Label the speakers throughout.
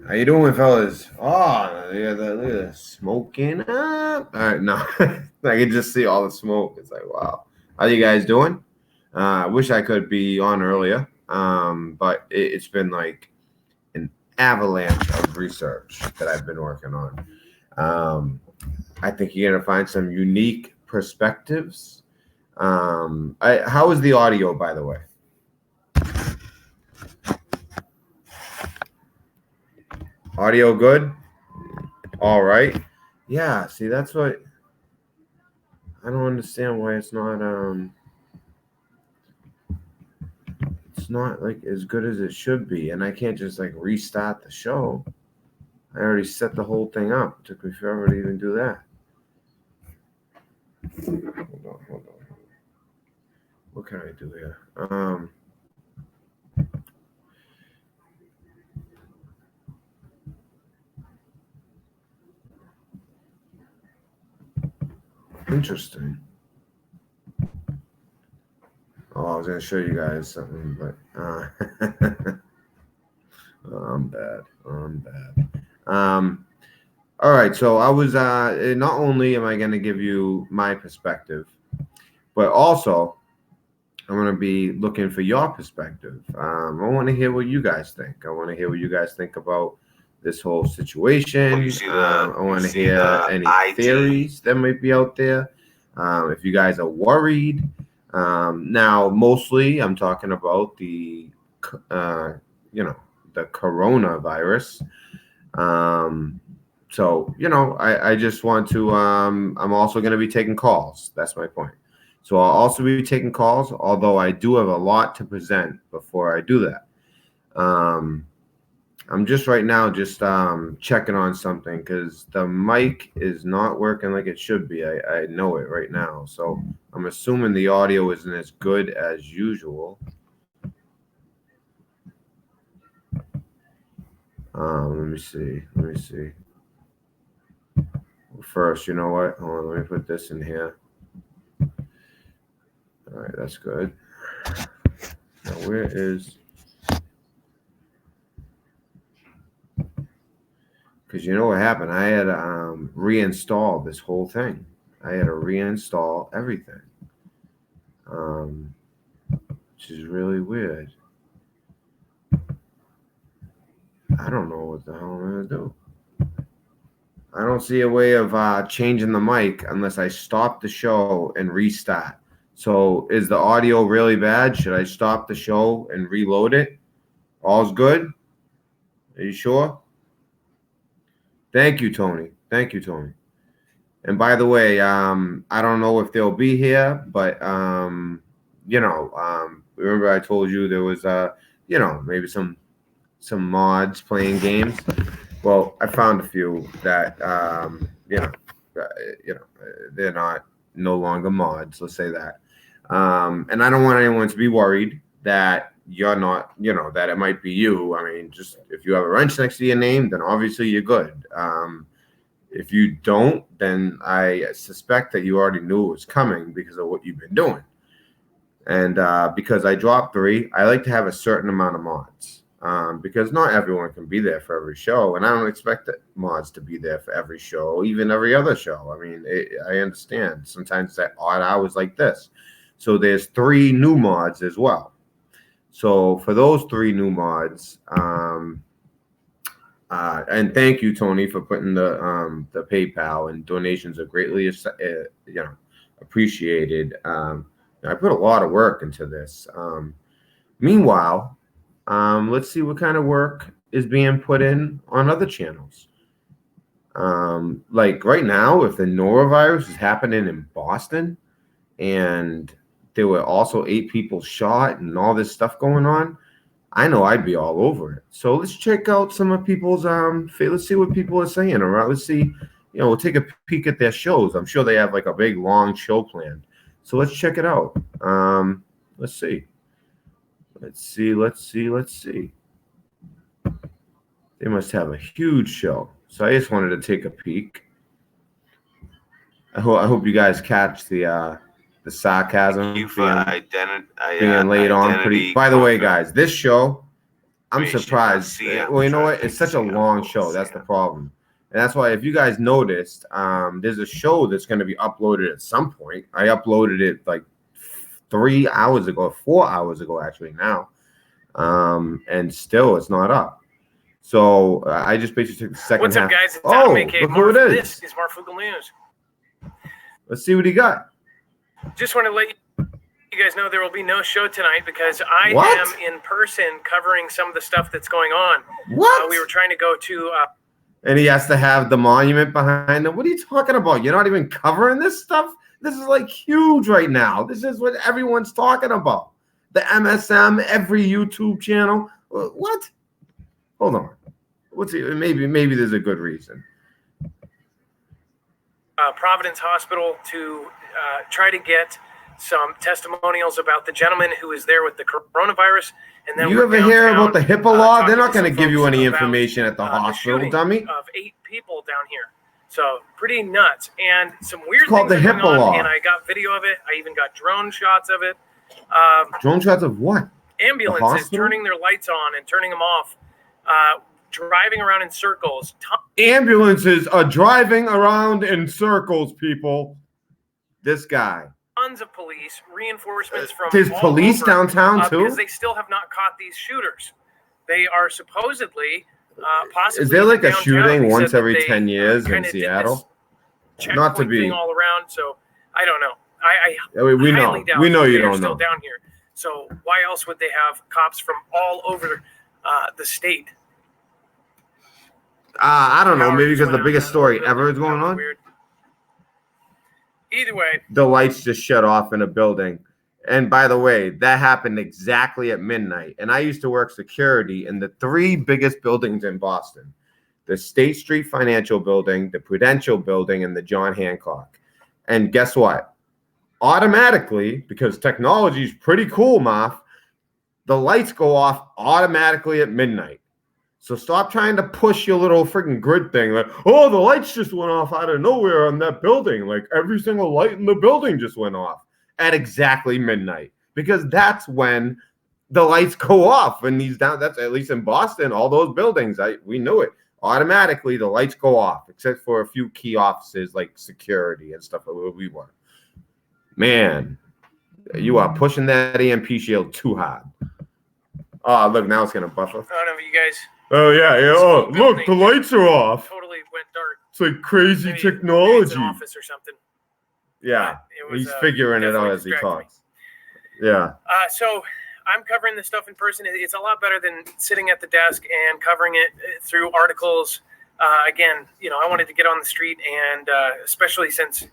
Speaker 1: How you doing, fellas? Oh, look at that smoking up. All right, no, I can just see all the smoke. It's like, wow. How you guys doing? I wish I could be on earlier, but it's been like an avalanche of research that I've been working on. I think you're gonna find some unique perspectives. How is the audio, by the way? Audio good? All right. Yeah, see, that's what I don't understand why it's not like as good as it should be, and I can't just like restart the show. I already set the whole thing up. It took me forever to even do that. Hold on. What can I do here? Interesting. Oh, I was gonna show you guys something, but I'm bad. All right, so I was not only am I gonna give you my perspective, but also I'm gonna be looking for your perspective. I want to hear what you guys think. I want to hear what you guys think about this whole situation. I want to hear any theories that might be out there. If you guys are worried. Now, mostly I'm talking about the, the coronavirus. So, I just want to, I'm also going to be taking calls. That's my point. So I'll also be taking calls, although I do have a lot to present before I do that. I'm just right now checking on something because the mic is not working like it should be. I know it right now. So I'm assuming the audio isn't as good as usual. Let me see. First, you know what? Hold on, let me put this in here. All right, that's good. Now, where is... Because you know what happened? I had to reinstall this whole thing. I had to reinstall everything, which is really weird. I don't know what the hell I'm going to do. I don't see a way of changing the mic unless I stop the show and restart. So is the audio really bad? Should I stop the show and reload it? All's good? Are you sure? Thank you, Tony. And by the way, I don't know if they'll be here, but remember I told you there was maybe some mods playing games. Well, I found a few that they're no longer mods. Let's say that. And I don't want anyone to be worried that you're not, that it might be you. I mean, just if you have a wrench next to your name, then obviously you're good. If you don't, then I suspect that you already knew it was coming because of what you've been doing. And because I dropped 3, I like to have a certain amount of mods because not everyone can be there for every show. And I don't expect that mods to be there for every show, even every other show. I mean, I understand. Sometimes it's at odd hours like this. So there's 3 new mods as well. So for those 3 new mods, and thank you, Tony, for putting the PayPal, and donations are greatly appreciated. I put a lot of work into this. Meanwhile, let's see what kind of work is being put in on other channels. Like right now, if the norovirus is happening in Boston and there were also 8 people shot and all this stuff going on, I know I'd be all over it. So let's check out some of people's let's see what people are saying. All right, let's see. We'll take a peek at their shows. I'm sure they have like a big long show planned. So let's check it out. Let's see. They must have a huge show. So I just wanted to take a peek. I hope you guys catch the sarcasm being laid on pretty. By the way, guys, this show, I'm surprised. Well, you know what? It's such a long show. That's the problem. And that's why, if you guys noticed, there's a show that's going to be uploaded at some point. I uploaded it like 3 hours ago, 4 hours ago, actually now. And still it's not up. So I just basically took the second half.
Speaker 2: What's up, guys? It's
Speaker 1: oh, look who it is.
Speaker 2: This is Marfugal News.
Speaker 1: Let's see what he got.
Speaker 2: Just want to let you guys know there will be no show tonight because I am in person covering some of the stuff that's going on.
Speaker 1: What?
Speaker 2: We were trying to go to...
Speaker 1: and he has to have the monument behind him. What are you talking about? You're not even covering this stuff? This is like huge right now. This is what everyone's talking about. The MSM, every YouTube channel. What? Hold on. What's it? Maybe there's a good reason.
Speaker 2: Providence Hospital to try to get some testimonials about the gentleman who was there with the coronavirus. And then
Speaker 1: you ever hear about the HIPAA law? They're not going to give you any information at the hospital, dummy.
Speaker 2: Of 8 people down here. So pretty nuts. And some weird
Speaker 1: called
Speaker 2: things
Speaker 1: the
Speaker 2: going
Speaker 1: HIPAA
Speaker 2: on,
Speaker 1: law.
Speaker 2: and I got video of it. I even got drone shots of it.
Speaker 1: Drone shots of what?
Speaker 2: Ambulances turning their lights on and turning them off. Driving around in circles.
Speaker 1: Ambulances are driving around in circles, people. This guy.
Speaker 2: Tons of police, reinforcements from
Speaker 1: there's
Speaker 2: all
Speaker 1: police
Speaker 2: over,
Speaker 1: downtown too?
Speaker 2: because they still have not caught these shooters. They are supposedly possibly.
Speaker 1: Is there like a
Speaker 2: downtown.
Speaker 1: shooting
Speaker 2: They
Speaker 1: once
Speaker 2: said
Speaker 1: every
Speaker 2: that
Speaker 1: 10 years in
Speaker 2: kinda did
Speaker 1: Seattle?
Speaker 2: this
Speaker 1: Not to
Speaker 2: checkpoint
Speaker 1: be.
Speaker 2: thing all around. So I don't know.
Speaker 1: We know.
Speaker 2: highly doubt
Speaker 1: We know
Speaker 2: that
Speaker 1: you
Speaker 2: they are
Speaker 1: don't
Speaker 2: still
Speaker 1: know.
Speaker 2: down here. So why else would they have cops from all over the state?
Speaker 1: I don't know.
Speaker 2: Howard
Speaker 1: Maybe
Speaker 2: just
Speaker 1: because the
Speaker 2: went
Speaker 1: biggest
Speaker 2: out
Speaker 1: story
Speaker 2: and
Speaker 1: ever is
Speaker 2: that
Speaker 1: going
Speaker 2: was
Speaker 1: on.
Speaker 2: weird. Either way,
Speaker 1: The lights just shut off in a building. And by the way, that happened exactly at midnight. And I used to work security in the 3 biggest buildings in Boston: the State Street Financial Building, the Prudential Building, and the John Hancock. And guess what? Automatically, because technology is pretty cool, Moff, the lights go off automatically at midnight. So stop trying to push your little freaking grid thing. Like, oh, the lights just went off out of nowhere on that building. Like every single light in the building just went off at exactly midnight, because that's when the lights go off. And that's at least in Boston, all those buildings, we knew it. Automatically, the lights go off, except for a few key offices like security and stuff where we were. Man, you are pushing that EMP shield too hard. Oh, look, now it's going to buffer.
Speaker 2: I don't know if you guys.
Speaker 1: Oh, yeah. Oh, look, the lights are off.
Speaker 2: Totally went dark.
Speaker 1: It's like crazy
Speaker 2: Maybe
Speaker 1: technology.
Speaker 2: it's an office or something.
Speaker 1: Yeah,
Speaker 2: Was,
Speaker 1: he's figuring it out as he talks. Yeah.
Speaker 2: So I'm covering this stuff in person. It's a lot better than sitting at the desk and covering it through articles. Again, I wanted to get on the street, and especially since,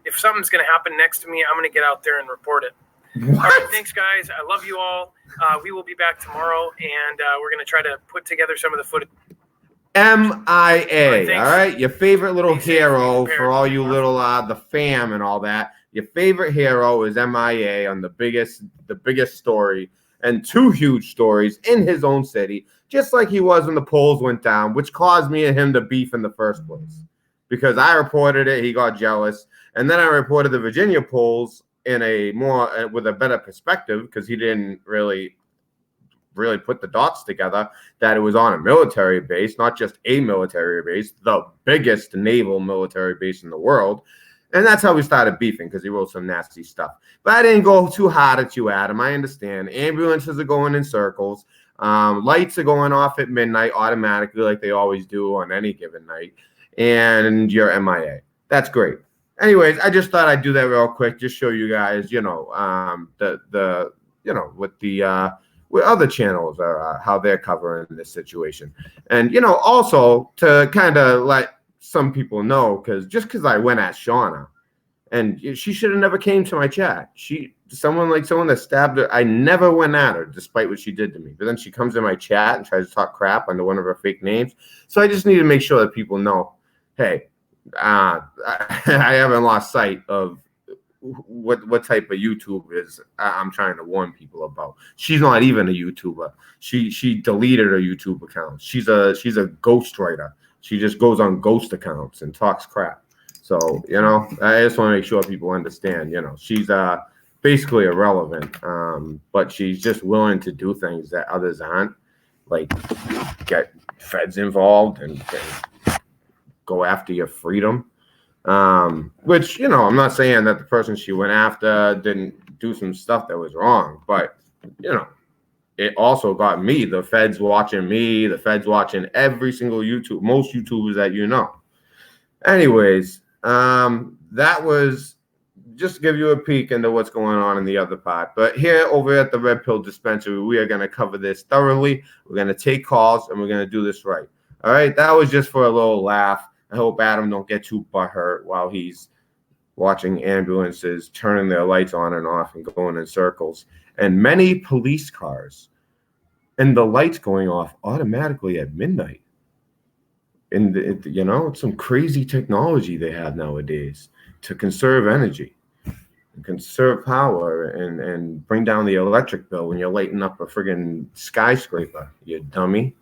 Speaker 2: if something's going to happen next to me, I'm going to get out there and report it.
Speaker 1: What?
Speaker 2: All right, thanks, guys. I love you all. We will be back tomorrow, and we're going to try to put together some of the footage.
Speaker 1: MIA, all right? Your favorite little hero for all you little, the fam and all that. Your favorite hero is MIA on the biggest story, and 2 huge stories in his own city, just like he was when the polls went down, which caused me and him to beef in the first place. Because I reported it, he got jealous, and then I reported the Virginia polls in a more with a better perspective, because he didn't really put the dots together that it was on a military base, not just a military base, the biggest naval military base in the world. And that's how we started beefing, because he wrote some nasty stuff. But I didn't go too hard at you, Adam. I understand. Ambulances are going in circles. Lights are going off at midnight automatically, like they always do on any given night. And you're MIA. That's great. Anyways, I just thought I'd do that real quick, just show you guys, what other channels are, how they're covering this situation. And, also to kind of let some people know, because I went at Shauna, and she should have never came to my chat. Someone that stabbed her, I never went at her, despite what she did to me. But then she comes in my chat and tries to talk crap under one of her fake names. So I just need to make sure that people know, hey, I haven't lost sight of what type of YouTube is I'm trying to warn people about. She's not even a YouTuber. She deleted her YouTube account. She's a ghostwriter. She just goes on ghost accounts and talks crap. So, I just want to make sure people understand, she's basically irrelevant, but she's just willing to do things that others aren't. like get feds involved and go after your freedom. Which, you know, I'm not saying that the person she went after didn't do some stuff that was wrong, but, you know, it also got me, the feds watching me, the feds watching every single most YouTubers that you know. Anyways, that was just to give you a peek into what's going on in the other part. But here over at the Red Pill Dispensary, we are going to cover this thoroughly. We're going to take calls and we're going to do this right. All right, that was just for a little laugh. I hope Adam don't get too butthurt while he's watching ambulances turning their lights on and off and going in circles, and many police cars, and the lights going off automatically at midnight. And you know, it's some crazy technology they have nowadays to conserve energy, and conserve power, and bring down the electric bill when you're lighting up a friggin' skyscraper. You dummy!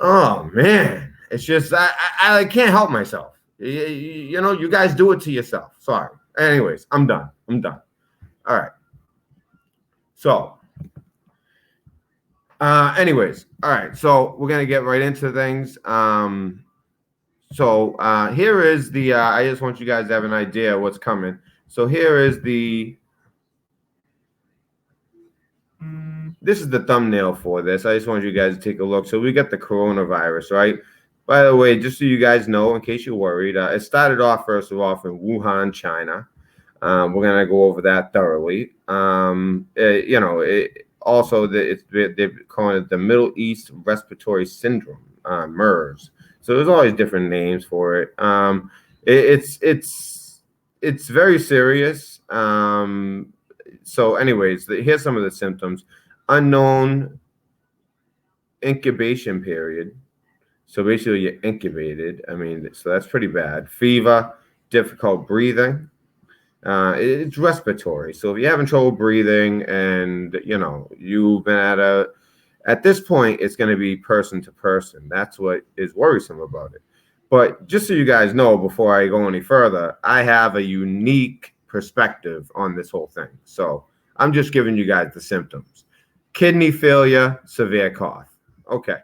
Speaker 1: Oh man. It's just I can't help myself. You know, you guys do it to yourself. Sorry. Anyways, I'm done. All right. So, anyways, all right. So we're gonna get right into things. Here is the. I just want you guys to have an idea of what's coming. So here is the. This is the thumbnail for this. I just want you guys to take a look. So we got the coronavirus, right? By the way, just so you guys know, in case you're worried, it started off, first of all, from Wuhan, China. We're going to go over that thoroughly. You know, also, they're calling it the Middle East Respiratory Syndrome, MERS. So there's always different names for it. It's very serious. So anyways, here's some of the symptoms. Unknown incubation period. So basically you're incubated. I mean, so that's pretty bad. Fever, difficult breathing. It's respiratory. So if you're having trouble breathing and, you know, you've been at this point, it's going to be person to person. That's what is worrisome about it. But just so you guys know, before I go any further, I have a unique perspective on this whole thing. So I'm just giving you guys the symptoms. Kidney failure, severe cough. Okay.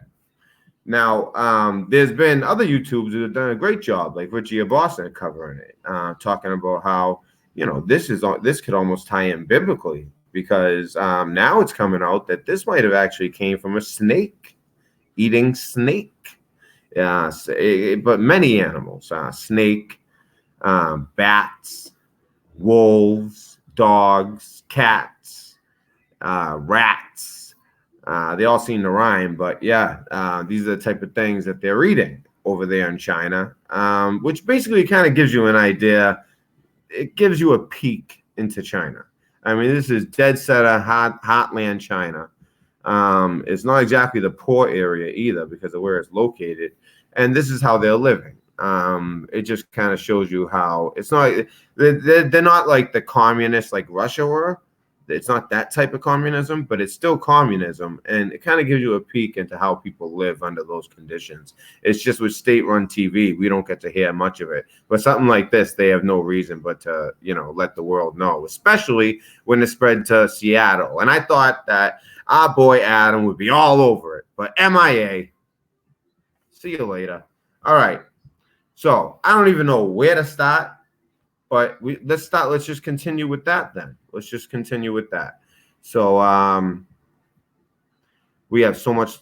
Speaker 1: Now, there's been other YouTubers who have done a great job, like Richie of Boston, covering it, talking about how, you know, this could almost tie in biblically, because now it's coming out that this might have actually came from a snake, eating snake. But many animals, snake, bats, wolves, dogs, cats, rats. They all seem to rhyme, but yeah, these are the type of things that they're eating over there in China, which basically kind of gives you an idea. It gives you a peek into China. I mean, this is dead center, hotland China. It's not exactly the poor area either because of where it's located. And this is how they're living. It just kind of shows you how it's not, they're not like the communists like Russia were. It's not that type of communism, but it's still communism. And it kind of gives you a peek into how people live under those conditions. It's just with state-run TV, we don't get to hear much of it. But something like this, they have no reason but to, you know, let the world know, especially when it spread to Seattle. And I thought that our boy Adam would be all over it, but MIA. See you later. All right. So I don't even know where to start. But let's just continue with that then. Let's just continue with that. So we have so much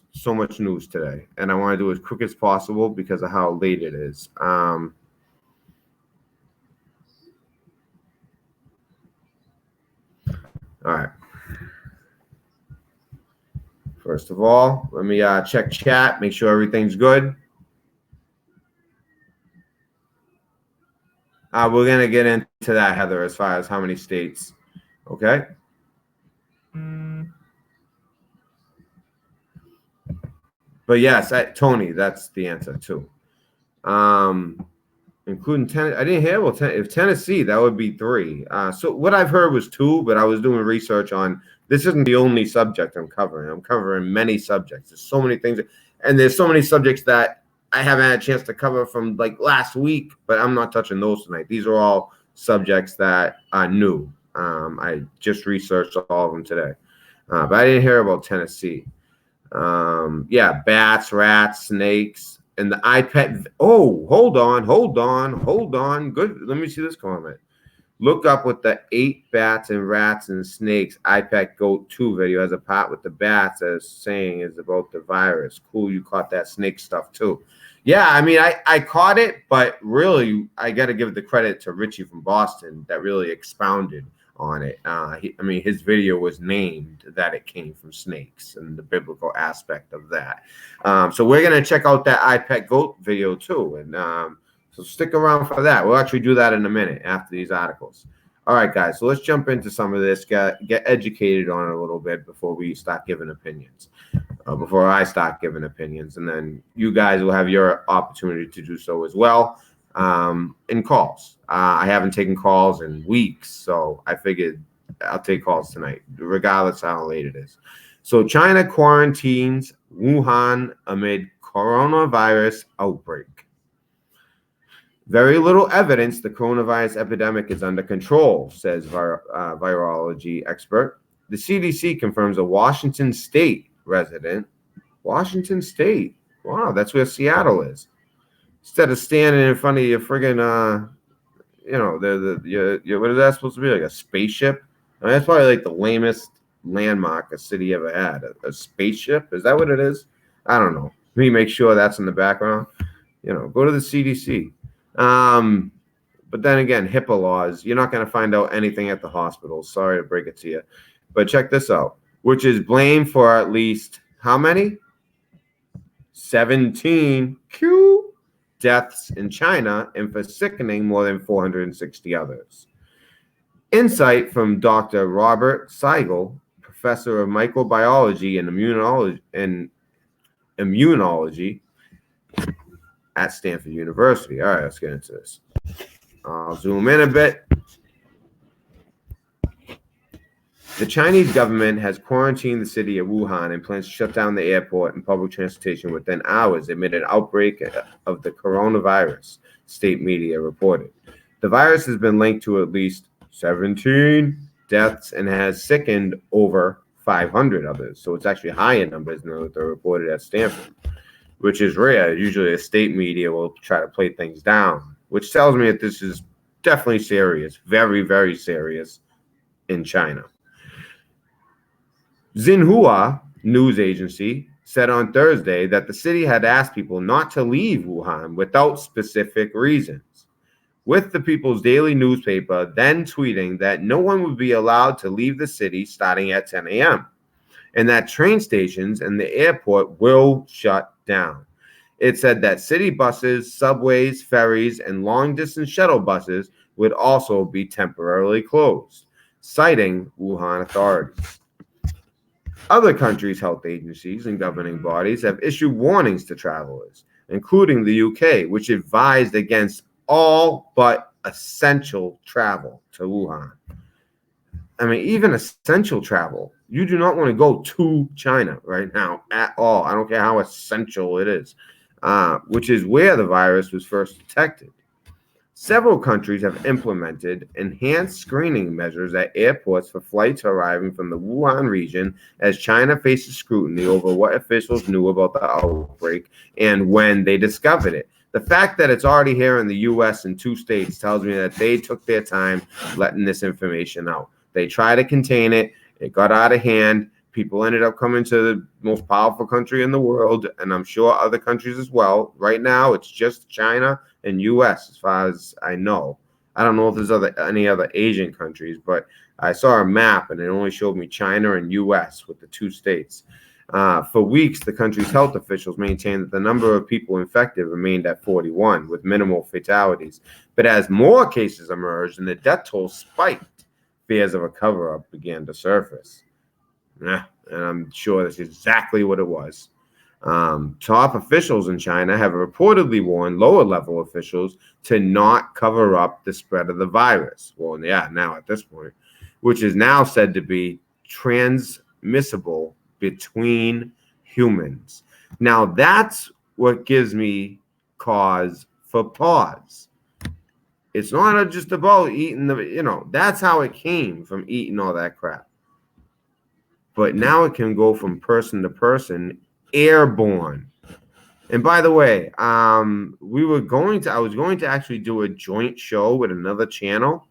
Speaker 1: news today, and I want to do it as quick as possible because of how late it is. All right. First of all, let me check chat, make sure everything's good. We're going to get into that, Heather, as far as how many states. Okay. But yes, Tony, that's the answer too. Including Tennessee. I didn't hear about if Tennessee, that would be 3. So what I've heard was 2, but I was doing research on, this isn't the only subject I'm covering. I'm covering many subjects. There's so many things, and there's so many subjects that I haven't had a chance to cover from like last week, but I'm not touching those tonight. These are all subjects that are new. I just researched all of them today, but I didn't hear about Tennessee. Yeah, bats, rats, snakes, and the iPad. Oh, hold on. Good. Let me see this comment. Look up with the 8 bats and rats and snakes. iPad Goat 2 video has a part with the bats as saying is about the virus. Cool, you caught that snake stuff too. Yeah, I mean, I caught it, but really, I got to give the credit to Richie from Boston that really expounded on it. I mean, his video was named that it came from snakes and the biblical aspect of that. So we're going to check out that iPad Goat video too. And so stick around for that. We'll actually do that in a minute after these articles. All right, guys. So let's jump into some of this, get educated on it a little bit before we start giving opinions. Before I start giving opinions, and then you guys will have your opportunity to do so as well in calls. I haven't taken calls in weeks, so I figured I'll take calls tonight, regardless how late it is. So China quarantines Wuhan amid coronavirus outbreak. Very little evidence the coronavirus epidemic is under control, says virology expert. The CDC confirms a Washington State resident. Washington State. Wow, that's where Seattle is. Instead of standing in front of your friggin', what is that supposed to be? Like a spaceship? I mean, that's probably like the lamest landmark a city ever had. A spaceship? Is that what it is? I don't know. Let me make sure that's in the background. Go to the CDC. But then again, HIPAA laws, you're not going to find out anything at the hospital. Sorry to break it to you. But check this out, which is blamed for at least how many? 17 deaths in China and for sickening more than 460 others. Insight from Dr. Robert Seigel, professor of microbiology and immunology at Stanford University. All right, let's get into this. I'll zoom in a bit. The Chinese government has quarantined the city of Wuhan and plans to shut down the airport and public transportation within hours amid an outbreak of the coronavirus, state media reported. The virus has been linked to at least 17 deaths and has sickened over 500 others. So it's actually higher numbers than what they're reported at Stanford, which is rare. Usually the state media will try to play things down, which tells me that this is definitely serious, very, very serious in China. Xinhua news agency said on Thursday that the city had asked people not to leave Wuhan without specific reasons, with the People's Daily newspaper then tweeting that no one would be allowed to leave the city starting at 10 a.m. and that train stations and the airport will shut down. It said that city buses, subways, ferries, and long-distance shuttle buses would also be temporarily closed, citing Wuhan authorities. Other countries' health agencies and governing bodies have issued warnings to travelers, including the UK, which advised against all but essential travel to Wuhan. I mean, even essential travel, you do not want to go to China right now at all. I don't care how essential it is, which is where the virus was first detected. Several countries have implemented enhanced screening measures at airports for flights arriving from the Wuhan region as China faces scrutiny over what officials knew about the outbreak and when they discovered it. The fact that it's already here in the U.S. in 2 states tells me that they took their time letting this information out. They tried to contain it. It got out of hand. People ended up coming to the most powerful country in the world, and I'm sure other countries as well. Right now, it's just China and U.S. as far as I know. I don't know if there's any other Asian countries, but I saw a map, and it only showed me China and U.S. with the 2 states. For weeks, the country's health officials maintained that the number of people infected remained at 41, with minimal fatalities. But as more cases emerged and the death toll spiked, fears of a cover-up began to surface. And I'm sure that's exactly what it was. Top officials in China have reportedly warned lower-level officials to not cover up the spread of the virus. Well, yeah, now at this point, which is now said to be transmissible between humans. Now, that's what gives me cause for pause. It's not just about eating that's how it came from eating all that crap. but now it can go from person to person, airborne. And by the way, I was going to actually do a joint show with another channel,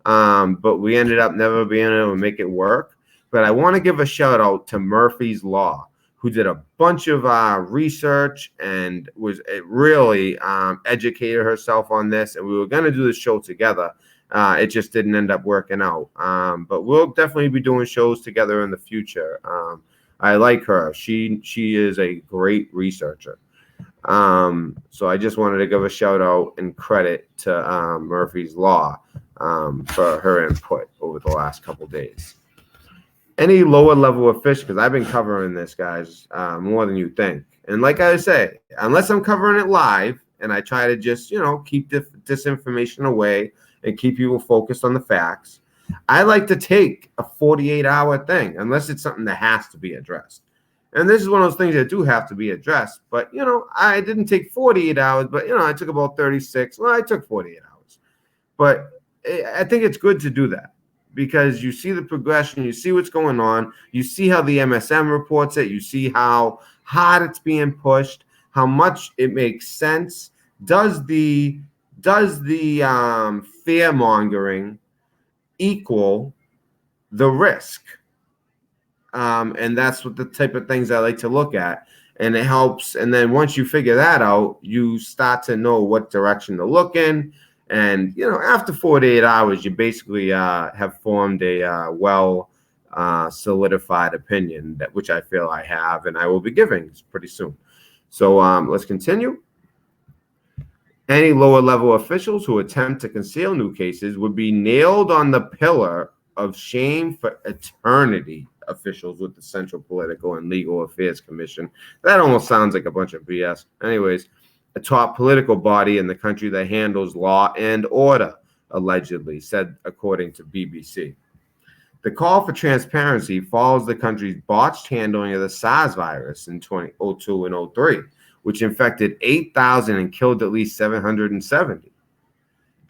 Speaker 1: but we ended up never being able to make it work. But I want to give a shout out to Murphy's Law, who did a bunch of research and was really educated herself on this. And we were going to do the show together. It just didn't end up working out. But we'll definitely be doing shows together in the future. I like her. She is a great researcher. So I just wanted to give a shout out and credit to Murphy's Law for her input over the last couple days. Any lower level official, because I've been covering this, guys, more than you think. And like I say, unless I'm covering it live and I try to just, keep disinformation away and keep people focused on the facts, I like to take a 48-hour thing, unless it's something that has to be addressed. And this is one of those things that do have to be addressed. But, I didn't take 48 hours, but, I took about 36. Well, I took 48 hours. But I think it's good to do that because you see the progression, you see what's going on, you see how the MSM reports it, you see how hard it's being pushed, how much it makes sense. Does the fear mongering equal the risk? And that's what the type of things I like to look at, and it helps. And then once you figure that out, you start to know what direction to look in. And after 48 hours, you basically have formed a solidified opinion, which I feel I have, and I will be giving pretty soon. So let's continue. Any lower level officials who attempt to conceal new cases would be nailed on the pillar of shame for eternity. Officials with the Central Political and Legal Affairs Commission. That almost sounds like a bunch of BS. Anyways, a top political body in the country that handles law and order, allegedly, said according to BBC. The call for transparency follows the country's botched handling of the SARS virus in 2002 and 03, which infected 8,000 and killed at least 770.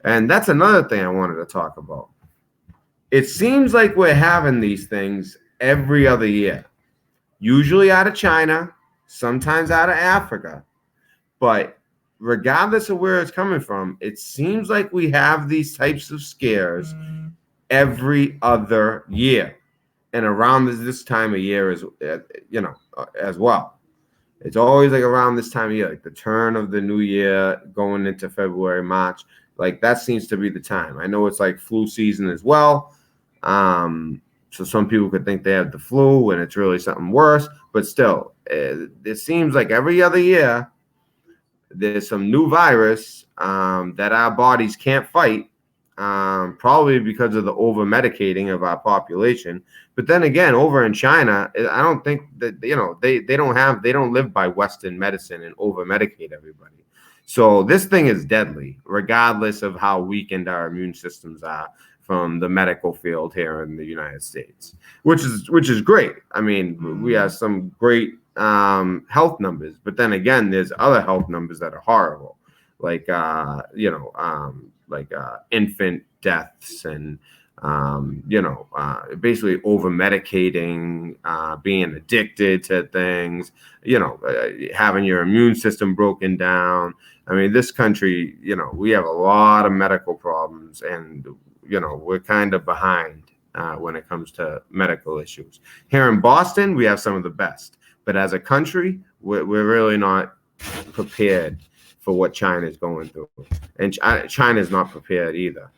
Speaker 1: And that's another thing I wanted to talk about. It seems like we're having these things every other year, usually out of China, sometimes out of Africa. But regardless of where it's coming from, it seems like we have these types of scares every other year. And around this time of year is, as well. It's always like around this time of year, like the turn of the new year going into February, March. Like that seems to be the time. I know it's like flu season as well. So some people could think they have the flu and it's really something worse. But still, it seems like every other year, there's some new virus that our bodies can't fight, probably because of the over-medicating of our population. But then again, over in China, I don't think that, they don't live by Western medicine and over-medicate everybody. So this thing is deadly, regardless of how weakened our immune systems are from the medical field here in the United States, which is great. I mean, we have some great health numbers, but then again, there's other health numbers that are horrible, like infant deaths and basically over medicating, being addicted to things, having your immune system broken down. I mean, this country, we have a lot of medical problems, and we're kind of behind when it comes to medical issues. Here in Boston, we have some of the best. But as a country, we're really not prepared for what China is going through. And China is not prepared either.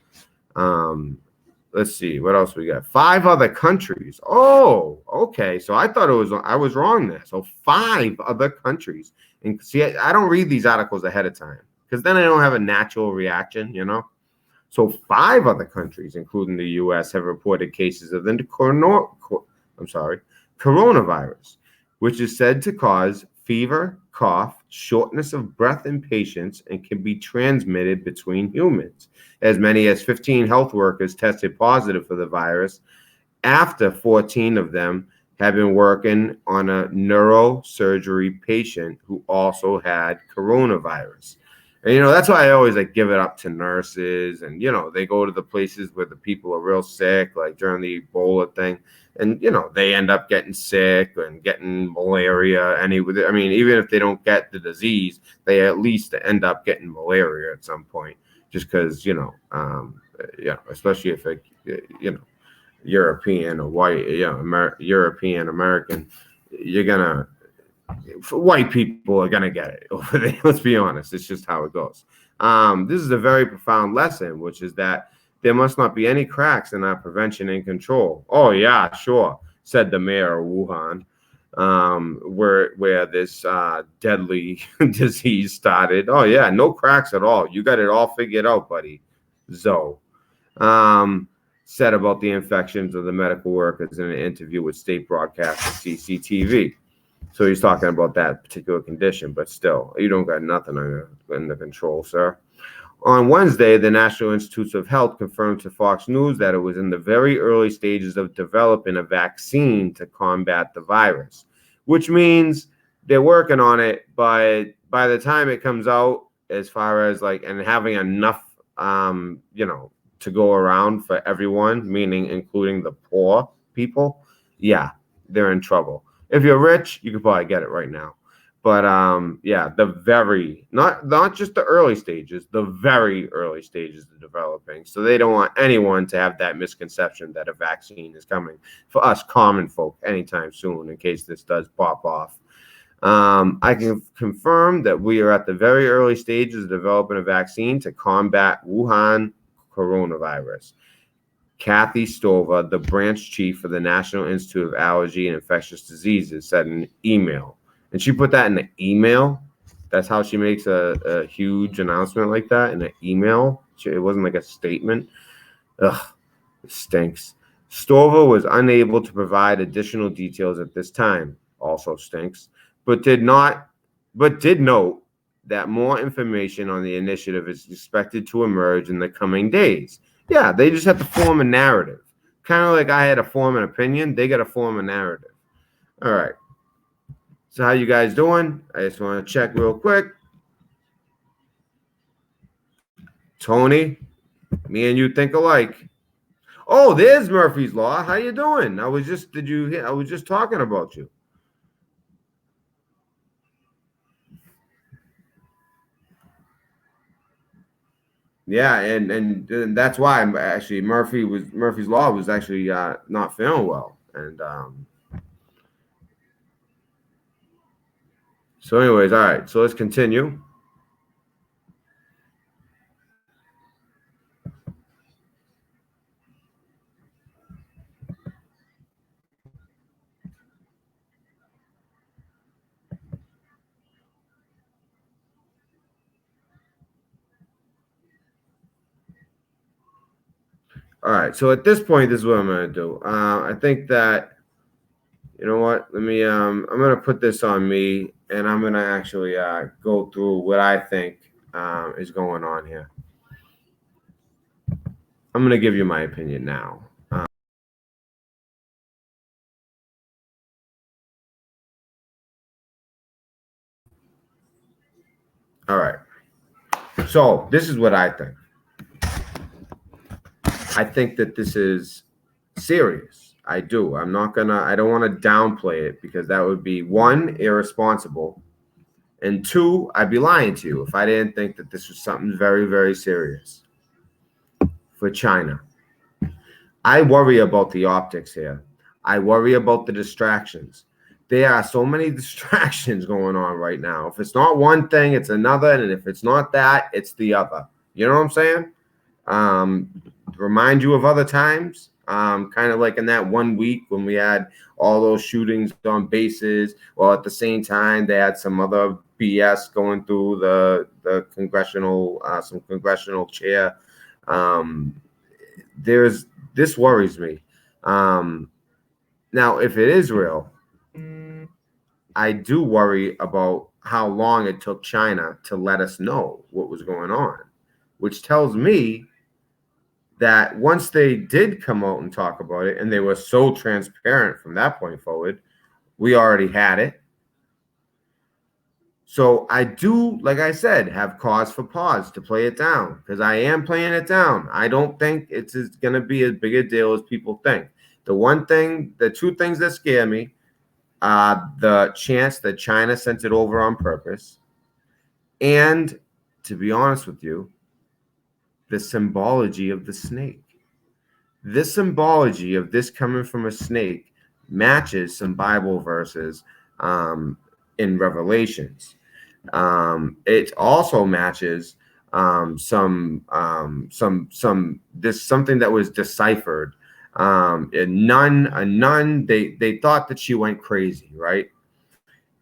Speaker 1: Let's see, what else we got? 5 other countries. Oh, okay. So I thought I was wrong there. So 5 other countries. And see, I don't read these articles ahead of time because then I don't have a natural reaction, So 5 other countries, including the U.S., have reported cases of the coronavirus, which is said to cause fever, cough, shortness of breath in patients, and can be transmitted between humans. As many as 15 health workers tested positive for the virus after 14 of them had been working on a neurosurgery patient who also had coronavirus. And, that's why I always give it up to nurses. And, they go to the places where the people are real sick, like during the Ebola thing. and they end up getting sick and getting malaria. I mean, even if they don't get the disease, they at least end up getting malaria at some point, just because especially if it, European or white, European American, white people are gonna get it over there. Let's be honest, it's just how it goes. This is a very profound lesson, which is that there must not be any cracks in our prevention and control. Oh yeah, sure, said the mayor of Wuhan, where this deadly disease started. Oh yeah, no cracks at all. You got it all figured out, buddy. Zoe said about the infections of the medical workers in an interview with state broadcaster CCTV. So he's talking about that particular condition, but still, you don't got nothing under control, sir. On Wednesday, the National Institutes of Health confirmed to Fox News that it was in the very early stages of developing a vaccine to combat the virus, which means they're working on it, but by the time it comes out, as far as and having enough, to go around for everyone, meaning including the poor people, yeah, they're in trouble. If you're rich, you could probably get it right now. But yeah, the very not just the early stages, the very early stages of developing. So they don't want anyone to have that misconception that a vaccine is coming for us common folk anytime soon, in case this does pop off. I can confirm that we are at the very early stages of developing a vaccine to combat Wuhan coronavirus. Kathy Stover, the branch chief of the National Institute of Allergy and Infectious Diseases, said in an email. And she put that in the email. That's how she makes a huge announcement like that, in an email. It wasn't like a statement. Ugh, it stinks. Stover was unable to provide additional details at this time. Also stinks. But did note that more information on the initiative is expected to emerge in the coming days. Yeah, they just have to form a narrative. Kind of like I had to form an opinion. They got to form a narrative. All right. So how you guys doing? I just want to check real quick. Tony, me and you think alike. Oh, there's Murphy's Law. How you doing? I was just talking about you. Yeah, and that's why I'm actually Murphy's Law was actually not feeling well, and so anyways, all right, so let's continue. All right, so at this point, this is what I'm going to do. I think that, you know what? Let me. I'm going to put this on me, and I'm going to actually go through what I think is going on here. I'm going to give you my opinion now. All right. So this is what I think. I think that this is serious. I do. I don't want to downplay it, because that would be, one, irresponsible, and two, I'd be lying to you if I didn't think that this was something very, very serious for China. I worry about the optics here. I worry about the distractions. There are so many distractions going on right now. If it's not one thing, it's another, and if it's not that, it's the other. You know what I'm saying? Remind you of other times, kind of like in that 1 week when we had all those shootings on bases. Well, at the same time, they had some other BS going through the congressional, some congressional chair. This worries me. Now, if it is real, I do worry about how long it took China to let us know what was going on, which tells me that once they did come out and talk about it, and they were so transparent from that point forward, we already had it. So I do, like I said, have cause for pause to play it down, because I am playing it down. I don't think it's going to be as big a deal as people think. The two things that scare me are the chance that China sent it over on purpose, and to be honest with you, the symbology of the snake. This symbology of this coming from a snake matches some Bible verses in Revelations. It also matches something that was deciphered. A nun. They thought that she went crazy, right?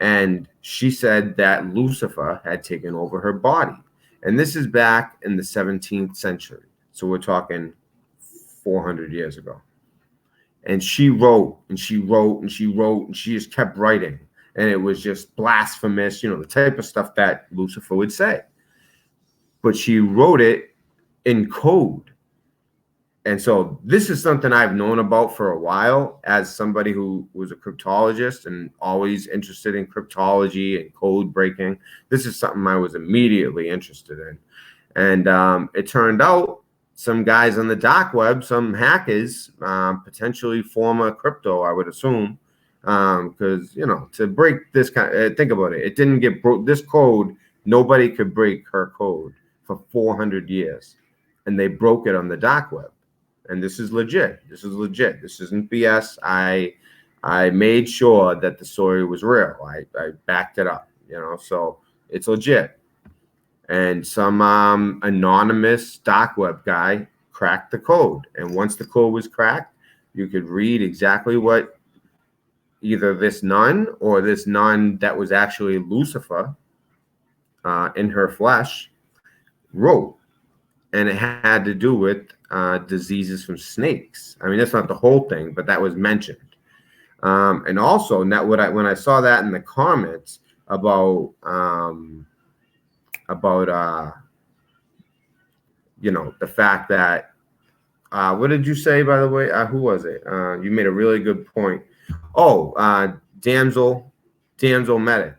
Speaker 1: And she said that Lucifer had taken over her body, and this is back in the 17th century. So we're talking 400 years ago. And she wrote and she wrote and she wrote and she just kept writing. And it was just blasphemous, the type of stuff that Lucifer would say. But she wrote it in code. And so this is something I've known about for a while as somebody who was a cryptologist and always interested in cryptology and code breaking. This is something I was immediately interested in. And it turned out some guys on the dark web, some hackers, potentially former crypto, I would assume, because, to break this kind, think about it. It didn't get broke. This code, nobody could break her code for 400 years. And they broke it on the dark web. And this is legit. This is legit. This isn't BS. I made sure that the story was real. I backed it up, so it's legit. And some anonymous dark web guy cracked the code. And once the code was cracked, you could read exactly what either this nun or this nun that was actually Lucifer in her flesh wrote. And it had to do with diseases from snakes. I mean, that's not the whole thing, but that was mentioned. And also, when I saw that in the comments about the fact that what did you say, by the way? Who was it? You made a really good point. Damsel Medic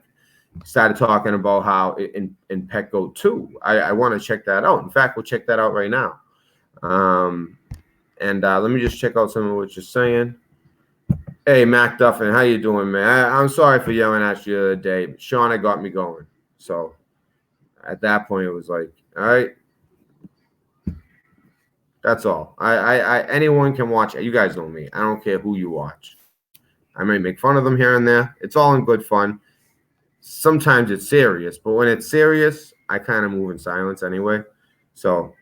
Speaker 1: started talking about how in Petco 2. I want to check that out. In fact, we'll check that out right now. Let me just check out some of what you're saying. Hey, Mac Duffin, how you doing, man? I'm sorry for yelling at you the other day. Shauna got me going. So at that point, it was like, all right, that's all. Anyone can watch it. You guys know me. I don't care who you watch. I may make fun of them here and there. It's all in good fun. Sometimes it's serious, but when it's serious, I kind of move in silence anyway. So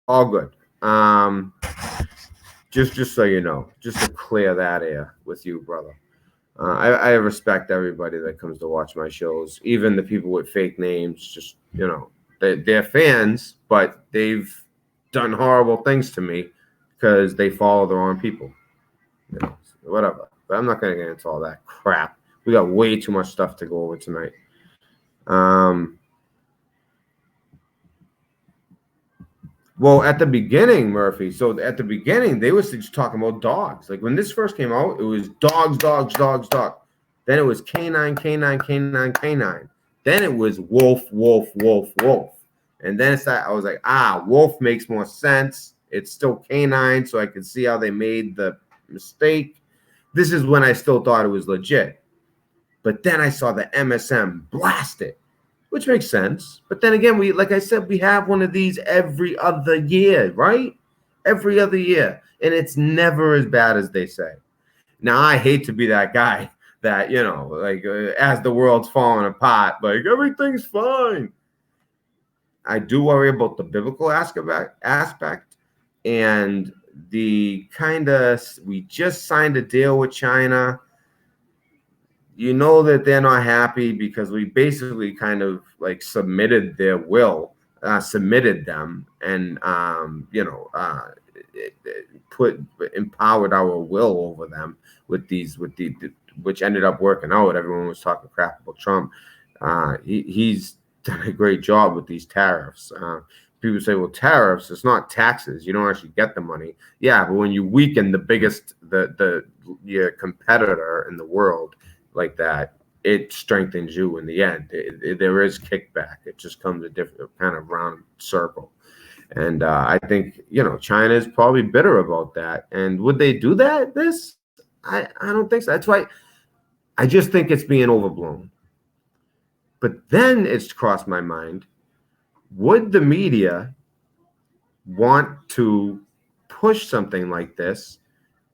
Speaker 1: all good. Just so you know, just to clear that air with you, brother. I respect everybody that comes to watch my shows, even the people with fake names. Just, they're fans, but they've done horrible things to me because they follow the wrong people. Whatever. But I'm not going to get into all that crap. We got way too much stuff to go over tonight. Well, at the beginning, Murphy. So at the beginning, they was just talking about dogs. Like when this first came out, it was dogs. Then it was canine. Then it was wolf. And then I was like, wolf makes more sense. It's still canine, so I could see how they made the mistake. This is when I still thought it was legit. But then I saw the MSM blast it, which makes sense. But then again, like I said, we have one of these every other year, right? Every other year. And it's never as bad as they say. Now, I hate to be that guy that, as the world's falling apart, like everything's fine. I do worry about the biblical aspect and the we just signed a deal with China. That they're not happy because we basically kind of like submitted their will, submitted them, and empowered our will over them with which ended up working out. Everyone was talking crap about Trump. He's done a great job with these tariffs. People say, well, tariffs, it's not taxes. You don't actually get the money. Yeah, but when you weaken the biggest, your competitor in the world like that, it strengthens you in the end. There is kickback. It just comes a different kind of round circle. And I think, China is probably bitter about that. And would they do that? I don't think so. That's why I just think it's being overblown. But then it's crossed my mind, would the media want to push something like this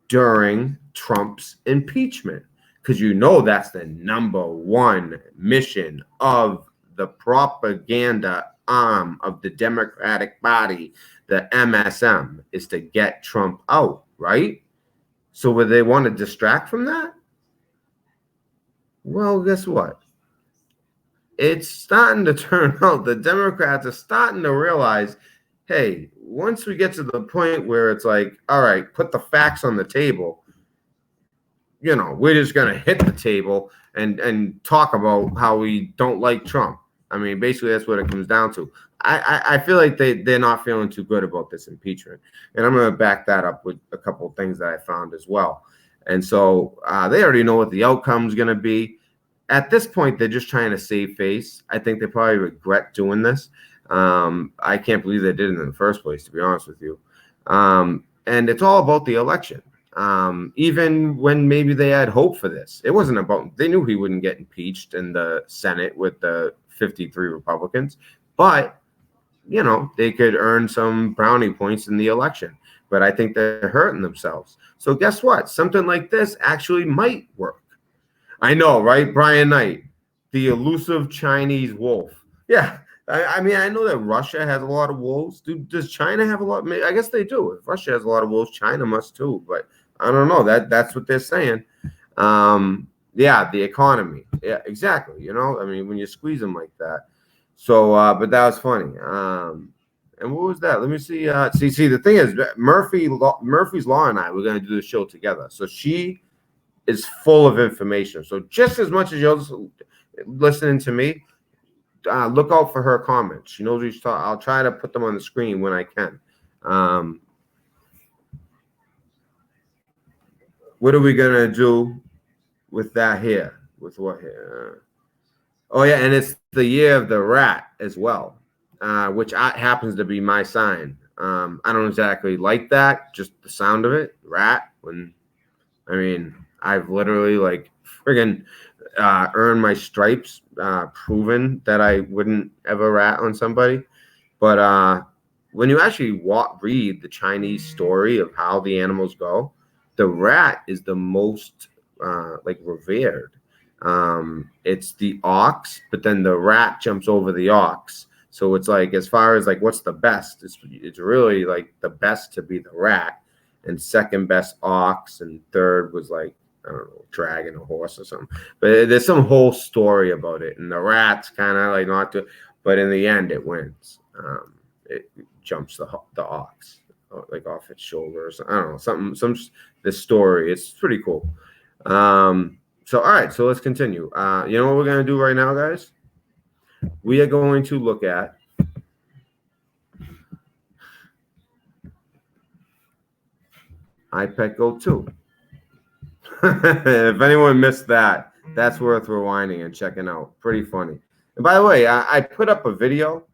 Speaker 1: during Trump's impeachment? Because that's the number one mission of the propaganda arm of the Democratic Party, the MSM, is to get Trump out, right? So would they want to distract from that? Well, guess what? It's starting to turn out the Democrats are starting to realize, hey, once we get to the point where it's like, all right, put the facts on the table, we're just going to hit the table and talk about how we don't like Trump. I mean, basically, that's what it comes down to. I feel like they're not feeling too good about this impeachment. And I'm going to back that up with a couple of things that I found as well. And so they already know what the outcome is going to be. At this point, they're just trying to save face. I think they probably regret doing this. I can't believe they did it in the first place, to be honest with you. And it's all about the election. Even when maybe they had hope for this, it wasn't about, they knew he wouldn't get impeached in the Senate with the 53 Republicans, but they could earn some brownie points in the election. But I think they're hurting themselves. So guess what? Something like this actually might work. I know, right? Brian Knight, the elusive Chinese wolf. Yeah. I mean, I know that Russia has a lot of wolves. Does China have a lot? I guess they do. If Russia has a lot of wolves, China must too. But I don't know. That's what they're saying. Yeah, the economy. Yeah, exactly. I mean, when you squeeze them like that. So, but that was funny. And what was that? Let me see. See. The thing is, Murphy's Law and I, we're going to do the show together. So she is full of information. So just as much as you're listening to me, look out for her comments. She knows what she's talking. I'll try to put them on the screen when I can. What are we gonna do with that here? With what here? Oh yeah, and it's the year of the rat as well, which happens to be my sign. I don't exactly like that, just the sound of it, rat. I've literally friggin' earned my stripes, proven that I wouldn't ever rat on somebody. But when you actually read the Chinese story of how the animals go, the rat is the most revered. It's the ox, but then the rat jumps over the ox. So it's as far as what's the best, it's really the best to be the rat, and second best ox, and third was I don't know, dragging a horse or something. But there's some whole story about it, and the rat's kind of not to, but in the end it wins. It jumps the ox off its shoulders. I don't know, this story. It's pretty cool. So all right, so let's continue. You know what we're gonna do right now, guys? We are going to look at iPet Go 2. If anyone missed that, that's worth rewinding and checking out. Pretty funny. And by the way, I put up a video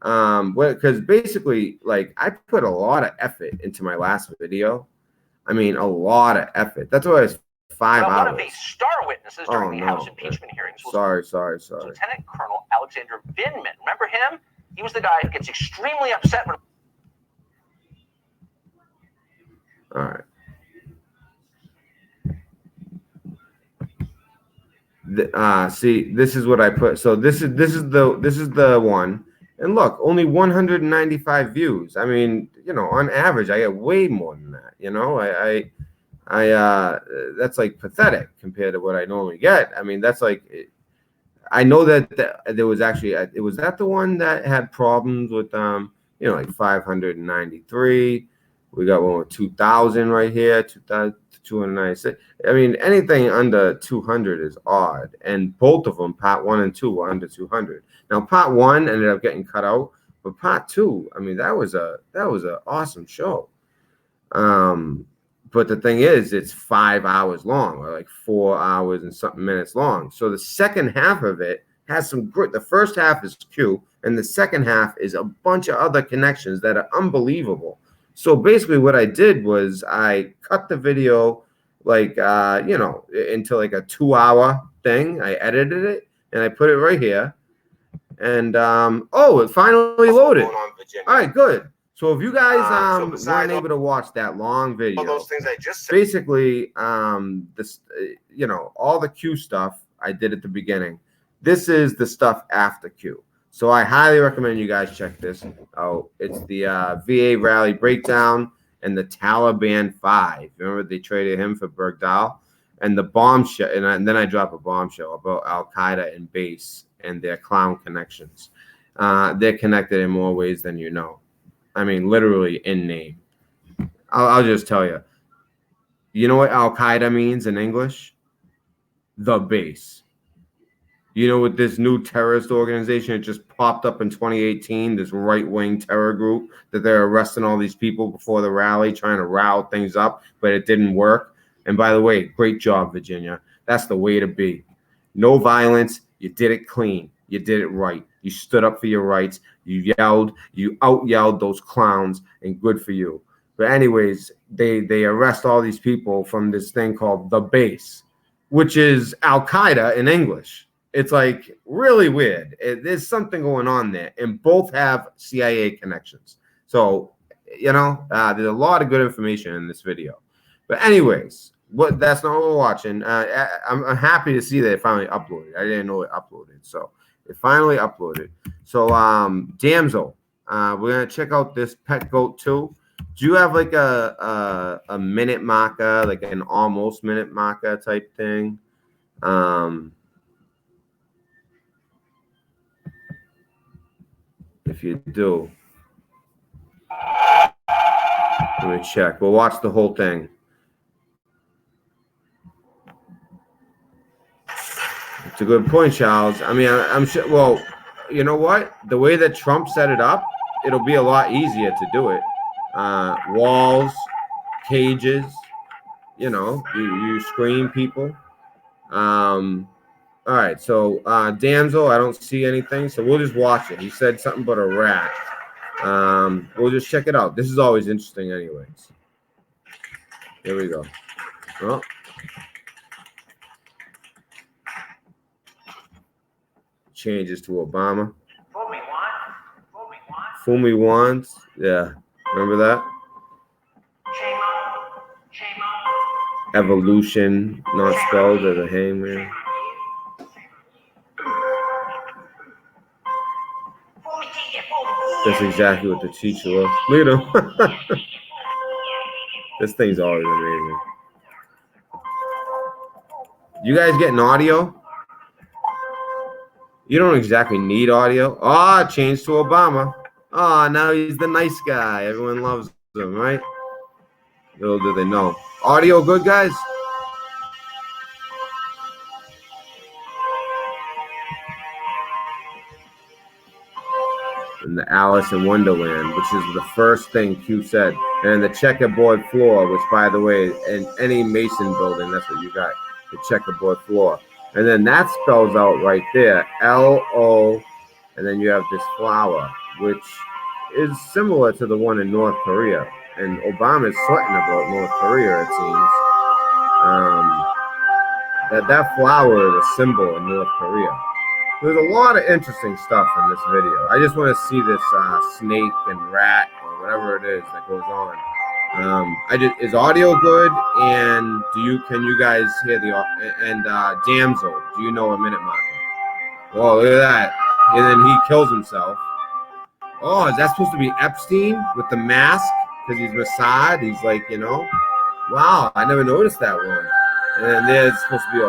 Speaker 1: because basically I put a lot of effort into my last video. I mean, a lot of effort. That's why it's 5 hours.
Speaker 3: One of the star witnesses during the House impeachment hearings was
Speaker 1: sorry.
Speaker 3: Lieutenant Colonel Alexander VENMO. Remember him? He was the guy who gets extremely upset when.
Speaker 1: All right. See, this is what I put. So this is the one, and look, only 195 views. I mean, on average, I get way more than that. I that's pathetic compared to what I normally get. I mean, that's I know that there was actually, it was that the one that had problems with 593. We got one with 2,000 right here, 2,296. I mean, anything under 200 is odd, and both of them, part 1 and 2, were under 200. Now, part 1 ended up getting cut out, but part 2, I mean, that was an awesome show. But the thing is, it's 5 hours long, or 4 hours and something minutes long. So the second half of it has some great. The first half is Q, and the second half is a bunch of other connections that are unbelievable. So basically, what I did was I cut the video like into like a 2-hour thing. I edited it and I put it right here. And it finally loaded. All right, good. So if you guys weren't able to watch that long video, all those things I just said, basically this all the Q stuff I did at the beginning. This is the stuff after Q. So I highly recommend you guys check this out. It's the VA rally breakdown and the Taliban 5. Remember they traded him for Bergdahl, and the bombshell, and then I drop a bombshell about Al Qaeda and base and their clown connections. They're connected in more ways than you know. I mean, literally in name. I'll just tell you. You know what Al Qaeda means in English? The base. You know what this new terrorist organization that just popped up in 2018, this right-wing terror group that they're arresting all these people before the rally, trying to rile things up, but it didn't work. And by the way, great job, Virginia. That's the way to be. No violence. You did it clean. You did it right. You stood up for your rights. You yelled. You out-yelled those clowns, and good for you. But anyways, they arrest all these people from this thing called the base, which is Al Qaeda in English. It's like really weird. There's something going on there, and both have CIA connections. So, there's a lot of good information in this video. But anyways, that's not what we're watching. I'm happy to see that it finally uploaded. I didn't know it uploaded. So it finally uploaded. So Damsel, we're going to check out this Pet Goat 2. Do you have like a minute marker, like an almost minute marker type thing? If you do, let me check. We'll watch the whole thing. It's a good point, Charles. I mean, I'm sure. Well, you know what? The way that Trump set it up, it'll be a lot easier to do it. Walls, cages. You screen people. All right, so Damsel, I don't see anything, so we'll just watch it. He said something about a rat. We'll just check it out. This is always interesting anyways. Here we go. Oh. Changes to Obama. Fool me once. Yeah, remember that? Evolution, not spelled as a hangman. That's exactly what the teacher was. Look at him. This thing's always amazing. You guys getting audio? You don't exactly need audio. Oh, change to Obama. Oh, now he's the nice guy. Everyone loves him, right? Little do they know. Audio good, guys? In the Alice in Wonderland, which is the first thing Q said. And the checkerboard floor, which, by the way, in any Mason building, that's what you got, the checkerboard floor. And then that spells out right there, L-O, and then you have this flower, which is similar to the one in North Korea. And Obama is sweating about North Korea, it seems. That flower is a symbol in North Korea. There's a lot of interesting stuff in this video. I just want to see this snake and rat or whatever it is that goes on. Is audio good? And can you guys hear the Damsel? Do you know a minute marker? Oh, look at that! And then he kills himself. Oh, is that supposed to be Epstein with the mask? Because he's Mossad. He's like, wow, I never noticed that one. And then there's supposed to be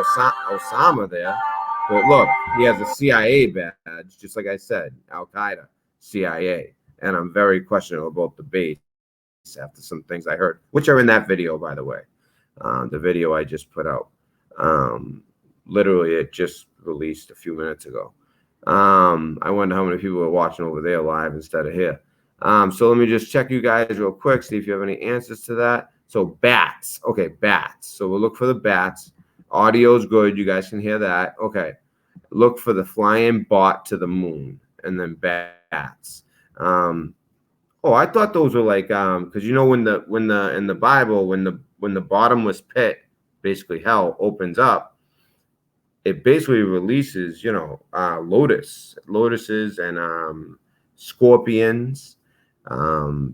Speaker 1: Osama there. But look, he has a CIA badge, just like I said, Al Qaeda, CIA. And I'm very questionable about the base after some things I heard, which are in that video, by the way. The video I just put out. Literally, it just released a few minutes ago. I wonder how many people are watching over there live instead of here. So let me just check you guys real quick, see if you have any answers to that. So bats. Okay, bats. So we'll look for the bats. Audio's good. You guys can hear that. Okay. Look for the flying bot to the moon, and then bats. Oh, I thought those were like because you know when the in the Bible when the bottomless pit, basically hell, opens up, it basically releases, you know, lotuses and scorpions,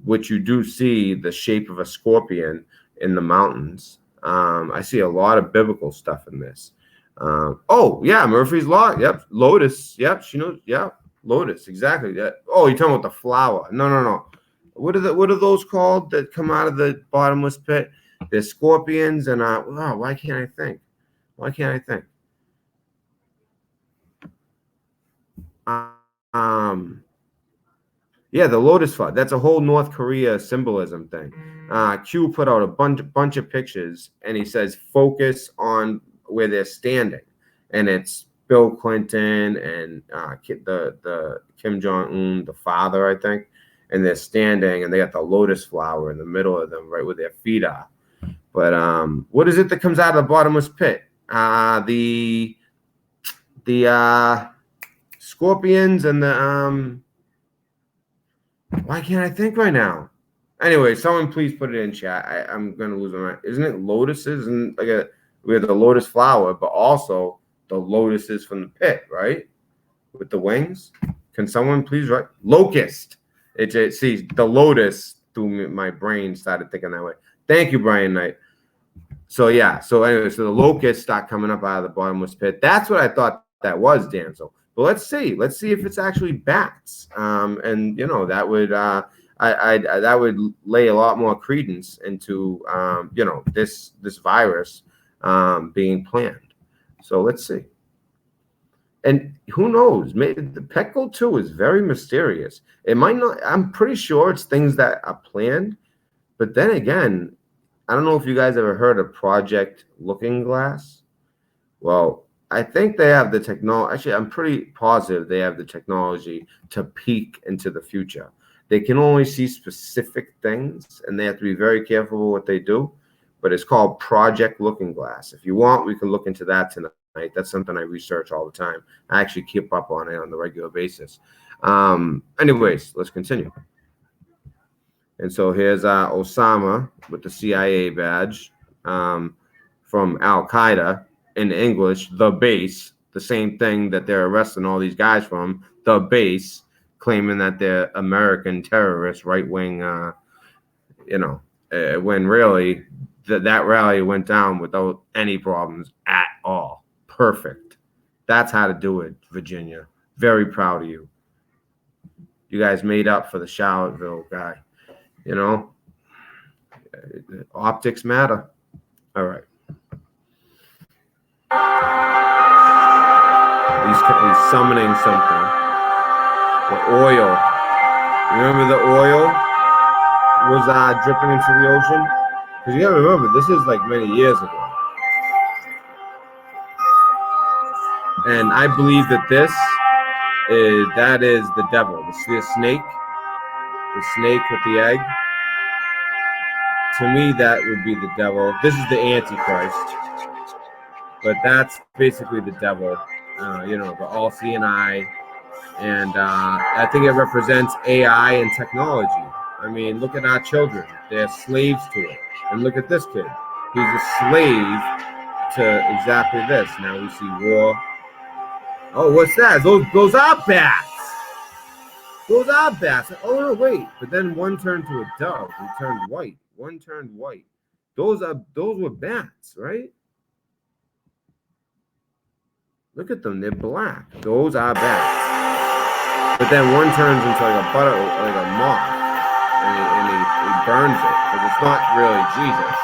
Speaker 1: which you do see the shape of a scorpion in the mountains. I see a lot of biblical stuff in this. Oh yeah, Murphy's Law. Yep, lotus. Yep, she knows. Yep, lotus. Exactly. Yeah. Oh, you're talking about the flower? No. What are those called that come out of the bottomless pit? There's scorpions and oh, why can't I think? Why can't I think? Yeah, the lotus flower. That's a whole North Korea symbolism thing. Q put out a bunch of pictures, and he says focus on where they're standing, and it's Bill Clinton and the Kim Jong-un, the father, I think, and they're standing, and they got the lotus flower in the middle of them, right where their feet are. But what is it that comes out of the bottomless pit? The scorpions and the why can't I think right now? Anyway, someone please put it in chat. I'm gonna lose my mind. Isn't it lotuses and we have the lotus flower, but also the lotuses from the pit, right? With the wings. Can someone please write locust? See the lotus through my brain started thinking that way. Thank you, Brian Knight. So yeah. So anyway, so the locusts start coming up out of the bottomless pit. That's what I thought that was, Danzel. But let's see if it's actually bats. And you know that would that would lay a lot more credence into you know this virus being planned. So let's see. And who knows? Maybe the Petco 2 is very mysterious. It might not. I'm pretty sure it's things that are planned. But then again, I don't know if you guys ever heard of Project Looking Glass. Well, I think they have the technology. Actually, I'm pretty positive they have the technology to peek into the future. They can only see specific things, and they have to be very careful with what they do. But it's called Project Looking Glass. If you want, we can look into that tonight. That's something I research all the time. I actually keep up on it on the regular basis. Anyways, let's continue. And so here's Osama with the CIA badge from Al Qaeda. In English, the base, the same thing that they're arresting all these guys from, the base, claiming that they're American terrorists, right-wing, you know, when really that rally went down without any problems at all. Perfect. That's how to do it, Virginia. Very proud of you. You guys made up for the Charlottesville guy, you know. Optics matter. All right. He's summoning something. The oil. Remember the oil was dripping into the ocean? Because you gotta remember, this is like many years ago. And I believe that that is the devil. The snake with the egg. To me, that would be the devil. This is the Antichrist. But that's basically the devil, you know, the all-seeing eye. And I think it represents AI and technology. I mean, look at our children. They're slaves to it. And look at this kid. He's a slave to exactly this. Now we see war. Oh, what's that? Those are bats. Those are bats. Oh, no, wait. But then one turned to a dove. He turned white. One turned white. Those were bats, right? Look at them, they're black. Those are bats. But then one turns into like a moth, and he burns it because it's not really Jesus.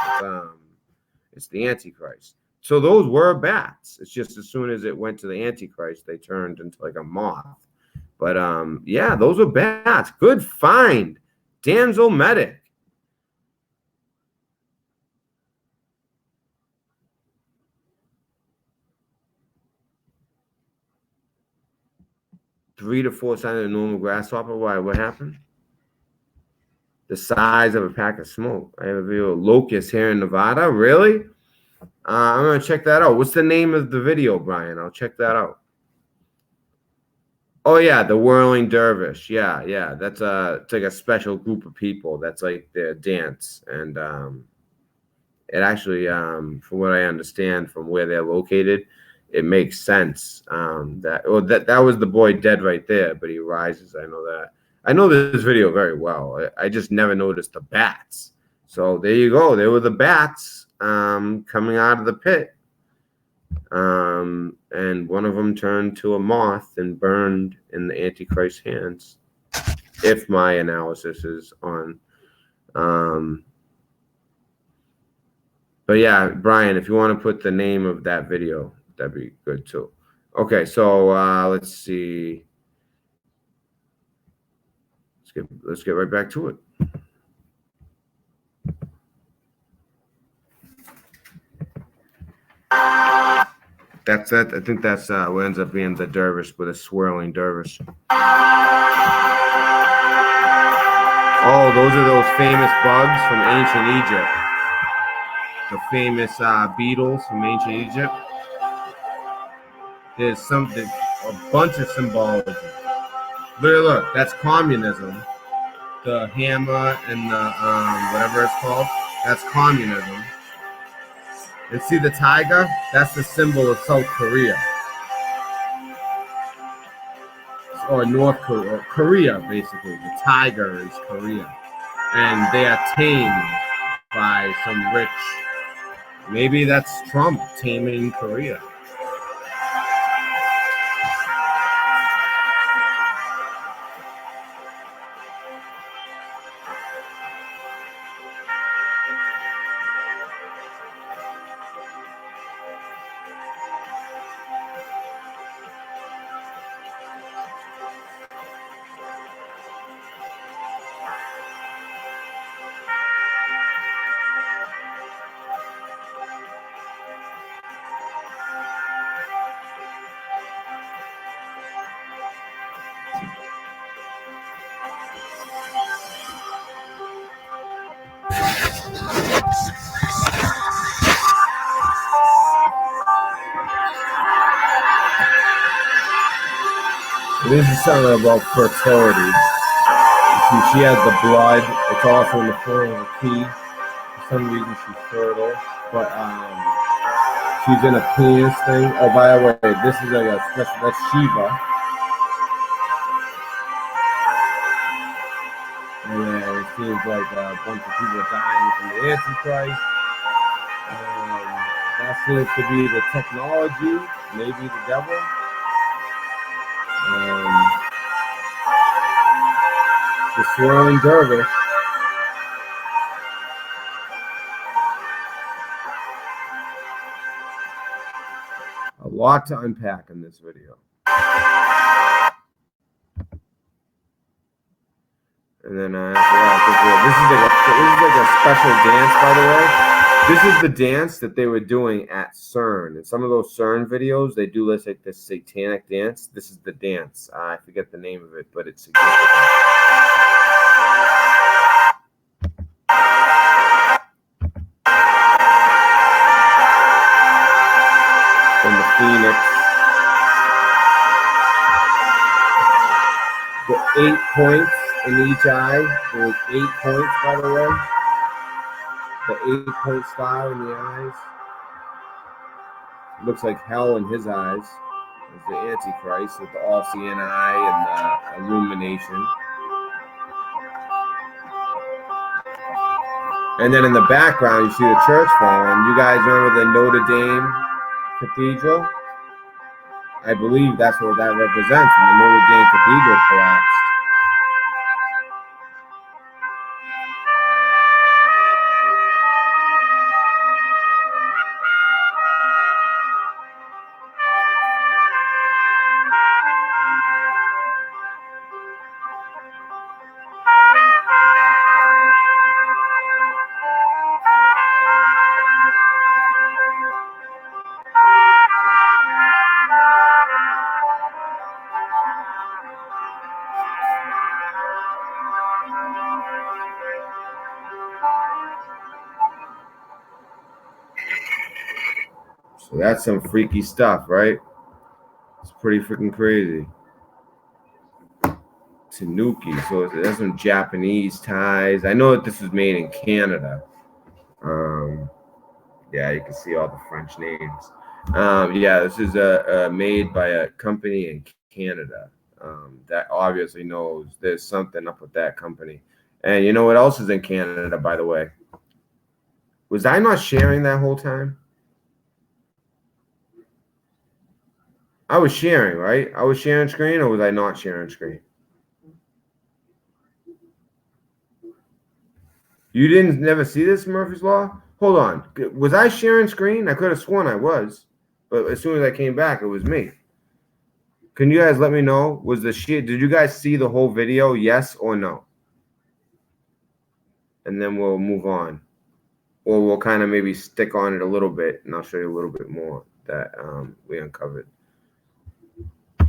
Speaker 1: It's the Antichrist. So those were bats. It's just as soon as it went to the Antichrist, they turned into like a moth. But yeah, those were bats. Good find, Danzel Medic. Three to four times a normal grasshopper. Why? What happened? The size of a pack of smoke. I have a video of locusts here in Nevada. Really? I'm gonna check that out. What's the name of the video, Brian? I'll check that out. Oh yeah, the whirling dervish. Yeah, yeah. That's it's like a special group of people. That's like their dance, and it actually, from what I understand, from where they're located, it makes sense. That was the boy dead right there, but he rises. I know that. I know this video very well. I just never noticed the bats. So there you go. There were the bats coming out of the pit. And one of them turned to a moth and burned in the Antichrist's hands, if my analysis is on. But yeah, Brian, if you want to put the name of that video, that'd be good too. Okay, so let's see. Let's get right back to it. That's it. I think that's what ends up being the dervish with a swirling dervish. Oh, those are those famous bugs from ancient Egypt. The famous beetles from ancient Egypt. There's a bunch of symbology. Look, that's communism. The hammer and the whatever it's called, that's communism. And see the tiger? That's the symbol of South Korea. Or North Korea, or Korea, basically. The tiger is Korea. And they are tamed by some rich, maybe that's Trump taming Korea. This is something about fertility. See, she has the blood. It's also in the form of a key. For some reason, she's fertile. But she's in a penis thing. Oh, by the way, this is like a special. That's Shiva. And it seems like a bunch of people are dying from the Antichrist. That seems to be the technology, maybe the devil. The swirling dervish. A lot to unpack in this video. And then this is like a special dance, by the way. This is the dance that they were doing at CERN. In some of those CERN videos, they do this like this satanic dance. This is the dance. I forget the name of it, but it's significant. From the Phoenix. The 8 points in each eye. There's 8 points, by the way. The 8-point star in the eyes. It looks like hell in his eyes. It's the Antichrist with the all-seeing eye and the illumination. And then in the background, you see the church falling. You guys remember the Notre Dame Cathedral? I believe that's what that represents when the Notre Dame Cathedral collapsed. So that's some freaky stuff, right? It's pretty freaking crazy. Tanuki. So there's some Japanese ties. I know that this was made in Canada. Yeah, you can see all the French names. Yeah, this is made by a company in Canada that obviously knows there's something up with that company. And you know what else is in Canada, by the way? Was I not sharing that whole time? I was sharing, right? I was sharing screen, or was I not sharing screen? You didn't never see this, Murphy's Law? Hold on. Was I sharing screen? I could have sworn I was. But as soon as I came back, it was me. Can you guys let me know? Was the shit? Did you guys see the whole video? Yes or no? And then we'll move on. Or we'll kind of maybe stick on it a little bit, and I'll show you a little bit more that we uncovered.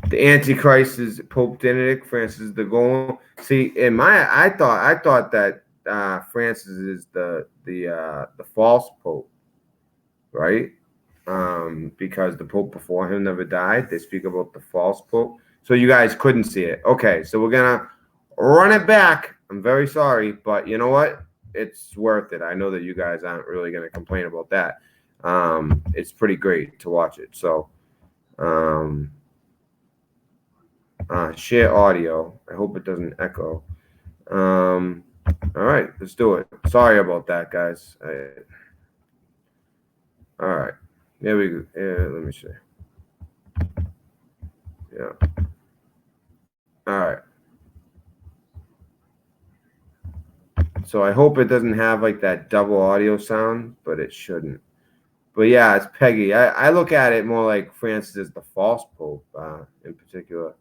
Speaker 1: The Antichrist is Pope Benedict, Francis the Golem. See, I thought that Francis is the false pope, right? Because the pope before him never died. They speak about the false pope. So you guys couldn't see it. Okay, so we're gonna run it back. I'm very sorry, but you know what? It's worth it. I know that you guys aren't really gonna complain about that. It's pretty great to watch it. So share audio. I hope it doesn't echo. All right, let's do it. Sorry about that, guys. All right, there we go. Yeah, let me see. Yeah. All right. So I hope it doesn't have like that double audio sound, but it shouldn't. But yeah, it's Peggy. I look at it more like Francis is the false pope in particular.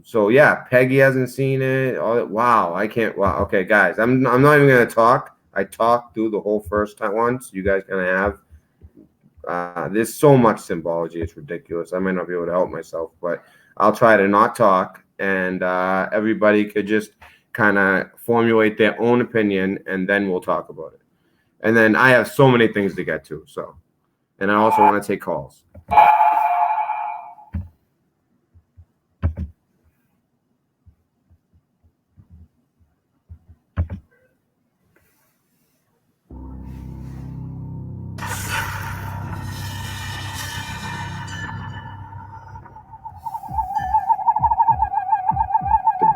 Speaker 1: So yeah, Peggy hasn't seen it. Wow, I can't. Wow. Okay, guys, I'm not even gonna talk. I talked through the whole first time once. You guys gonna have. There's so much symbology. It's ridiculous. I might not be able to help myself, but I'll try to not talk, and everybody could just kind of formulate their own opinion, and then we'll talk about it. And then I have so many things to get to. So, and I also want to take calls.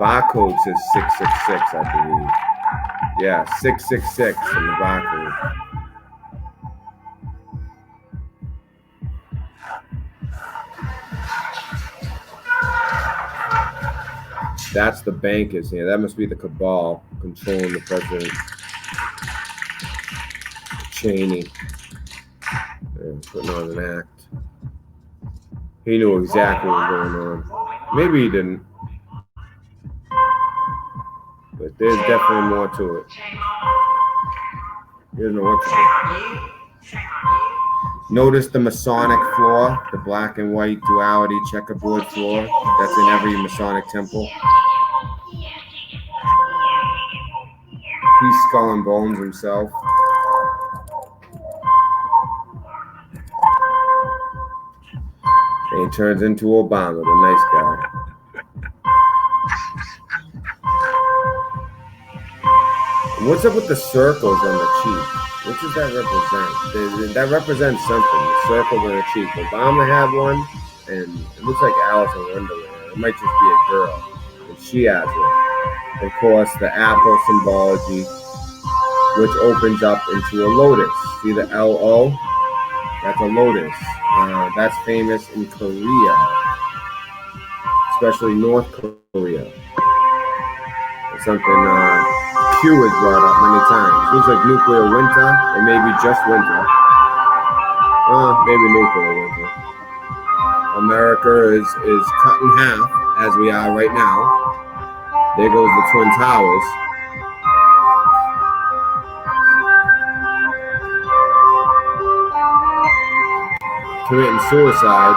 Speaker 1: Barcode says 666, I believe. Yeah, 666 in the barcode. That's the bankers here. That must be the cabal controlling the president. Cheney. Putting on an act. He knew exactly what was going on. Maybe he didn't. But there's definitely more to it. He doesn't know what to do. Notice the Masonic floor, the black and white duality checkerboard floor that's in every Masonic temple. He's Skull and Bones himself. And he turns into Obama, the nice guy. What's up with the circles on the cheek? What does that represent? That represents something. The circles on the cheek. Obama had one, and it looks like Alice in Wonderland. It might just be a girl, and she has one. Of course, the apple symbology, which opens up into a lotus. See the LO? That's a lotus. That's famous in Korea, especially North Korea. It's something Q was brought up many times. Looks like nuclear winter, or maybe just winter. Maybe nuclear winter. America is cut in half, as we are right now. There goes the Twin Towers. Committing suicide.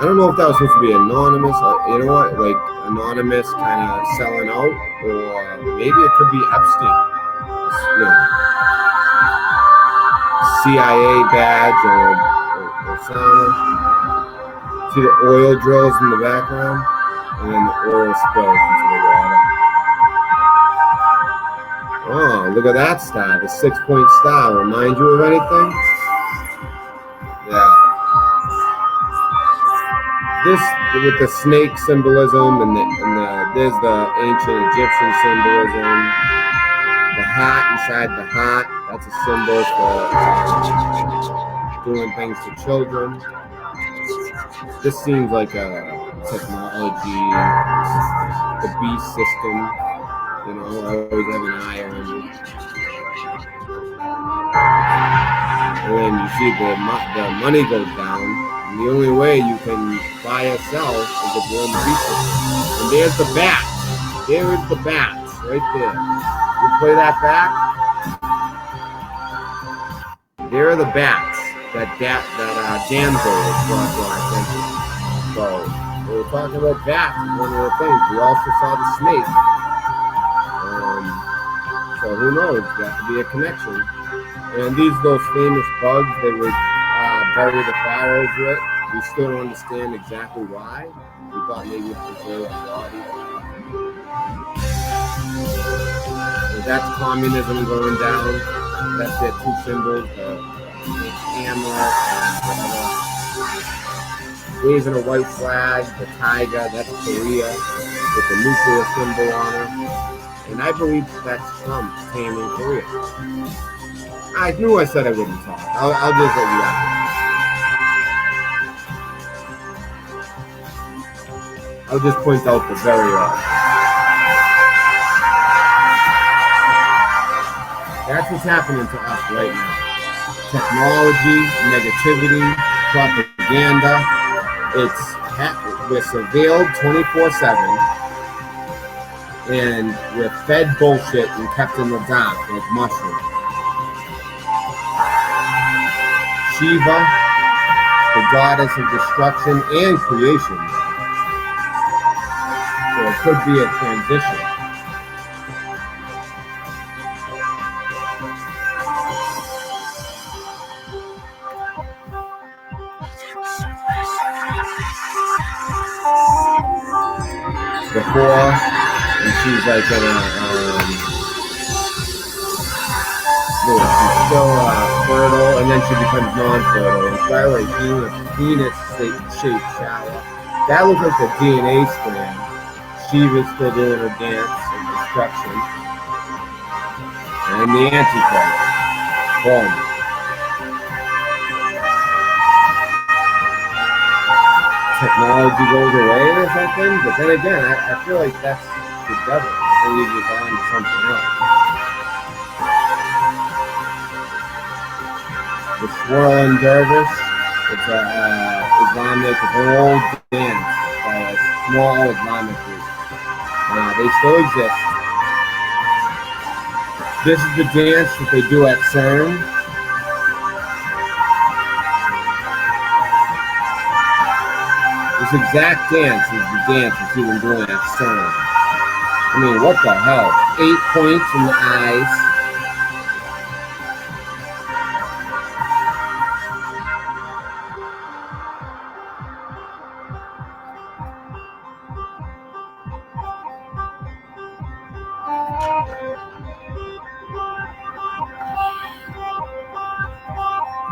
Speaker 1: I don't know if that was supposed to be anonymous, you know what, like anonymous kind of selling out, or maybe it could be Epstein, you know, CIA badge or something. See the oil drills in the background, and then the oil spills into the look at that star, the 6-point star. Remind you of anything? Yeah. This with the snake symbolism and there's the ancient Egyptian symbolism. The heart inside the heart, that's a symbol for doing things to children. This seems like a technology, the beast system, you know, always have an eye on you. And then you see the money goes down, and the only way you can buy or sell is if you're in the beast system. And there's the bats. There is the bats, right there. You play that back. There are the bats that damsel was brought to our attention. So we were talking about bats, one of the things. We also saw the snake. So who knows? That could be a connection. And those famous bugs they would bury the pharaohs with. We still don't understand exactly why. We thought maybe it's preserve the body. So that's communism going down. That's their two symbols, the hammer and whatever. Waving a white flag, the tiger, that's Korea, with the nuclear symbol on it. And I believe that's Trump taming Korea. I knew I said I wouldn't talk. I'll just let you out. I'll just point out the very That's what's happening to us right now. Technology, negativity, propaganda. We're surveilled 24/7, and we're fed bullshit and kept in the dark like mushrooms. Shiva, the goddess of destruction and creation. So it could be a transition. Before, and she's like in a, she's still fertile, and then she becomes non-fertile. And by the way, penis-shaped shower. That looks like the DNA strand. Shiva's still doing her dance of destruction. And the Antichrist. Boom. Technology goes away or something, but then again, I feel like that's the devil. I believe it's on to something else. The swirling dervish, it's a Islamic, it's an old dance by a small Islamic group. They still exist. This is the dance that they do at CERN. This exact dance is the dance that you've been doing at CERN. I mean, what the hell? 8 points in the eyes.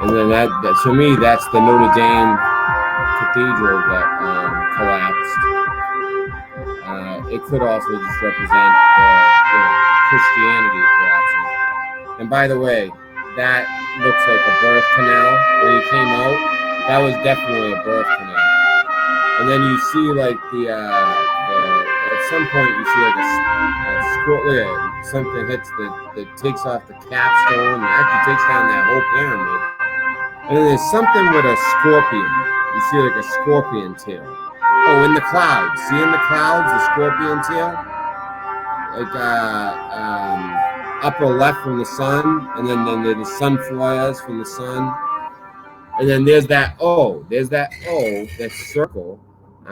Speaker 1: And then that to me, that's the Notre Dame Cathedral that collapsed. It could also just represent Christianity collapsing. And by the way, that looks like a birth canal. When he came out, that was definitely a birth canal. And then you see like at some point you see like a something hits that takes off the capstone and actually takes down that whole pyramid. And then there's something with a scorpion. You see like a scorpion tail. Oh, in the clouds. See in the clouds, the scorpion tail? Like upper left from the sun, and then the sun flares from the sun. And then there's that that circle. I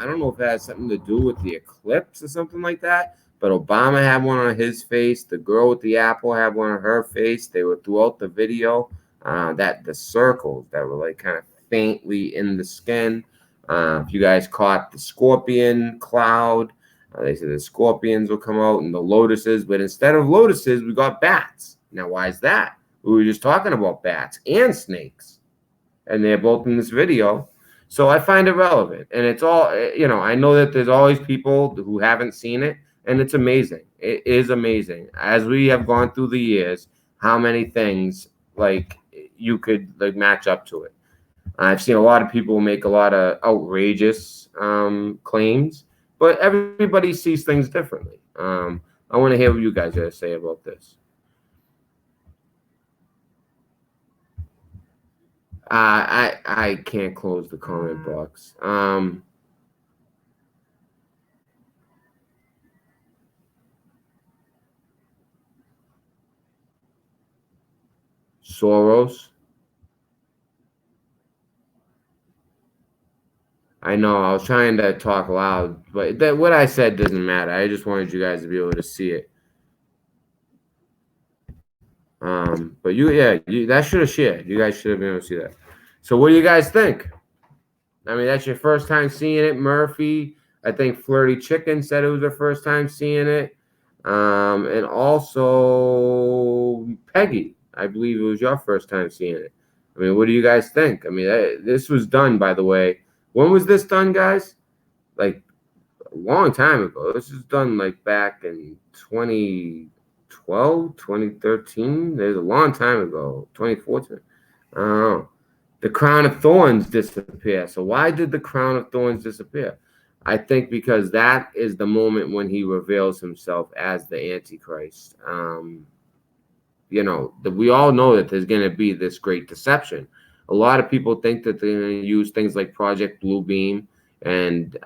Speaker 1: don't know if that has something to do with the eclipse or something like that. But Obama had one on his face. The girl with the apple had one on her face. They were throughout the video. That the circles that were like kind of faintly in the skin. If you guys caught the scorpion cloud, They said the scorpions will come out and the lotuses, but instead of lotuses, we got bats. Now, why is that? We were just talking about bats and snakes, and they're both in this video. So I find it relevant, and it's all, you know, I know that there's always people who haven't seen it, and it's amazing. It is amazing. As we have gone through the years, how many things, like, you could, like, match up to it. I've seen a lot of people make a lot of outrageous claims, but everybody sees things differently. I want to hear what you guys have to say about this. I can't close the comment box. Soros. I know I was trying to talk loud, but what I said doesn't matter. I just wanted you guys to be able to see it. But that should have shared. You guys should have been able to see that. So what do you guys think? I mean, that's your first time seeing it, Murphy. I think Flirty Chicken said it was their first time seeing it. And also Peggy, I believe it was your first time seeing it. I mean, what do you guys think? I mean, this was done, by the way. When was this done, guys? Like a long time ago. This was done like back in 2012, 2013. There's a long time ago. 2014. I don't know. The crown of thorns disappear. So why did the crown of thorns disappear? I think because that is the moment when he reveals himself as the Antichrist. You know, we all know that there's going to be this great deception. A lot of people think that they're going to use things like Project Bluebeam, and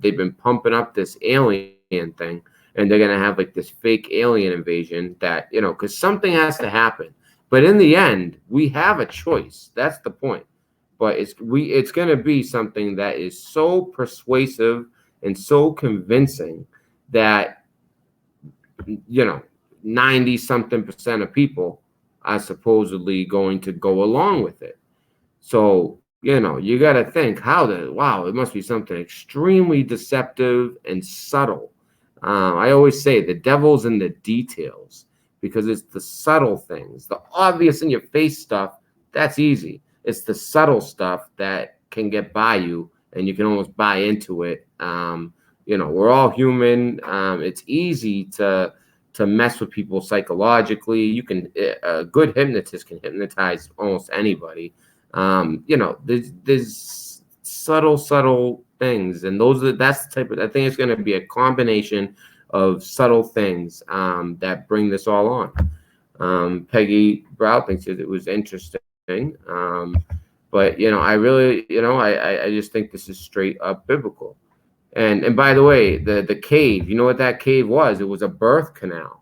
Speaker 1: they've been pumping up this alien thing, and they're going to have like this fake alien invasion that, you know, because something has to happen. But in the end, we have a choice. That's the point. But it's going to be something that is so persuasive and so convincing that, you know, 90-something% of people are supposedly going to go along with it. So, you know, you got to think wow, it must be something extremely deceptive and subtle. I always say the devil's in the details, because it's the subtle things, the obvious in your face stuff. That's easy. It's the subtle stuff that can get by you, and you can almost buy into it. You know, we're all human. It's easy to mess with people psychologically. You can, a good hypnotist can hypnotize almost anybody. You know, there's subtle things, and that's the type of, I think it's going to be a combination of subtle things that bring this all on. Peggy Brow thinks it was interesting. But, you know, I really, you know, I just think this is straight up biblical. And by the way, the cave, you know what that cave was? It was a birth canal.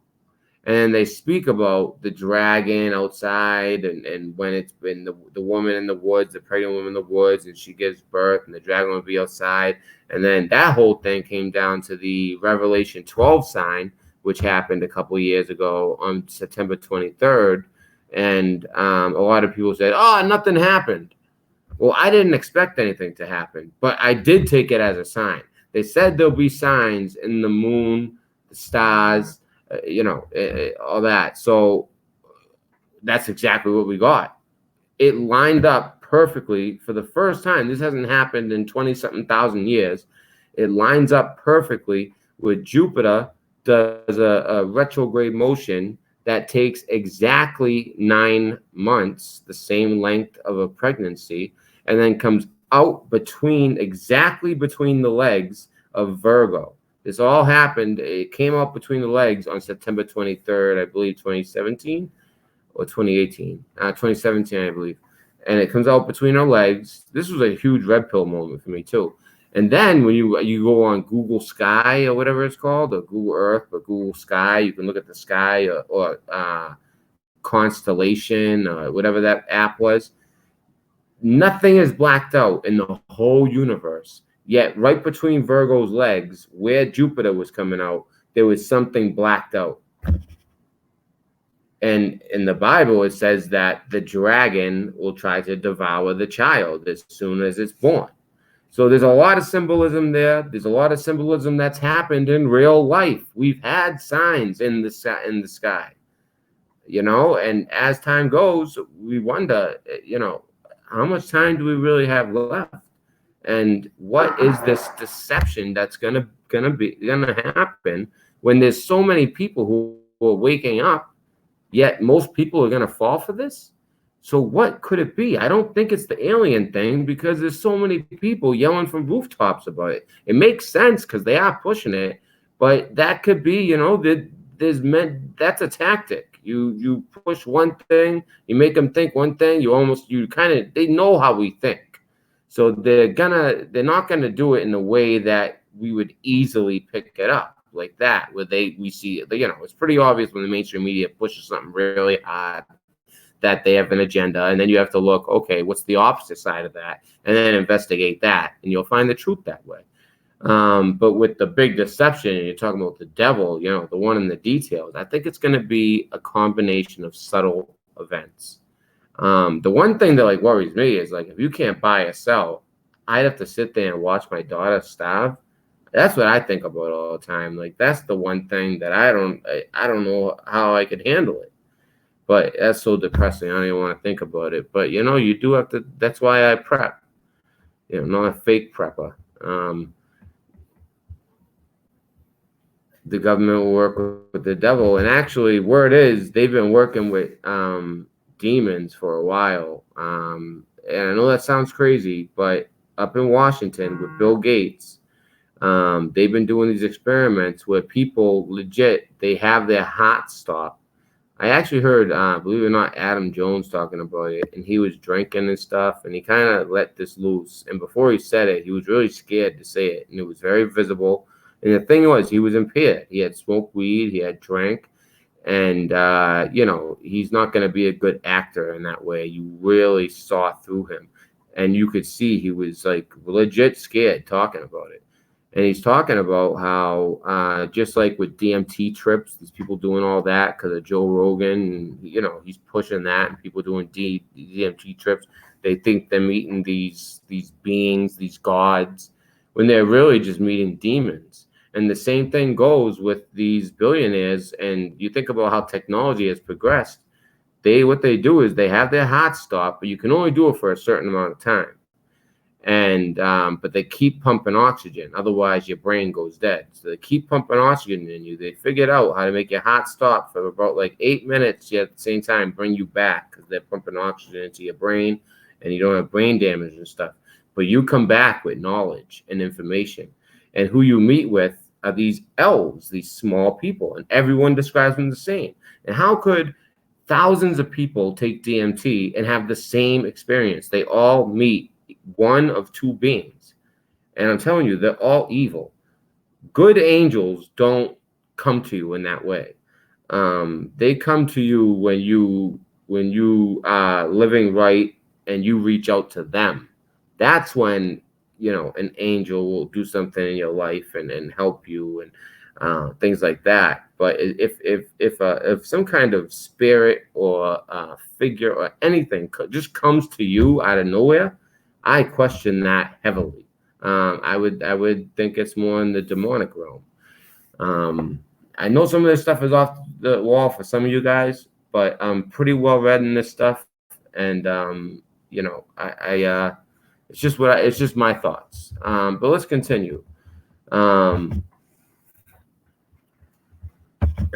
Speaker 1: And they speak about the dragon outside, and when it's been the woman in the woods, the pregnant woman in the woods, and she gives birth, and the dragon will be outside. And then that whole thing came down to the Revelation 12 sign, which happened a couple of years ago on September 23rd. And a lot of people said, oh, nothing happened. Well, I didn't expect anything to happen, but I did take it as a sign. They said there'll be signs in the moon, the stars, you know, all that. So that's exactly what we got. It lined up perfectly for the first time. This hasn't happened in 20-something thousand years. It lines up perfectly with Jupiter does a retrograde motion that takes exactly 9 months, the same length of a pregnancy, and then comes out exactly between the legs of Virgo. This all happened. It came out between the legs on September 23rd, I believe, 2017 or 2018. 2017, I believe. And it comes out between our legs. This was a huge red pill moment for me, too. And then when you go on Google Sky or whatever it's called, or Google Earth, or Google Sky, you can look at the sky or Constellation or whatever that app was. Nothing is blacked out in the whole universe. Yet right between Virgo's legs, where Jupiter was coming out, there was something blacked out. And in the Bible, it says that the dragon will try to devour the child as soon as it's born. So there's a lot of symbolism there. There's a lot of symbolism that's happened in real life. We've had signs in the sky, you know, and as time goes, we wonder, you know, how much time do we really have left? And what is this deception that's gonna happen when there's so many people who are waking up, yet most people are gonna fall for this? So what could it be? I don't think it's the alien thing, because there's so many people yelling from rooftops about it. It makes sense because they are pushing it, but that could be, you know, that's a tactic. You push one thing, you make them think one thing, they know how we think. So they're not gonna do it in a way that we would easily pick it up like that, where we see it. You know, it's pretty obvious when the mainstream media pushes something really hard that they have an agenda, and then you have to look, okay, what's the opposite side of that, and then investigate that, and you'll find the truth that way. But with the big deception, and you're talking about the devil, you know, the one in the details, I think it's going to be a combination of subtle events. The one thing that like worries me is like, if you can't buy or sell, I'd have to sit there and watch my daughter starve. That's what I think about all the time. Like, that's the one thing that I don't know how I could handle it. But that's so depressing. I don't even want to think about it. But, you know, you do have to. That's why I prep. You know, not a fake prepper. The government will work with the devil. And actually, word is they've been working with demons for a while. And I know that sounds crazy, but up in Washington with Bill Gates, they've been doing these experiments where people legit, they have their heart stop. I actually heard, believe it or not, Adam Jones talking about it, and he was drinking and stuff, and he kind of let this loose. And before he said it, he was really scared to say it, and it was very visible. And the thing was, he was impaired. He had smoked weed, he had drank, and, you know, he's not going to be a good actor in that way. You really saw through him, and you could see he was, like, legit scared talking about it. And he's talking about how, just like with DMT trips, these people doing all that because of Joe Rogan, and, you know, he's pushing that, and people doing DMT trips. They think they're meeting these beings, these gods, when they're really just meeting demons. And the same thing goes with these billionaires. And you think about how technology has progressed. What they do is they have their heart stop, but you can only do it for a certain amount of time. And but they keep pumping oxygen, otherwise your brain goes dead. So they keep pumping oxygen in you. They figured out how to make your heart stop for about like 8 minutes, yet at the same time bring you back, because they're pumping oxygen into your brain, and you don't have brain damage and stuff. But you come back with knowledge and information. And who you meet with are these elves, these small people, and everyone describes them the same. And how could thousands of people take DMT and have the same experience? They all meet one of two beings, and I'm telling you, they're all evil. Good angels don't come to you in that way. They come to you when you are living right and you reach out to them. That's when, you know, an angel will do something in your life and help you and things like that. But if some kind of spirit or figure or anything just comes to you out of nowhere, I question that heavily. I would think it's more in the demonic realm. I know some of this stuff is off the wall for some of you guys, but I'm pretty well read in this stuff, and you know, it's just my thoughts. But let's continue. And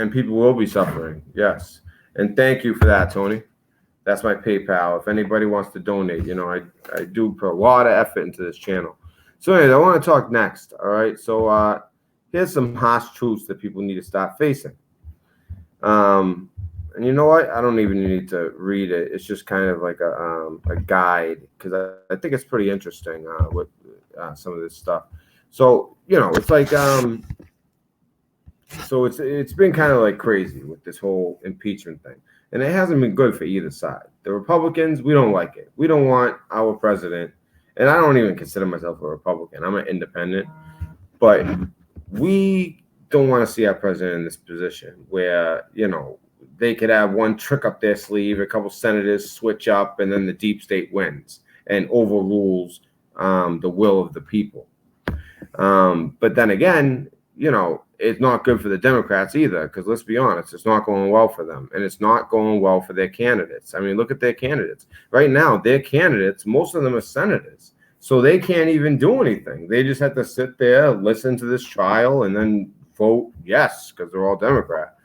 Speaker 1: people will be suffering, yes. And thank you for that, Tony. That's my PayPal. If anybody wants to donate, you know, I do put a lot of effort into this channel. So anyways, I want to talk next. All right. So here's some harsh truths that people need to start facing. And you know what? I don't even need to read it. It's just kind of like a guide, because I think it's pretty interesting with some of this stuff. So, you know, it's like so it's been kind of like crazy with this whole impeachment thing. And it hasn't been good for either side. The Republicans, we don't like it. We don't want our president, and I don't even consider myself a Republican. I'm an independent. But we don't want to see our president in this position where, you know, they could have one trick up their sleeve, a couple senators switch up, and then the deep state wins and overrules the will of the people. But then again, it's not good for the Democrats either, because let's be honest, it's not going well for them, and it's not going well for their candidates. I mean, look at their candidates. Right now, their candidates, most of them are senators, so they can't even do anything. They just have to sit there, listen to this trial, and then vote yes, because they're all Democrat.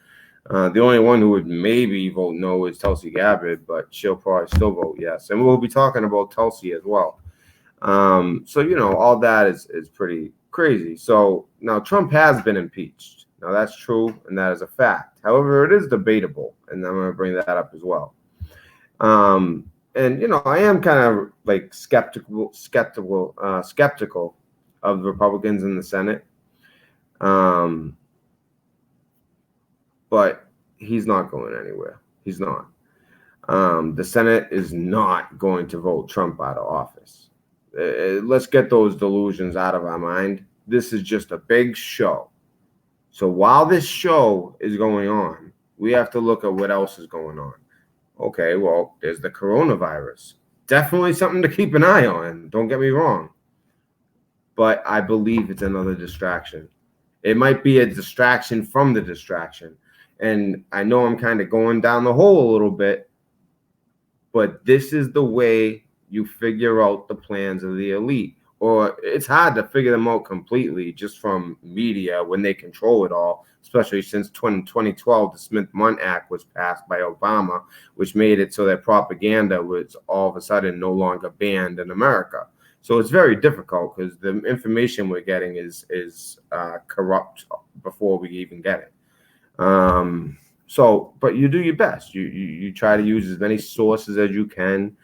Speaker 1: The only one who would maybe vote no is Tulsi Gabbard, but she'll probably still vote yes. And we'll be talking about Tulsi as well. So, all that is pretty crazy. So now Trump has been impeached. Now that's true, and that is a fact. However, it is debatable, and I'm going to bring that up as well. And I am kind of like skeptical of the Republicans in the Senate. But he's not going anywhere. He's not. The Senate is not going to vote Trump out of office. Let's get those delusions out of our mind. This is just a big show. So while this show is going on, we have to look at what else is going on. Okay, well, there's the coronavirus. Definitely something to keep an eye on. Don't get me wrong. But I believe it's another distraction. It might be a distraction from the distraction. And I know I'm kind of going down the hole a little bit, but this is the way you figure out the plans of the elite. Or it's hard to figure them out completely just from media when they control it all, especially since 2012, the Smith-Mundt Act was passed by Obama, which made it so that propaganda was all of a sudden no longer banned in America. So it's very difficult because the information we're getting is corrupt before we even get it. But you do your best. You try to use as many sources as you can.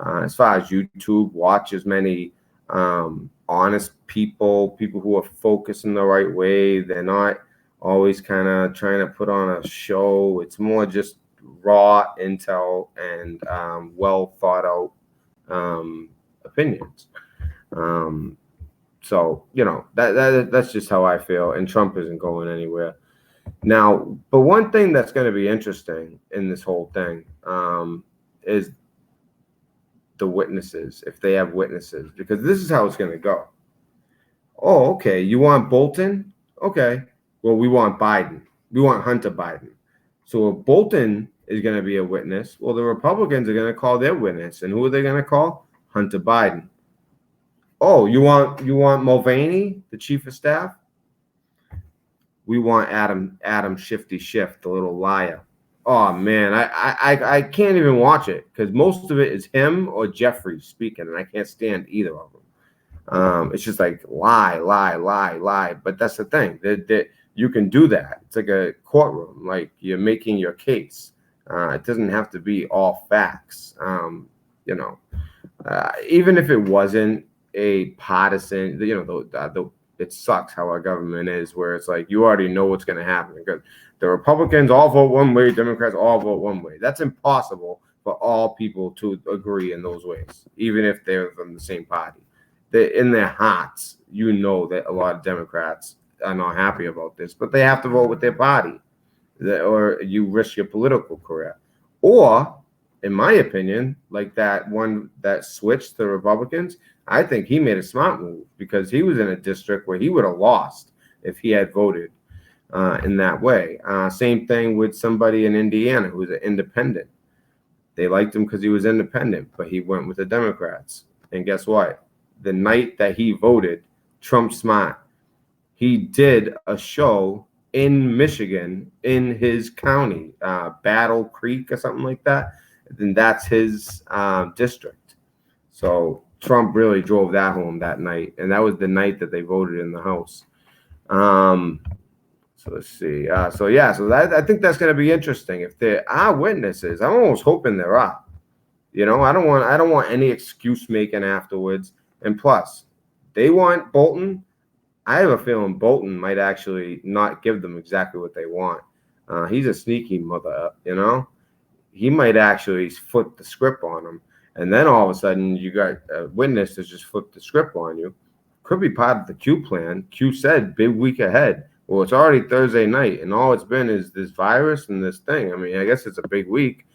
Speaker 1: As far as YouTube, watch as many honest people who are focused in the right way. They're not always kind of trying to put on a show. It's more just raw intel and well thought out opinions. So that's just how I feel. And Trump isn't going anywhere. Now, but one thing that's going to be interesting in this whole thing is the witnesses, if they have witnesses, because this is how it's going to go. Oh, okay. You want Bolton? Okay. Well, we want Biden. We want Hunter Biden. So if Bolton is going to be a witness, well, the Republicans are going to call their witness. And who are they going to call? Hunter Biden. Oh, you want Mulvaney, the chief of staff? We want Adam Shifty Schiff, the little liar. Oh man, I can't even watch it because most of it is him or Jeffrey speaking, and I can't stand either of them. It's just like lie. But that's the thing that you can do that. It's like a courtroom, like you're making your case. It doesn't have to be all facts. Even if it wasn't a partisan, it sucks how our government is, where it's like you already know what's going to happen. Because the Republicans all vote one way, Democrats all vote one way. That's impossible for all people to agree in those ways, even if they're from the same party. In their hearts, that a lot of Democrats are not happy about this, but they have to vote with their party, or you risk your political career. Or, in my opinion, like that one that switched to Republicans, I think he made a smart move because he was in a district where he would have lost if he had voted in that way. Same thing with somebody in Indiana who was an independent. They liked him because he was independent, but he went with the Democrats. And guess what? The night that he voted, Trump smart. He did a show in Michigan in his county, Battle Creek or something like that. And that's his district. So Trump really drove that home that night, and that was the night that they voted in the House. So let's see. I think that's going to be interesting. If there are witnesses, I'm almost hoping there are. I don't want any excuse making afterwards. And plus, they want Bolton. I have a feeling Bolton might actually not give them exactly what they want. He's a sneaky mother, He might actually flip the script on them. And then all of a sudden, you got a witness that just flipped the script on you. Could be part of the Q plan. Q said big week ahead. Well, it's already Thursday night, and all it's been is this virus and this thing. I mean, I guess it's a big week,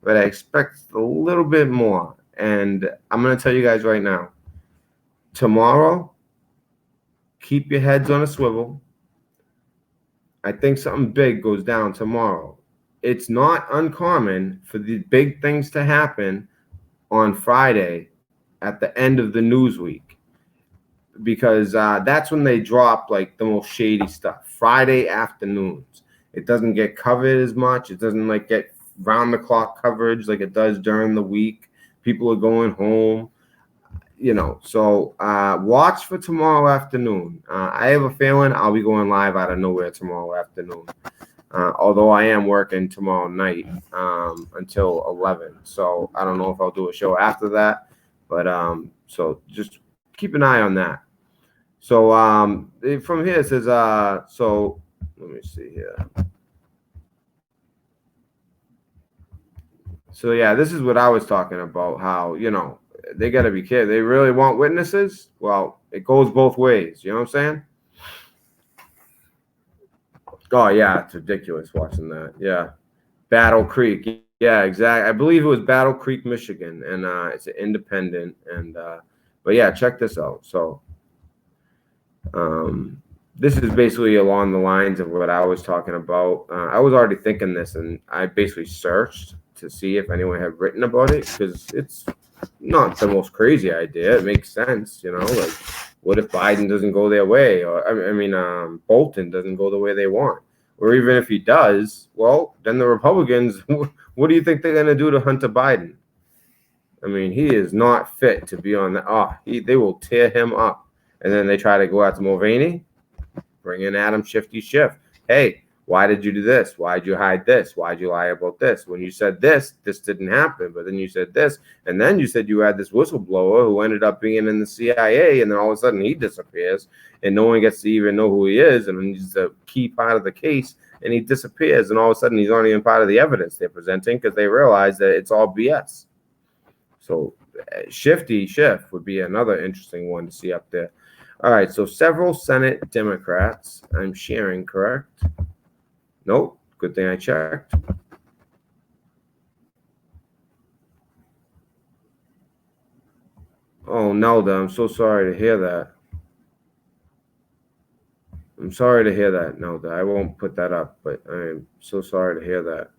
Speaker 1: but I expect a little bit more. And I'm going to tell you guys right now, tomorrow, keep your heads on a swivel. I think something big goes down tomorrow. It's not uncommon for the big things to happen on Friday at the end of the news week, because that's when they drop like the most shady stuff. Friday afternoons, it doesn't get covered as much. It doesn't like get round the clock coverage like it does during the week. People are going home, you know. So watch for tomorrow afternoon. I have a feeling I'll be going live out of nowhere tomorrow afternoon. Although I am working tomorrow night until 11. So I don't know if I'll do a show after that, but so just keep an eye on that. So from here it says, so let me see here. So yeah, this is what I was talking about, how, you know, they got to be careful. They really want witnesses. Well, it goes both ways. You know what I'm saying? Oh yeah, it's ridiculous watching that. Yeah, Battle Creek. Yeah, exactly. I believe it was Battle Creek, Michigan, and it's an independent. And but yeah, check this out. So this is basically along the lines of what I was talking about. I was already thinking this, and I basically searched to see if anyone had written about it, because it's not the most crazy idea. It makes sense, you know. Like, what if Biden doesn't go their way, or I mean, Bolton doesn't go the way they want, or even if he does, well, then the Republicans, what do you think they're gonna do to Hunter Biden? I mean, he is not fit to be on the. They will tear him up, and then they try to go after Mulvaney. Bring in Adam Shifty Schiff. Hey, why did you do this? Why did you hide this? Why did you lie about this? When you said this didn't happen, but then you said this, and then you said you had this whistleblower who ended up being in the CIA, and then all of a sudden he disappears, and no one gets to even know who he is, and he's a key part of the case, and he disappears, and all of a sudden he's not even part of the evidence they're presenting, because they realize that it's all BS. So Shifty Schiff would be another interesting one to see up there. All right, so several Senate Democrats, I'm sharing, correct? Nope, good thing I checked. Oh, Nelda, I'm so sorry to hear that. I'm sorry to hear that, Nelda. I won't put that up, but I'm so sorry to hear that.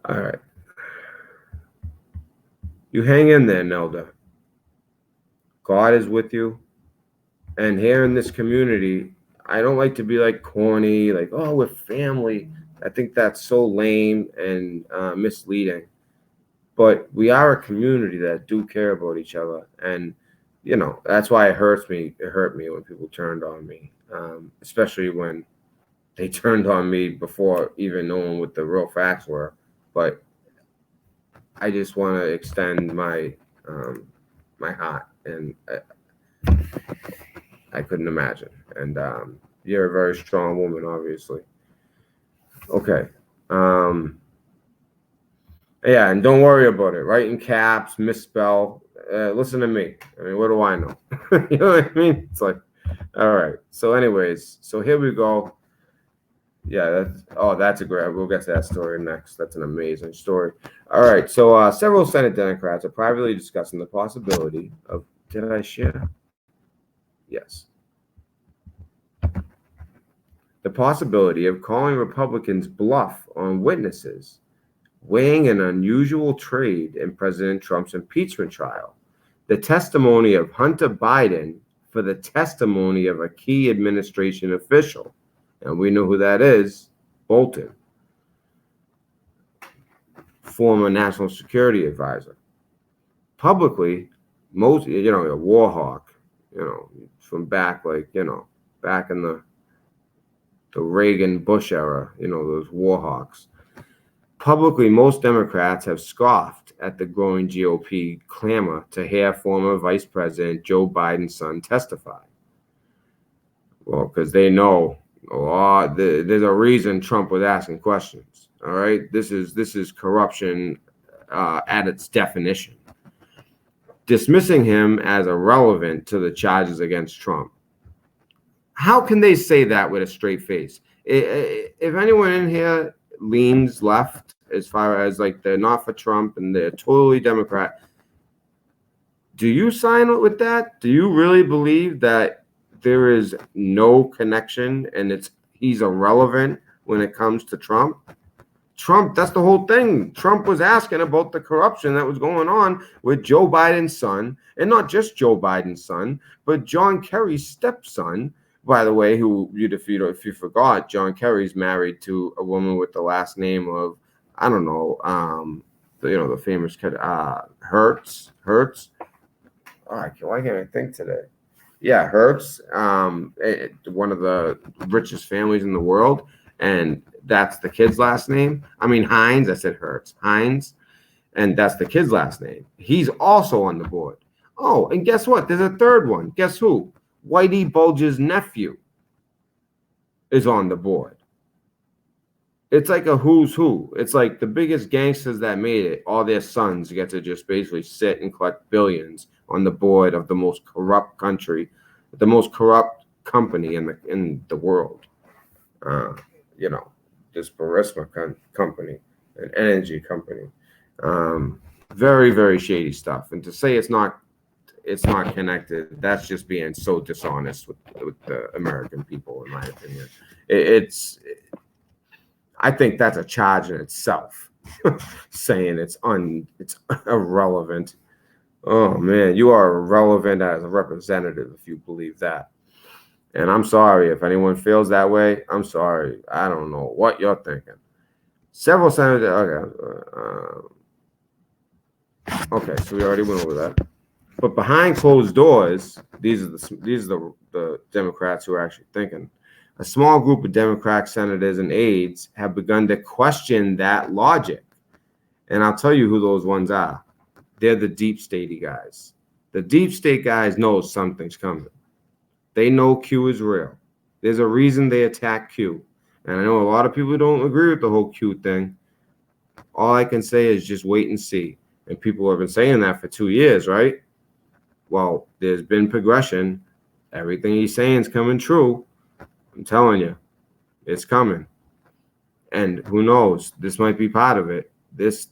Speaker 1: All right. You hang in there, Nelda. God is with you. And here in this community, I don't like to be like corny, like, oh, we're family. I think that's so lame and misleading. But we are a community that do care about each other. And, you know, that's why it hurts me. It hurt me when people turned on me, especially when they turned on me before even knowing what the real facts were. But I just want to extend my my heart, and I couldn't imagine. And you're a very strong woman, obviously. Okay. Yeah, and don't worry about it. Write in caps, misspell. Listen to me. I mean, what do I know? You know what I mean? It's like, all right. So anyways, so here we go. Yeah, that's a great. We'll get to that story next. That's an amazing story. All right. So several Senate Democrats are privately discussing the possibility of. Did I share? Yes. The possibility of calling Republicans bluff on witnesses, weighing an unusual trade in President Trump's impeachment trial, the testimony of Hunter Biden for the testimony of a key administration official. And we know who that is, Bolton, former national security advisor. Publicly, most, you know, a war hawk, you know, from back, like, you know, back in the Reagan Bush era, you know, those war hawks. Publicly, most Democrats have scoffed at the growing GOP clamor to hear former Vice President Joe Biden's son testify. Well, because they know, there's a reason Trump was asking questions. All right, this is corruption at its definition. Dismissing him as irrelevant to the charges against Trump. How can they say that with a straight face? If anyone in here leans left, as far as like they're not for Trump and they're totally Democrat. Do you sign with that? Do you really believe that there is no connection and he's irrelevant when it comes to Trump? Trump, that's the whole thing. Trump was asking about the corruption that was going on with Joe Biden's son, and not just Joe Biden's son, but John Kerry's stepson. By the way, if you forgot, John Kerry's married to a woman with the last name of, I don't know, the famous kid, Hertz. Oh, why can't I think today? Yeah, Hertz, one of the richest families in the world, and that's the kid's last name. I mean, Hines, I said Hertz, Hines, and that's the kid's last name. He's also on the board. Oh, and guess what? There's a third one. Guess who? Whitey Bulge's nephew is on the board. It's like a who's who. It's like the biggest gangsters that made it, all their sons get to just basically sit and collect billions on the board of the most corrupt country, the most corrupt company in the world. This Burisma company, an energy company. Very, very shady stuff. And to say it's not connected, that's just being so dishonest with the American people, in my opinion. I think that's a charge in itself, saying it's irrelevant. Oh man, you are irrelevant as a representative if you believe that. And I'm sorry if anyone feels that way. I'm sorry. I don't know what you're thinking. Several senators. Okay, so we already went over that. But behind closed doors, these are the Democrats who are actually thinking. A small group of Democrat senators and aides have begun to question that logic. And I'll tell you who those ones are. They're the deep statey guys. The deep state guys know something's coming. They know Q is real. There's a reason they attack Q. And I know a lot of people don't agree with the whole Q thing. All I can say is just wait and see. And people have been saying that for 2 years, right? Well, there's been progression. Everything he's saying is coming true. I'm telling you, it's coming. And who knows? This might be part of it. This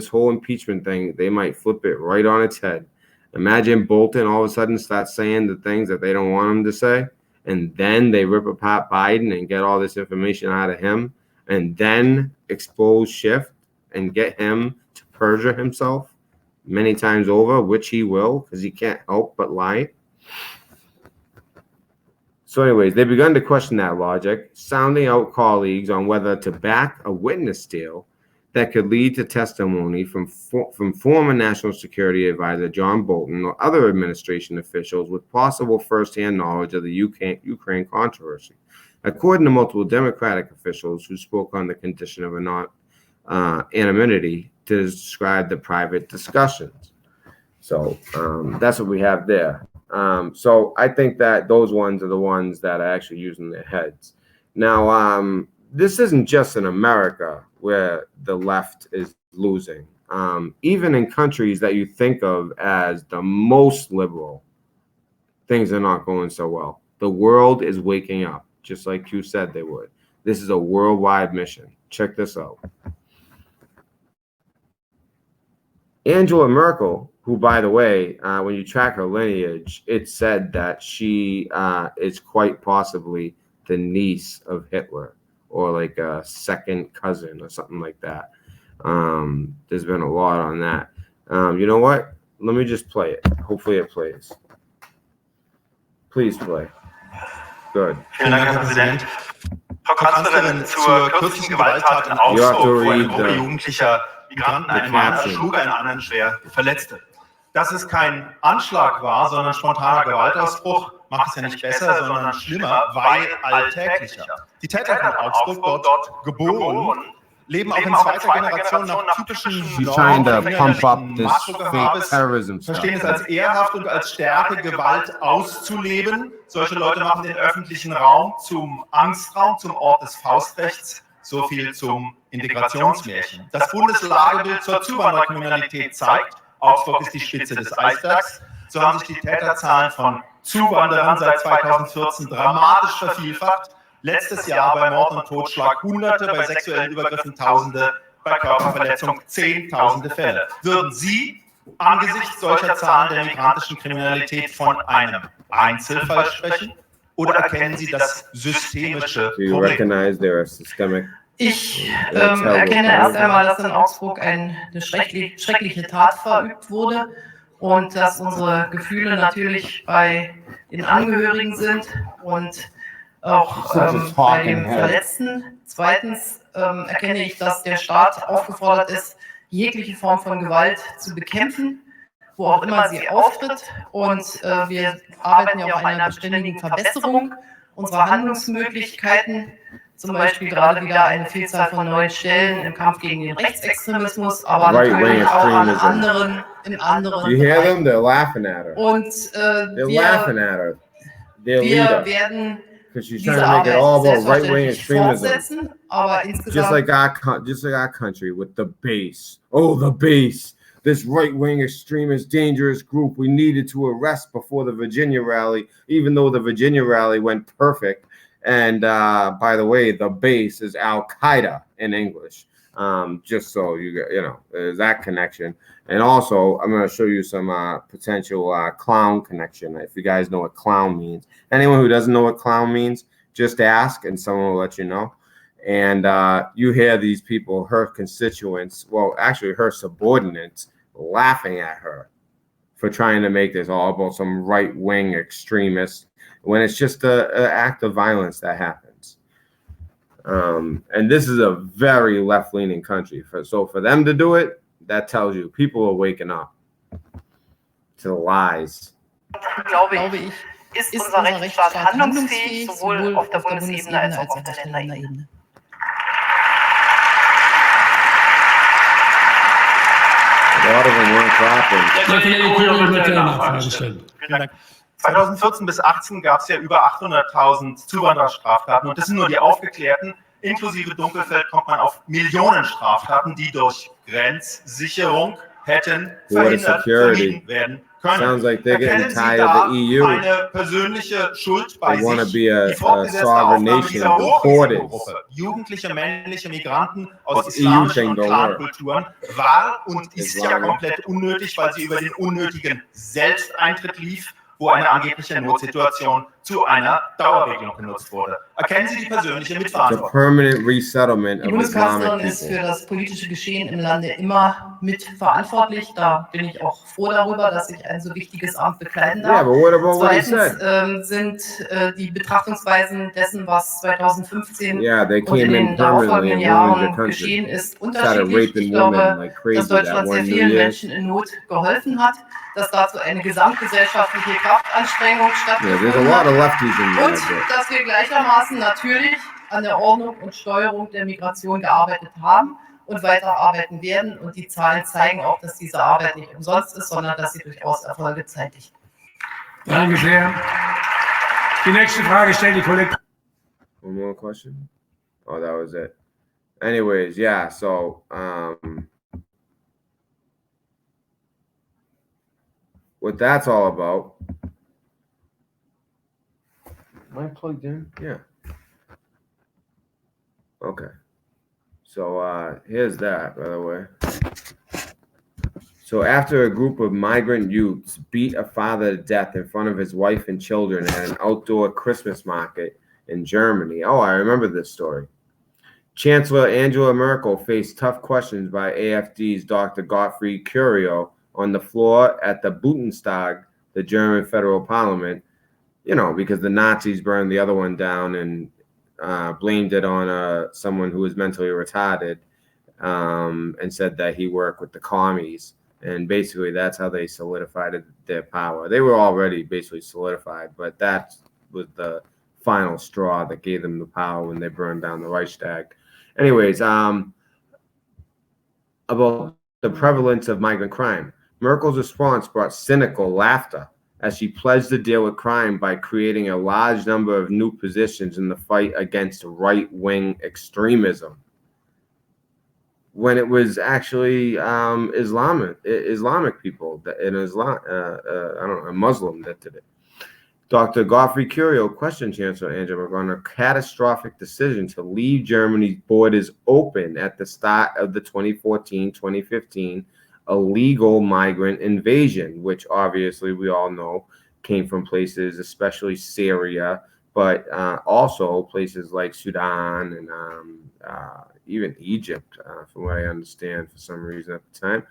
Speaker 1: whole impeachment thing, they might flip it right on its head. Imagine Bolton all of a sudden starts saying the things that they don't want him to say, and then they rip apart Biden and get all this information out of him, and then expose Schiff and get him to perjure himself many times over, which he will, because he can't help but lie. So anyways, they've begun to question that logic, sounding out colleagues on whether to back a witness deal that could lead to testimony from former National Security Advisor John Bolton or other administration officials with possible firsthand knowledge of the Ukraine controversy, according to multiple Democratic officials who spoke on the condition of anonymity to describe the private discussions. So that's what we have there. So I think that those ones are the ones that are actually using their heads. Now, this isn't just in America where the left is losing. Even in countries that you think of as the most liberal, things are not going so well. The world is waking up, just like Q said they would. This is a worldwide mission. Check this out. Angela Merkel, who, by the way, when you track her lineage, it said that she is quite possibly the niece of Hitler, or like a second cousin or something like that. There's been a lot on that. You know what? Let me just play it. Hopefully it plays. Please play. Good.
Speaker 4: Vielen Dank, Herr Präsident. Frau Kanzlerin, zur kürzlichen Gewalttat in Augsburg, wo eine Gruppe jugendlicher Migranten einen Mann erschlug, einen anderen schwer verletzte. Dass es kein Anschlag war, sondern spontaner Gewaltausbruch, macht es ja nicht besser, sondern schlimmer, weil alltäglicher. Die Täter von Augsburg, dort geboren, leben auch in zweiter Generation nach typischen Normen, verstehen es als ehrhaft und als Stärke, Gewalt auszuleben. Solche Leute machen den öffentlichen Raum zum Angstraum, zum Ort des Faustrechts. So viel zum Integrationsmärchen. Das Bundeslagebild zur Zuwandererkriminalität zeigt, Augsburg ist die Spitze des Eisbergs. So haben sich die Täterzahlen von Zuwanderern seit 2014 dramatisch vervielfacht. Letztes Jahr bei Mord und Totschlag Hunderte, bei sexuellen Übergriffen Tausende, bei Körperverletzung Zehntausende Fälle. Würden Sie angesichts solcher Zahlen der migrantischen Kriminalität von einem Einzelfall sprechen? Oder erkennen Sie das systemische Problem?
Speaker 5: Ich erkenne erst einmal, dass in Augsburg eine schreckliche Tat verübt wurde und dass unsere Gefühle natürlich bei den Angehörigen sind und auch bei dem Verletzten. Zweitens erkenne ich, dass der Staat aufgefordert ist, jegliche Form von Gewalt zu bekämpfen, wo auch immer sie auftritt. Und wir arbeiten ja auf einer beständigen Verbesserung unserer Handlungsmöglichkeiten. Zum Beispiel gerade wieder eine Vielzahl von neuen Stellen im Kampf gegen den Rechtsextremismus, aber natürlich auch an in anderen
Speaker 1: You hear them? They're laughing at her.
Speaker 5: Und wir werden diese Arbeit selbstverständlich fortsetzen, aber insgesamt
Speaker 1: just like our country with the base. Oh, the base. This right-wing extremist, dangerous group we needed to arrest before the Virginia rally, even though the Virginia rally went perfect. And by the way, the base is Al-Qaeda in English. Just so you know, there's that connection. And also, I'm going to show you some potential clown connection. If you guys know what clown means. Anyone who doesn't know what clown means, just ask and someone will let you know. And you hear these people, her constituents, well, actually her subordinates, laughing at her for trying to make this all about some right-wing extremists when it's just an act of violence that happens. And this is a very left-leaning country. So for them to do it, that tells you people are waking up to the lies.
Speaker 5: Glaube ich, ist unser Rechtsstaat handlungsfähig, sowohl auf der Bundesebene als auch auf der Länderebene.
Speaker 1: A lot of them weren't clapping.
Speaker 4: 2014 bis 2018 gab es ja über 800.000 Zuwandererstraftaten und das sind nur die aufgeklärten. Inklusive Dunkelfeld kommt man auf Millionen Straftaten, die durch Grenzsicherung hätten vermieden werden können.
Speaker 1: Sounds like they're getting tired of the EU.
Speaker 4: Eine persönliche Schuld bei
Speaker 1: They want to
Speaker 4: sich.
Speaker 1: be a sovereign nation.
Speaker 4: Jugendliche männliche Migranten aus islamischen und Clankulturen war und ist ja komplett unnötig, weil sie über den unnötigen Selbsteintritt lief, wo eine angebliche Notsituation zu einer Dauerregelung genutzt wurde. Erkennen Sie die persönliche Mitverantwortung?
Speaker 5: Die Bundeskanzlerin ist für das politische Geschehen im Lande immer mitverantwortlich. Da bin ich auch froh darüber, dass ich ein so wichtiges Amt bekleiden darf. Zweitens sind die Betrachtungsweisen dessen, was 2015 und in den darauffolgenden Jahren geschehen ist, unterschiedlich. Ich glaube, dass Deutschland sehr vielen Menschen in Not geholfen hat, dass dazu eine gesamtgesellschaftliche Kraftanstrengung stattgefunden hat und dass wir gleichermaßen natürlich an der Ordnung und Steuerung der Migration gearbeitet haben und weiterarbeiten werden. Und die Zahlen zeigen auch, dass diese Arbeit nicht umsonst ist, sondern dass sie durchaus Erfolge zeitigt.
Speaker 6: Danke sehr. Die nächste Frage stellt die Kollegin.
Speaker 1: One more question? Oh, that was it. Anyways, yeah, so what that's all about. Am I plugged in? Yeah. Okay. So here's that, by the way. So after a group of migrant youths beat a father to death in front of his wife and children at an outdoor Christmas market in Germany. Oh, I remember this story. Chancellor Angela Merkel faced tough questions by AfD's Dr. Gottfried Curio on the floor at the Bundestag, the German federal parliament, you know, because the Nazis burned the other one down and blamed it on someone who was mentally retarded and said that he worked with the commies. And basically that's how they solidified their power. They were already basically solidified, but that was the final straw that gave them the power when they burned down the Reichstag. Anyways, about the prevalence of migrant crime. Merkel's response brought cynical laughter as she pledged to deal with crime by creating a large number of new positions in the fight against right-wing extremism, when it was actually Islamic people in Islam, I don't know, a Muslim that did it. Dr. Godfrey Curio questioned Chancellor Angela Merkel on a catastrophic decision to leave Germany's borders open at the start of the 2014-2015 illegal migrant invasion, which obviously we all know came from places, especially Syria, but also places like Sudan and even Egypt, from what I understand for some reason at the time.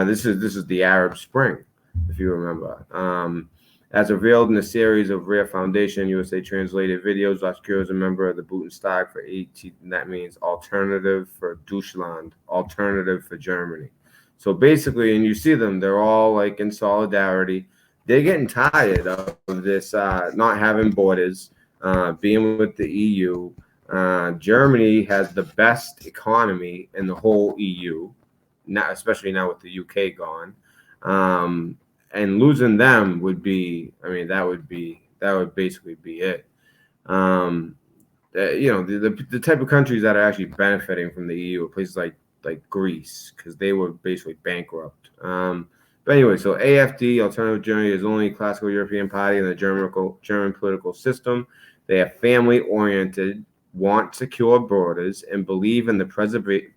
Speaker 1: This is the Arab Spring, if you remember. As revealed in a series of Rare Foundation USA translated videos, Dr. is a member of the Bundestag for 18. That means Alternative for Deutschland, Alternative for Germany. So basically, and you see them, they're all like in solidarity. They're getting tired of this not having borders, being with the EU. Germany has the best economy in the whole EU, now, especially now with the UK gone. And losing them would be, I mean, that would basically be it. You know, the type of countries that are actually benefiting from the EU are places like Greece, because they were basically bankrupt. But anyway, so AfD, Alternative Germany, is the only classical European party in the German political system. They are family-oriented, want secure borders, and believe in the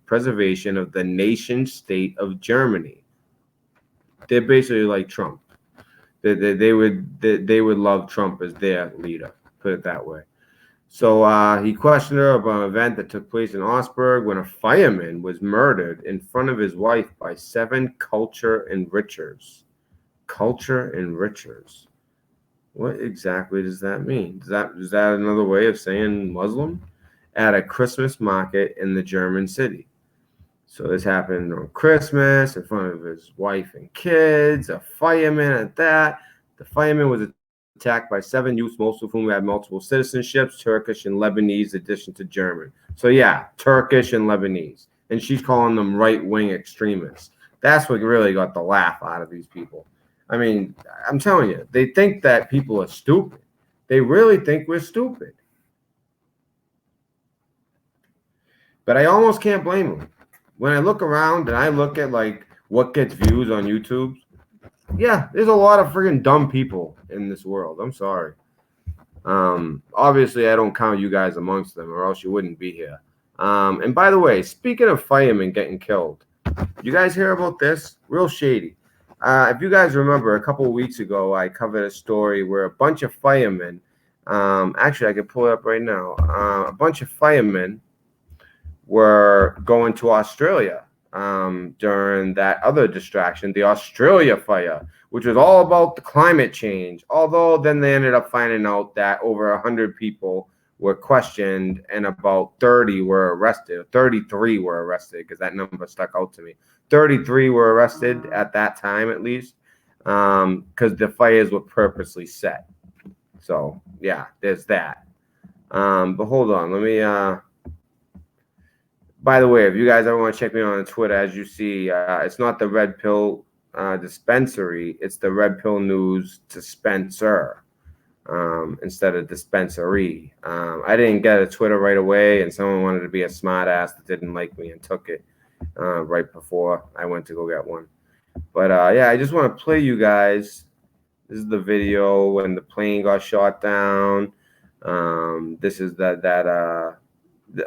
Speaker 1: preservation of the nation-state of Germany. They're basically like Trump. They would love Trump as their leader, put it that way. So he questioned her about an event that took place in Augsburg when a fireman was murdered in front of his wife by 7 culture enrichers. Culture enrichers. What exactly does that mean? Is that another way of saying Muslim? At a Christmas market in the German city. So this happened on Christmas in front of his wife and kids, a fireman at that. The fireman was attacked by 7 youths, most of whom had multiple citizenships, Turkish and Lebanese, in addition to German. So yeah, Turkish and Lebanese. And she's calling them right-wing extremists. That's what really got the laugh out of these people. I mean, I'm telling you, they think that people are stupid. They really think we're stupid. But I almost can't blame them. When I look around and I look at like what gets views on YouTube, yeah, there's a lot of freaking dumb people in this world. I'm sorry. Obviously, I don't count you guys amongst them, or else you wouldn't be here. And by the way, speaking of firemen getting killed, you guys hear about this? Real shady. If you guys remember, a couple of weeks ago, I covered a story where a bunch of firemen, actually, I could pull it up right now. A bunch of firemen were going to Australia during that other distraction, the Australia fire, which was all about the climate change. Although then they ended up finding out that over 100 people were questioned and about 30 were arrested. 33 were arrested, because that number stuck out to me. 33 were arrested at that time, at least, because the fires were purposely set. So yeah, there's that. But hold on, let me by the way, if you guys ever want to check me on Twitter, as you see, it's not the Red Pill Dispensary, it's the Red Pill News Dispenser instead of Dispensary. I didn't get a Twitter right away, and someone wanted to be a smart ass that didn't like me and took it right before I went to go get one. But yeah, I just want to play you guys. This is the video when the plane got shot down. This is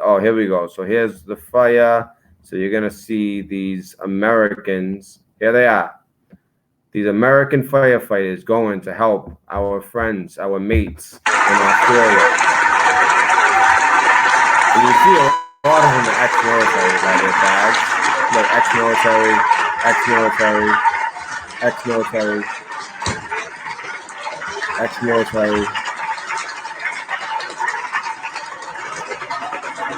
Speaker 1: oh, here we go. So here's the fire. So you're going to see these Americans. Here they are. These American firefighters going to help our friends, our mates in Australia. And you see a lot of them are ex-military by their bags. Like ex-military, ex-military, ex-military, ex-military.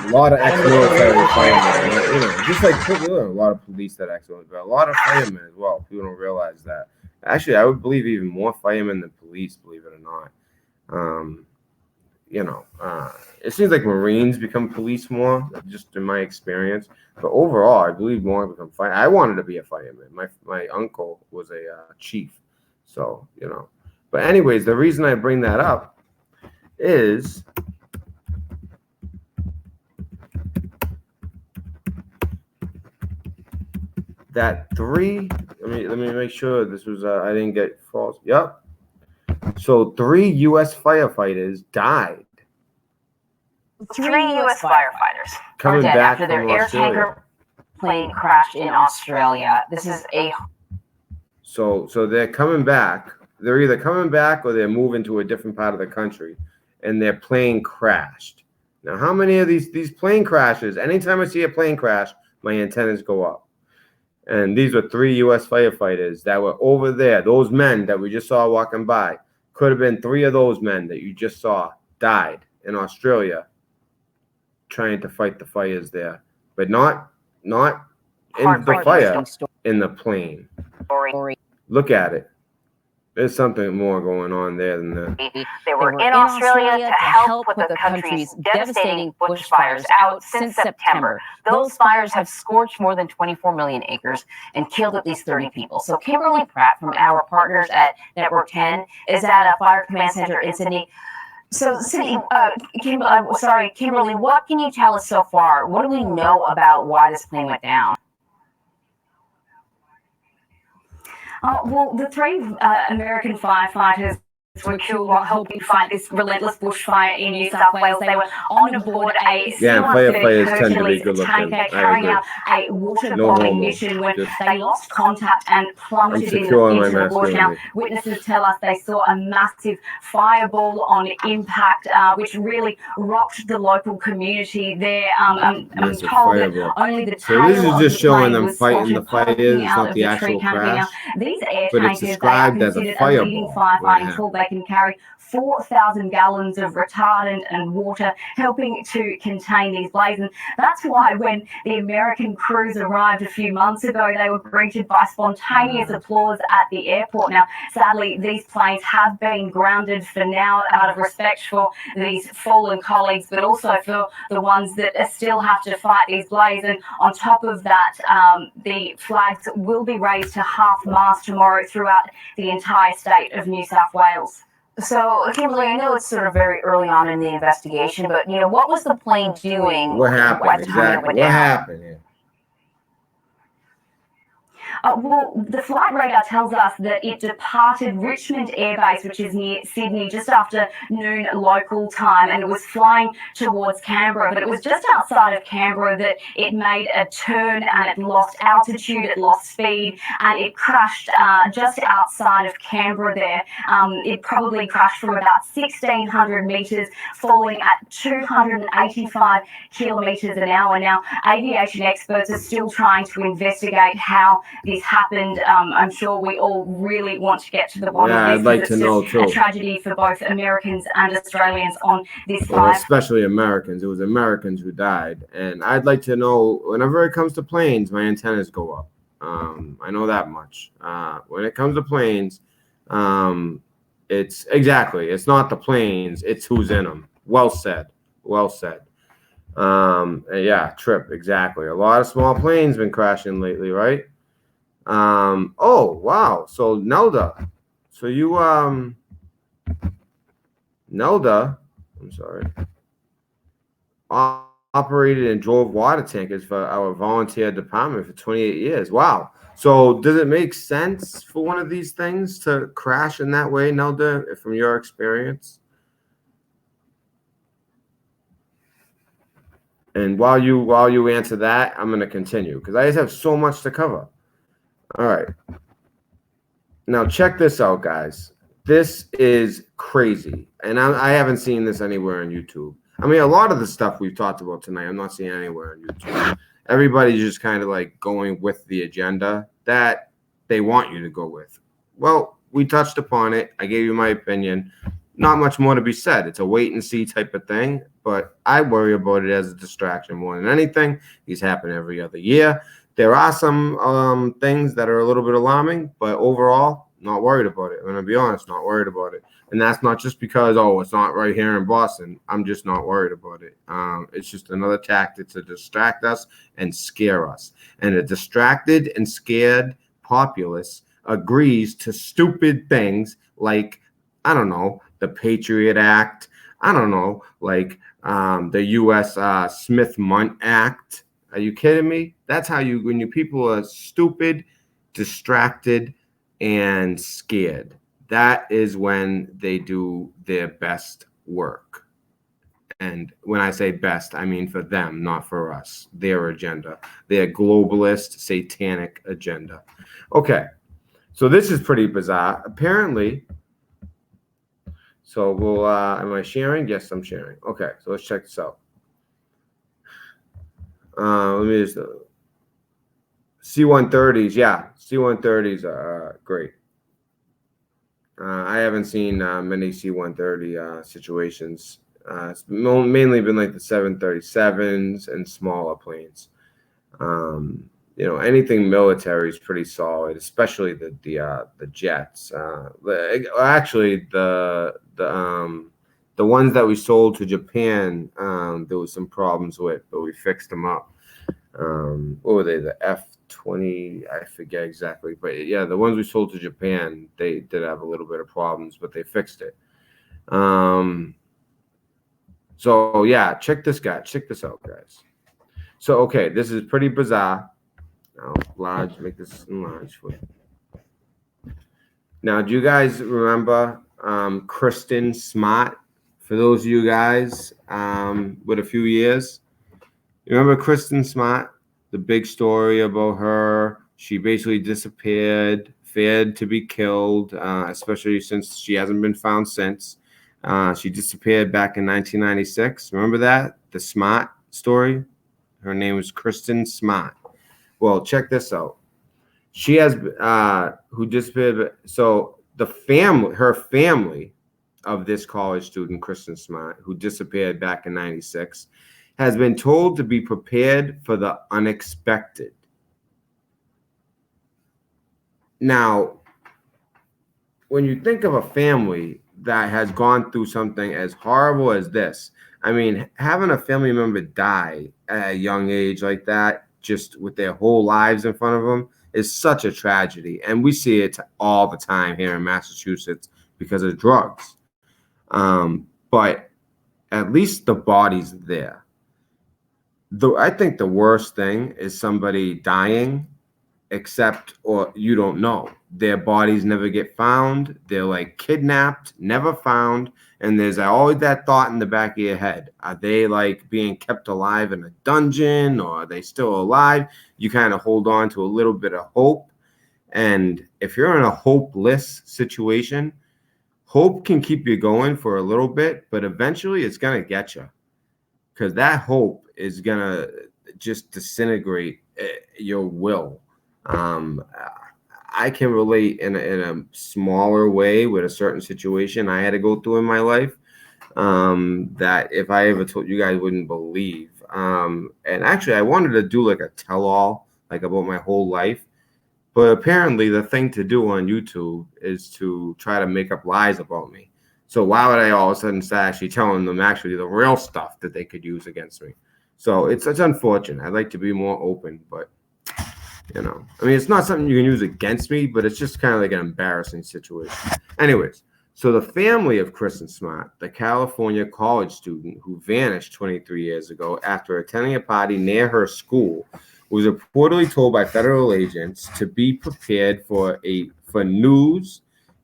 Speaker 1: A lot of ex-military firemen, you know, just like a lot of police that ex-military, but a lot of firemen as well. People don't realize that. Actually, I would believe even more firemen than police, believe it or not. You know, it seems like Marines become police more, just in my experience. But overall, I believe more become firemen. I wanted to be a fireman. My uncle was a chief, so you know. But anyways, the reason I bring that up is that let me make sure this was I didn't get false. Yep. So 3 U.S. firefighters died.
Speaker 7: 3 U.S. firefighters
Speaker 1: coming
Speaker 7: are dead
Speaker 1: back
Speaker 7: after their
Speaker 1: from
Speaker 7: air
Speaker 1: Australia.
Speaker 7: tanker plane crashed in Australia. This is a
Speaker 1: So they're coming back. They're either coming back or they're moving to a different part of the country, and their plane crashed. Now, how many of these plane crashes? Anytime I see a plane crash, my antennas go up. And these were 3 U.S. firefighters that were over there. Those men that we just saw walking by could have been 3 of those men that you just saw died in Australia trying to fight the fires there, but not in the fire, in the plane. Look at it. There's something more going on there than that.
Speaker 7: They were in Australia to help put the country's devastating bushfires out since September. Those fires have scorched more than 24 million acres and killed at least 30 people. So Kimberly Pratt from our partners at Network 10 is at a fire command center in Sydney. So, Kimberly, what can you tell us so far? What do we know about why this plane went down?
Speaker 8: Well, the 3 American firefighters were killed while helping fight this relentless bushfire in New South Wales. They were on board a
Speaker 1: firefighters tend to be good looking.
Speaker 8: carrying out a water bombing mission when they lost contact and plummeted into the bush. Now, witnesses tell us they saw a massive fireball on impact, which really rocked the local community there. I'm told that only the tail
Speaker 1: this is just showing them
Speaker 8: was
Speaker 1: fighting the fires. It's not the actual crash, but it's described as a fireball.
Speaker 8: Firefighting tool. They can carry 4,000 gallons of retardant and water, helping to contain these blazes. And that's why when the American crews arrived a few months ago, they were greeted by spontaneous applause at the airport. Now, sadly, these planes have been grounded for now out of respect for these fallen colleagues, but also for the ones that still have to fight these blazes. And on top of that, the flags will be raised to half-mast tomorrow throughout the entire state of New South Wales.
Speaker 7: So, Kimberly, I know it's sort of very early on in the investigation, but, what was the plane doing?
Speaker 1: What happened? Exactly. What happened here?
Speaker 8: Well, the flight radar tells us that it departed Richmond Air Base, which is near Sydney, just after noon local time, and it was flying towards Canberra. But it was just outside of Canberra that it made a turn and it lost altitude, it lost speed, and it crashed just outside of Canberra there. It probably crashed from about 1,600 metres, falling at 285 kilometres an hour. Now, aviation experts are still trying to investigate how this happened. I'm sure we all really want to get to the bottom of this.
Speaker 1: I'd like to know too.
Speaker 8: A tragedy for both Americans and Australians on this
Speaker 1: well,
Speaker 8: flight.
Speaker 1: Especially Americans. It was Americans who died, and I'd like to know. Whenever it comes to planes, my antennas go up. I know that much. When it comes to planes, it's not the planes, it's who's in them. Well said. Well said. Yeah, Trip, exactly. A lot of small planes been crashing lately, right? Oh wow, so Nelda, so you Nelda, I'm sorry, operated and drove water tankers for our volunteer department for 28 years. Wow. So does it make sense for one of these things to crash in that way, Nelda, from your experience? And while you answer that, I'm going to continue because I just have so much to cover. All right. Now check this out, guys. This is crazy. And I haven't seen this anywhere on YouTube. I mean, a lot of the stuff we've talked about tonight, I'm not seeing anywhere on YouTube. Everybody's just kind of like going with the agenda that they want you to go with. Well, we touched upon it. I gave you my opinion. Not much more to be said. It's a wait and see type of thing, but I worry about it as a distraction more than anything. These happen every other year. There are some things that are a little bit alarming, but overall, not worried about it. I'm going to be honest, not worried about it. And that's not just because, it's not right here in Boston. I'm just not worried about it. It's just another tactic to distract us and scare us. And a distracted and scared populace agrees to stupid things like, I don't know, the Patriot Act. I don't know, like the U.S. Smith-Mundt Act. Are you kidding me? That's how when you people are stupid, distracted, and scared. that is when they do their best work. And when I say best, I mean for them, not for us, their agenda, their globalist, satanic agenda. Okay, so this is pretty bizarre. Apparently, so we'll, am I sharing? Yes, I'm sharing. Okay, so let's check this out. Let me just, C-130s, yeah, C-130s are great. I haven't seen many C-130 situations. It's mainly been like the 737s and smaller planes. You know, anything military is pretty solid, especially the jets. Actually, the ones that we sold to Japan, there was some problems with, but we fixed them up. What were they? The F-20? I forget exactly, but yeah, the ones we sold to Japan, they did have a little bit of problems, but they fixed it. So yeah, check this out, guys. So okay, this is pretty bizarre. I'll make this enlarge for you. Now, do you guys remember Kristen Smart? For those of you guys with a few years, you remember Kristen Smart? The big story about her. She basically disappeared, feared to be killed, especially since she hasn't been found since. She disappeared back in 1996. Remember that? The Smart story? Her name was Kristen Smart. Well, check this out. She has who disappeared. So the family, her family of this college student, Kristen Smart, who disappeared back in 96, has been told to be prepared for the unexpected. Now, when you think of a family that has gone through something as horrible as this, I mean, having a family member die at a young age like that, just with their whole lives in front of them, is such a tragedy. And we see it all the time here in Massachusetts because of drugs. But at least the body's there. I think the worst thing is somebody dying, except, or you don't know. Their bodies never get found. They're like kidnapped, never found. And there's always that thought in the back of your head. Are they like being kept alive in a dungeon, or are they still alive? You kind of hold on to a little bit of hope. And if you're in a hopeless situation, hope can keep you going for a little bit, but eventually it's going to get you. Because that hope is going to just disintegrate your will. I can relate in a smaller way with a certain situation I had to go through in my life that if I ever told you guys wouldn't believe. And actually, I wanted to do like a tell-all, like about my whole life. But apparently the thing to do on YouTube is to try to make up lies about me. So why would I all of a sudden start actually telling them actually the real stuff that they could use against me? So it's unfortunate. I'd like to be more open, but you know, I mean, it's not something you can use against me, but it's just kind of like an embarrassing situation. Anyways, so the family of Kristen Smart, the California college student who vanished 23 years ago after attending a party near her school, was reportedly told by federal agents to be prepared for news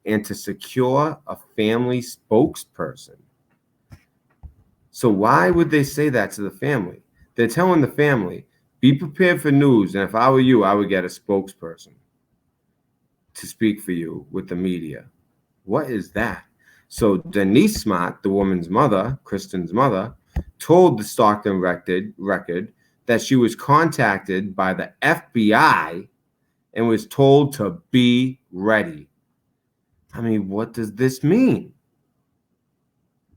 Speaker 1: and to secure a family spokesperson. So why would they say that to the family? They're telling the family, be prepared for news, and if I were you, I would get a spokesperson to speak for you with the media. What is that? So Denise Smart, the woman's mother, Kristen's mother, told the Stockton record that she was contacted by the FBI and was told to be ready. I mean, what does this mean?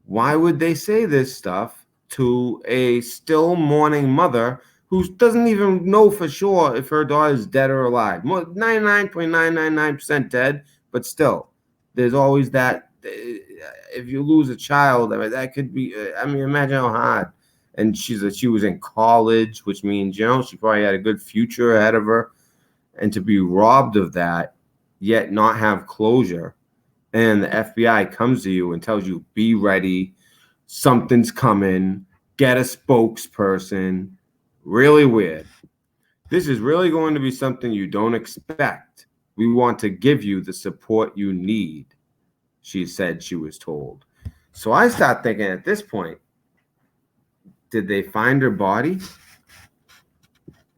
Speaker 1: Why would they say this stuff to a still mourning mother who doesn't even know for sure if her daughter is dead or alive? 99.999% dead, but still, there's always that. If you lose a child, I mean, that could be, I mean, imagine how hard. And she was in college, which means, you know, she probably had a good future ahead of her. And to be robbed of that, yet not have closure, and the FBI comes to you and tells you, be ready, something's coming, get a spokesperson. Really weird. This is really going to be something you don't expect. We want to give you the support you need. she said she was told. So I start thinking at this point, did they find her body?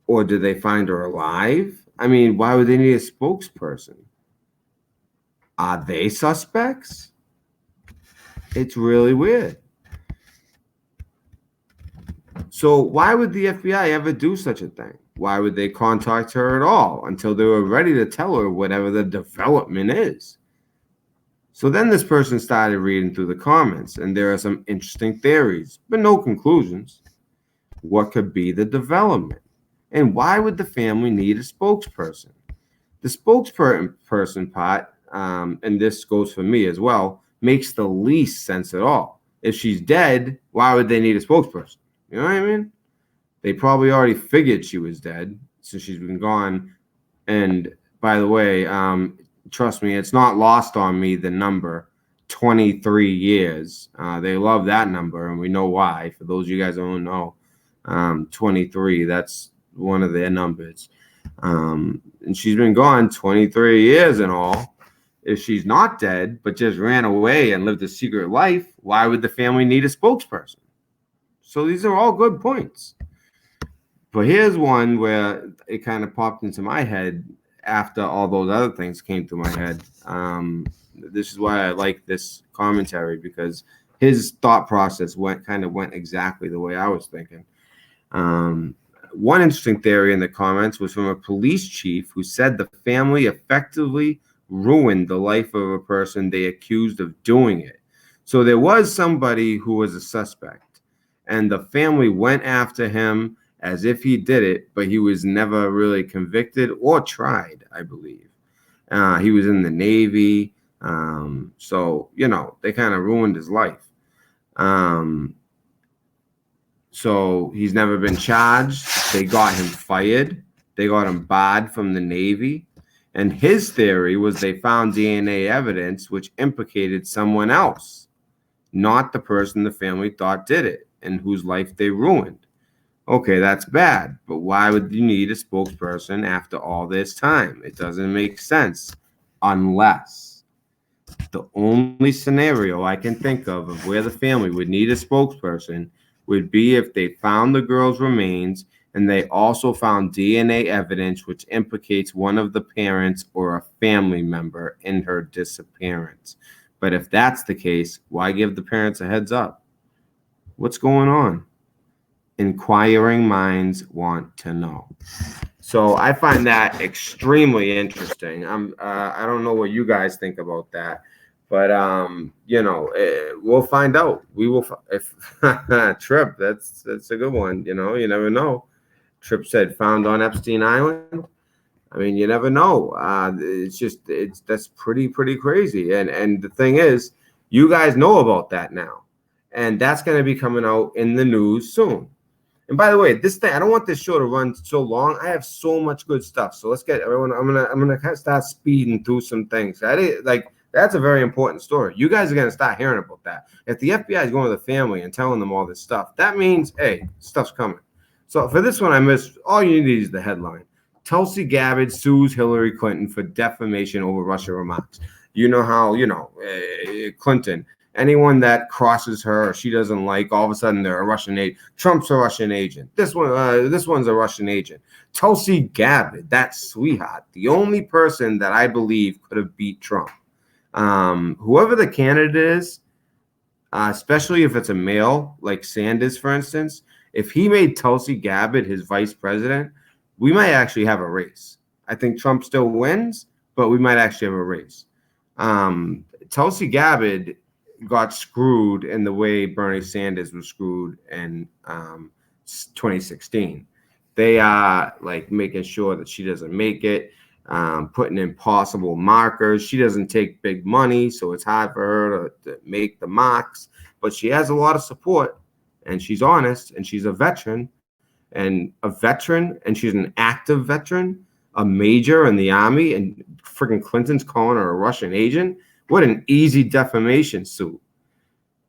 Speaker 1: Or did they find her alive? I mean, why would they need a spokesperson? Are they suspects? It's really weird. So why would the FBI ever do such a thing? Why would they contact her at all until they were ready to tell her whatever the development is? So then this person started reading through the comments, and there are some interesting theories, but no conclusions. What could be the development? And why would the family need a spokesperson? The spokesperson part, and this goes for me as well, makes the least sense at all. If she's dead, why would they need a spokesperson? You know what I mean? They probably already figured she was dead since she's been gone. And by the way, trust me, it's not lost on me, the number 23 years. They love that number, and we know why. For those of you guys who don't know, 23, that's one of their numbers. And she's been gone 23 years and all. If she's not dead, but just ran away and lived a secret life, why would the family need a spokesperson? So these are all good points. But here's one where it kind of popped into my head after all those other things came to my head. This is why I like this commentary, because his thought process went exactly the way I was thinking. One interesting theory in the comments was from a police chief who said the family effectively ruined the life of a person they accused of doing it. So there was somebody who was a suspect, and the family went after him as if he did it, but he was never really convicted or tried, I believe. He was in the Navy, so, you know, they kind of ruined his life. So he's never been charged. They got him fired. They got him barred from the Navy. And his theory was they found DNA evidence which implicated someone else, not the person the family thought did it and whose life they ruined. Okay, that's bad, but why would you need a spokesperson after all this time? It doesn't make sense, unless the only scenario I can think of where the family would need a spokesperson would be if they found the girl's remains and they also found DNA evidence which implicates one of the parents or a family member in her disappearance. But if that's the case, why give the parents a heads up? What's going on? Inquiring minds want to know. So I find that extremely interesting. I don't know what you guys think about that, but you know, we'll find out. We will. If Trip, that's a good one. You know, you never know. Trip said found on Epstein Island. I mean, you never know. That's pretty crazy. And the thing is, you guys know about that now, and that's going to be coming out in the news soon. And by the way, this thing, I don't want this show to run so long. I have so much good stuff. So let's get everyone. I'm gonna start speeding through some things. That's a very important story. You guys are gonna start hearing about that. If the FBI is going to the family and telling them all this stuff, that means, hey, stuff's coming. So for this one, I missed. All you need is the headline: Tulsi Gabbard sues Hillary Clinton for defamation over Russia remarks. You know how Clinton. Anyone that crosses her or she doesn't like, all of a sudden they're a Russian agent. Trump's a Russian agent. This one's a Russian agent. Tulsi Gabbard, that sweetheart, the only person that I believe could have beat Trump. Whoever the candidate is, especially if it's a male like Sanders, for instance, if he made Tulsi Gabbard his vice president, we might actually have a race. I think Trump still wins, but we might actually have a race. Tulsi Gabbard got screwed in the way Bernie Sanders was screwed in 2016. They are like making sure that she doesn't make it, putting in possible markers. She doesn't take big money, so it's hard for her to make the marks, but she has a lot of support, and she's honest, and she's a veteran, and she's an active veteran, a major in the army, and freaking Clinton's calling her a Russian agent. What an easy defamation suit.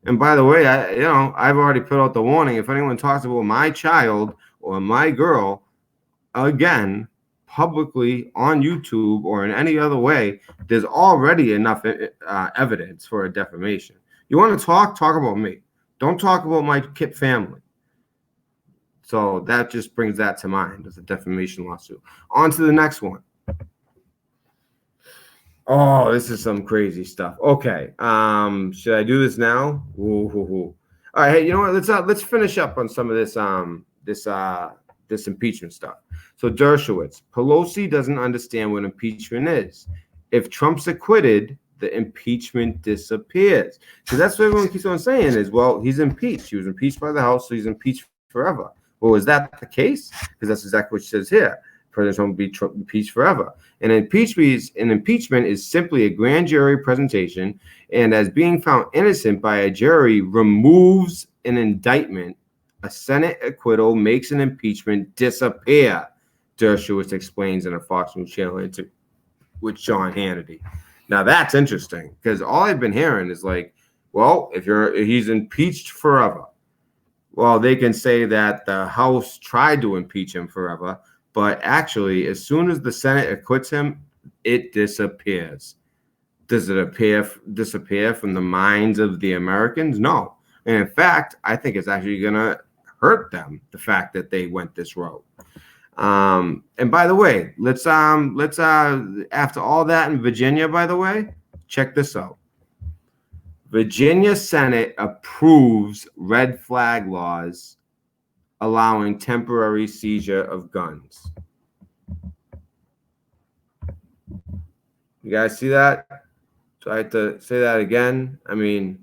Speaker 1: And by the way, I've already put out the warning. If anyone talks about my child or my girl again publicly on YouTube or in any other way, there's already enough evidence for a defamation. You want to talk about me. Don't talk about my Kip family. So that just brings that to mind as a defamation lawsuit. On to the next one. Oh, this is some crazy stuff. Okay. Should I do this now? Ooh. All right. Hey, you know what? Let's finish up on some of this this impeachment stuff. So Dershowitz, Pelosi doesn't understand what impeachment is. If Trump's acquitted, the impeachment disappears. So that's what everyone keeps on saying is, well, he's impeached. He was impeached by the House, so he's impeached forever. Well, is that the case? Because that's exactly what it says here. President Trump will be impeached forever. And an impeachment is simply a grand jury presentation, and as being found innocent by a jury removes an indictment. A Senate acquittal makes an impeachment disappear, Dershowitz explains in a Fox News channel interview with Sean Hannity. Now that's interesting because all I've been hearing is like, well, he's impeached forever. Well, they can say that the House tried to impeach him forever, but actually, as soon as the Senate acquits him, it disappears. Does it disappear from the minds of the Americans? No. And in fact, I think it's actually going to hurt them, the fact that they went this route. And by the way, let's after all that in Virginia, by the way, check this out. Virginia Senate approves red flag laws allowing temporary seizure of guns. You guys see that? So I have to say that again. I mean,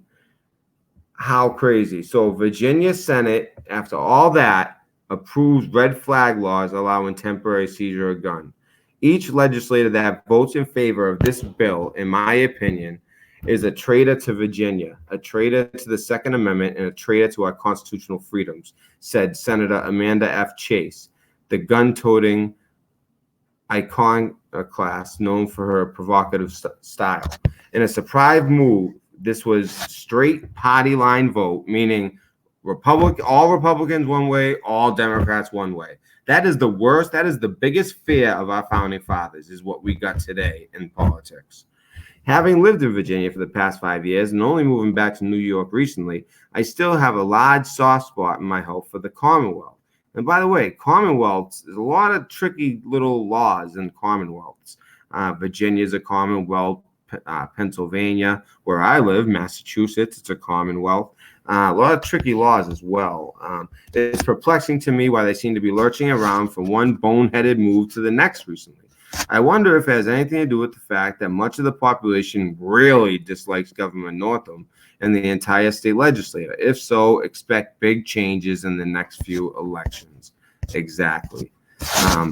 Speaker 1: how crazy. So Virginia Senate, after all that, approves red flag laws allowing temporary seizure of gun. Each legislator that votes in favor of this bill, in my opinion, is a traitor to Virginia, a traitor to the Second Amendment, and a traitor to our constitutional freedoms, said Senator Amanda F. Chase, the gun-toting iconoclast known for her provocative style. In a surprise move, this was straight party line vote, meaning all Republicans one way, all Democrats one way. That is the worst. That is the biggest fear of our founding fathers, is what we got today in politics. Having lived in Virginia for the past 5 years and only moving back to New York recently, I still have a large soft spot in my heart for the Commonwealth. And by the way, Commonwealths, there's a lot of tricky little laws in Commonwealths. Virginia's a Commonwealth. Pennsylvania, where I live, Massachusetts, it's a Commonwealth. A lot of tricky laws as well. It's perplexing to me why they seem to be lurching around from one boneheaded move to the next recently. I wonder if it has anything to do with the fact that much of the population really dislikes Governor Northam and the entire state legislature. If so, expect big changes in the next few elections. Exactly.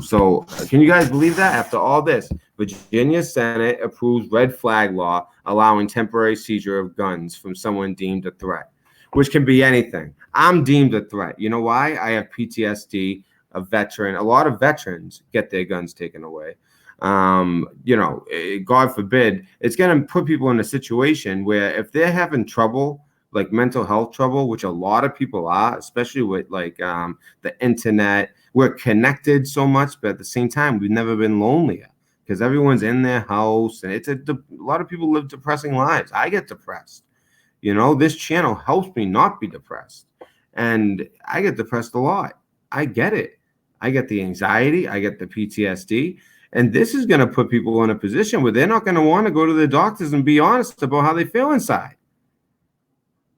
Speaker 1: So can you guys believe that? After all this, Virginia Senate approves red flag law allowing temporary seizure of guns from someone deemed a threat, which can be anything. I'm deemed a threat. You know why? I have PTSD, a veteran. A lot of veterans get their guns taken away. God forbid, it's going to put people in a situation where if they're having trouble, like mental health trouble, which a lot of people are, especially with like the internet, we're connected so much, but at the same time, we've never been lonelier because everyone's in their house, and a lot of people live depressing lives. I get depressed. You know, this channel helps me not be depressed, and I get depressed a lot. I get it. I get the anxiety. I get the PTSD. And this is going to put people in a position where they're not going to want to go to the doctors and be honest about how they feel inside.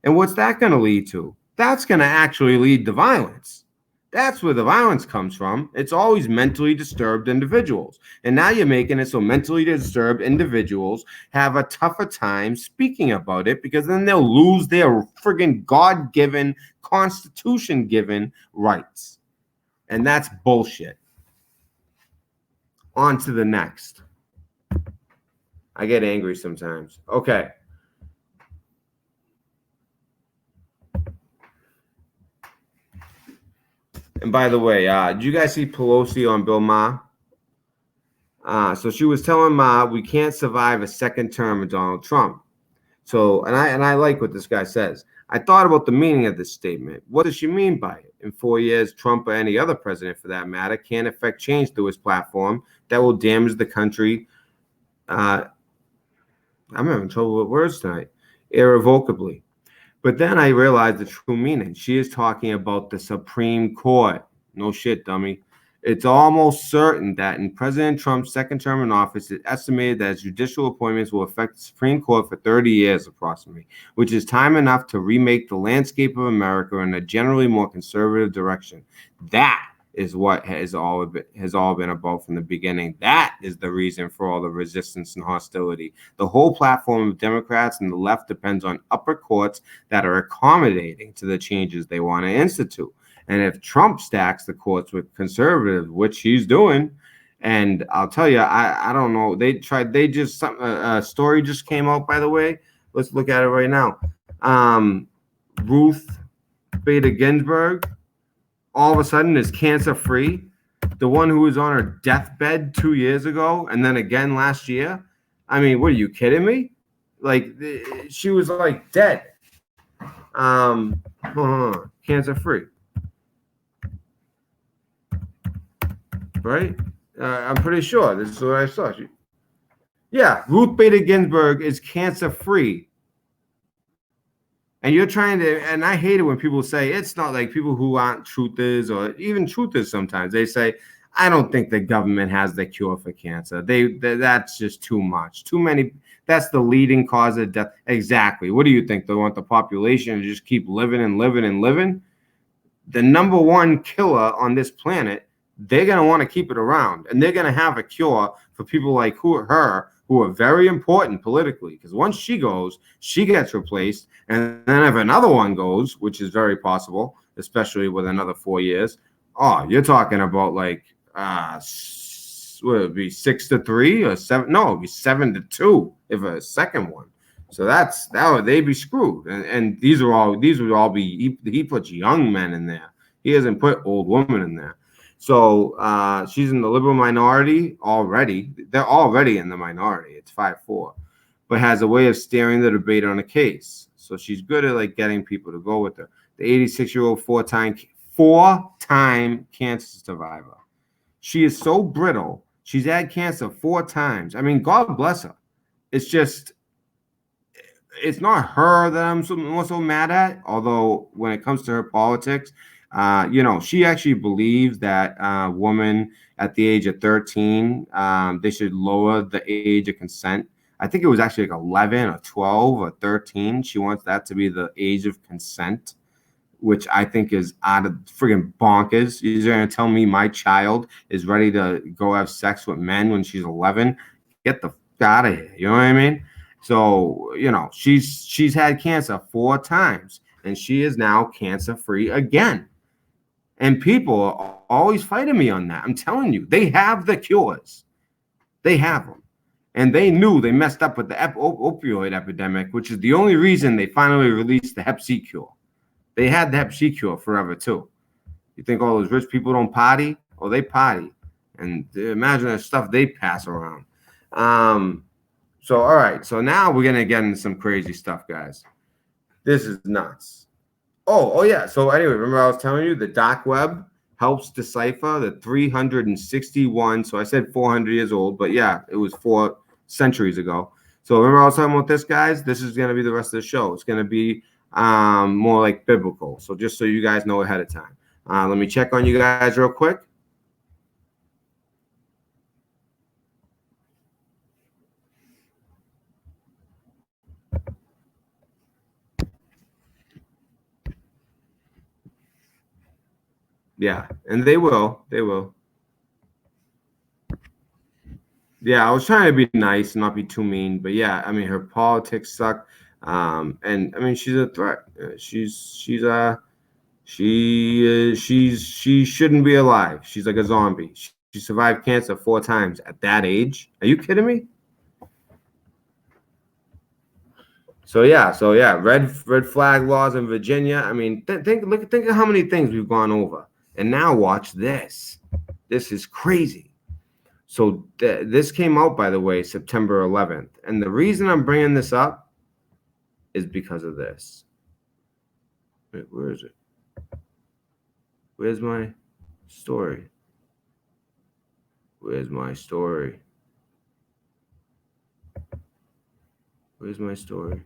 Speaker 1: And what's that going to lead to? That's going to actually lead to violence. That's where the violence comes from. It's always mentally disturbed individuals. And now you're making it so mentally disturbed individuals have a tougher time speaking about it because then they'll lose their friggin' God-given, Constitution-given rights. And that's bullshit. On to the next. I get angry sometimes. Okay. And by the way, did you guys see Pelosi on Bill Maher? So she was telling Maher we can't survive a second term of Donald Trump. So, and I like what this guy says. I thought about the meaning of this statement. What does she mean by it? In 4 years, Trump or any other president for that matter can't affect change through his platform that will damage the country. I'm having trouble with words tonight. Irrevocably. But then I realized the true meaning. She is talking about the Supreme Court. No shit, dummy. It's almost certain that in President Trump's second term in office, it's estimated that his judicial appointments will affect the Supreme Court for 30 years approximately, which is time enough to remake the landscape of America in a generally more conservative direction. That is what has all been about from the beginning. That is the reason for all the resistance and hostility. The whole platform of Democrats and the left depends on upper courts that are accommodating to the changes they want to institute. And if Trump stacks the courts with conservatives, which he's doing, and I'll tell you, I don't know. A story just came out, by the way. Let's look at it right now. Ruth Bader Ginsburg, all of a sudden, is cancer-free. The one who was on her deathbed 2 years ago, and then again last year. I mean, what are you kidding me? Like, she was like dead. Cancer-free. Right? I'm pretty sure. This is what I saw. Yeah, Ruth Bader Ginsburg is cancer-free. And you're trying to, and I hate it when people say, it's not like people who aren't truthers or even truthers sometimes. They say, I don't think the government has the cure for cancer. That's just too much. Too many, that's the leading cause of death. Exactly. What do you think? They want the population to just keep living and living and living? The number one killer on this planet, they're going to want to keep it around, and they're going to have a cure for people like her who are very important politically, because once she goes, she gets replaced, and then if another one goes, which is very possible, especially with another 4 years, you're talking about like would it be 6-3 or 7? No, it'd be 7-2 if a second one. So that would they be screwed, and these would all be he puts young men in there. He hasn't put old women in there. So she's in the liberal minority already. They're already in the minority. It's 5-4, but has a way of steering the debate on a case. So she's good at like getting people to go with her. The 86-year-old four-time cancer survivor. She is so brittle. She's had cancer 4 times. I mean, God bless her. It's just, it's not her that I'm so mad at. Although when it comes to her politics, she actually believes that women at the age of 13, they should lower the age of consent. I think it was actually like 11 or 12 or 13. She wants that to be the age of consent, which I think is out of friggin' bonkers. You're going to tell me my child is ready to go have sex with men when she's 11? Get the f out of here. You know what I mean? So, she's had cancer 4 times, and she is now cancer-free again. And people are always fighting me on that. I'm telling you, they have the cures. They have them. And they knew they messed up with the opioid epidemic, which is the only reason they finally released the Hep C cure. They had the Hep C cure forever, too. You think all those rich people don't party? Oh, they party. And imagine the stuff they pass around. So, all right. So now we're going to get into some crazy stuff, guys. This is nuts. Oh, yeah. So anyway, remember I was telling you the dark web helps decipher the 361. So I said 400 years old, but yeah, it was 4 centuries ago. So remember I was talking about this, guys? This is going to be the rest of the show. It's going to be more like biblical. So just so you guys know ahead of time. Let me check on you guys real quick. Yeah, and they will. They will. Yeah, I was trying to be nice and not be too mean, but yeah, I mean her politics suck. And I mean she's a threat. She shouldn't be alive. She's like a zombie. She survived cancer 4 times at that age. Are you kidding me? So yeah, red flag laws in Virginia. I mean, think of how many things we've gone over. And now watch this. This is crazy. So this came out, by the way, September 11th. And the reason I'm bringing this up is because of this. Wait, where is it? Where's my story? Where's my story? Where's my story?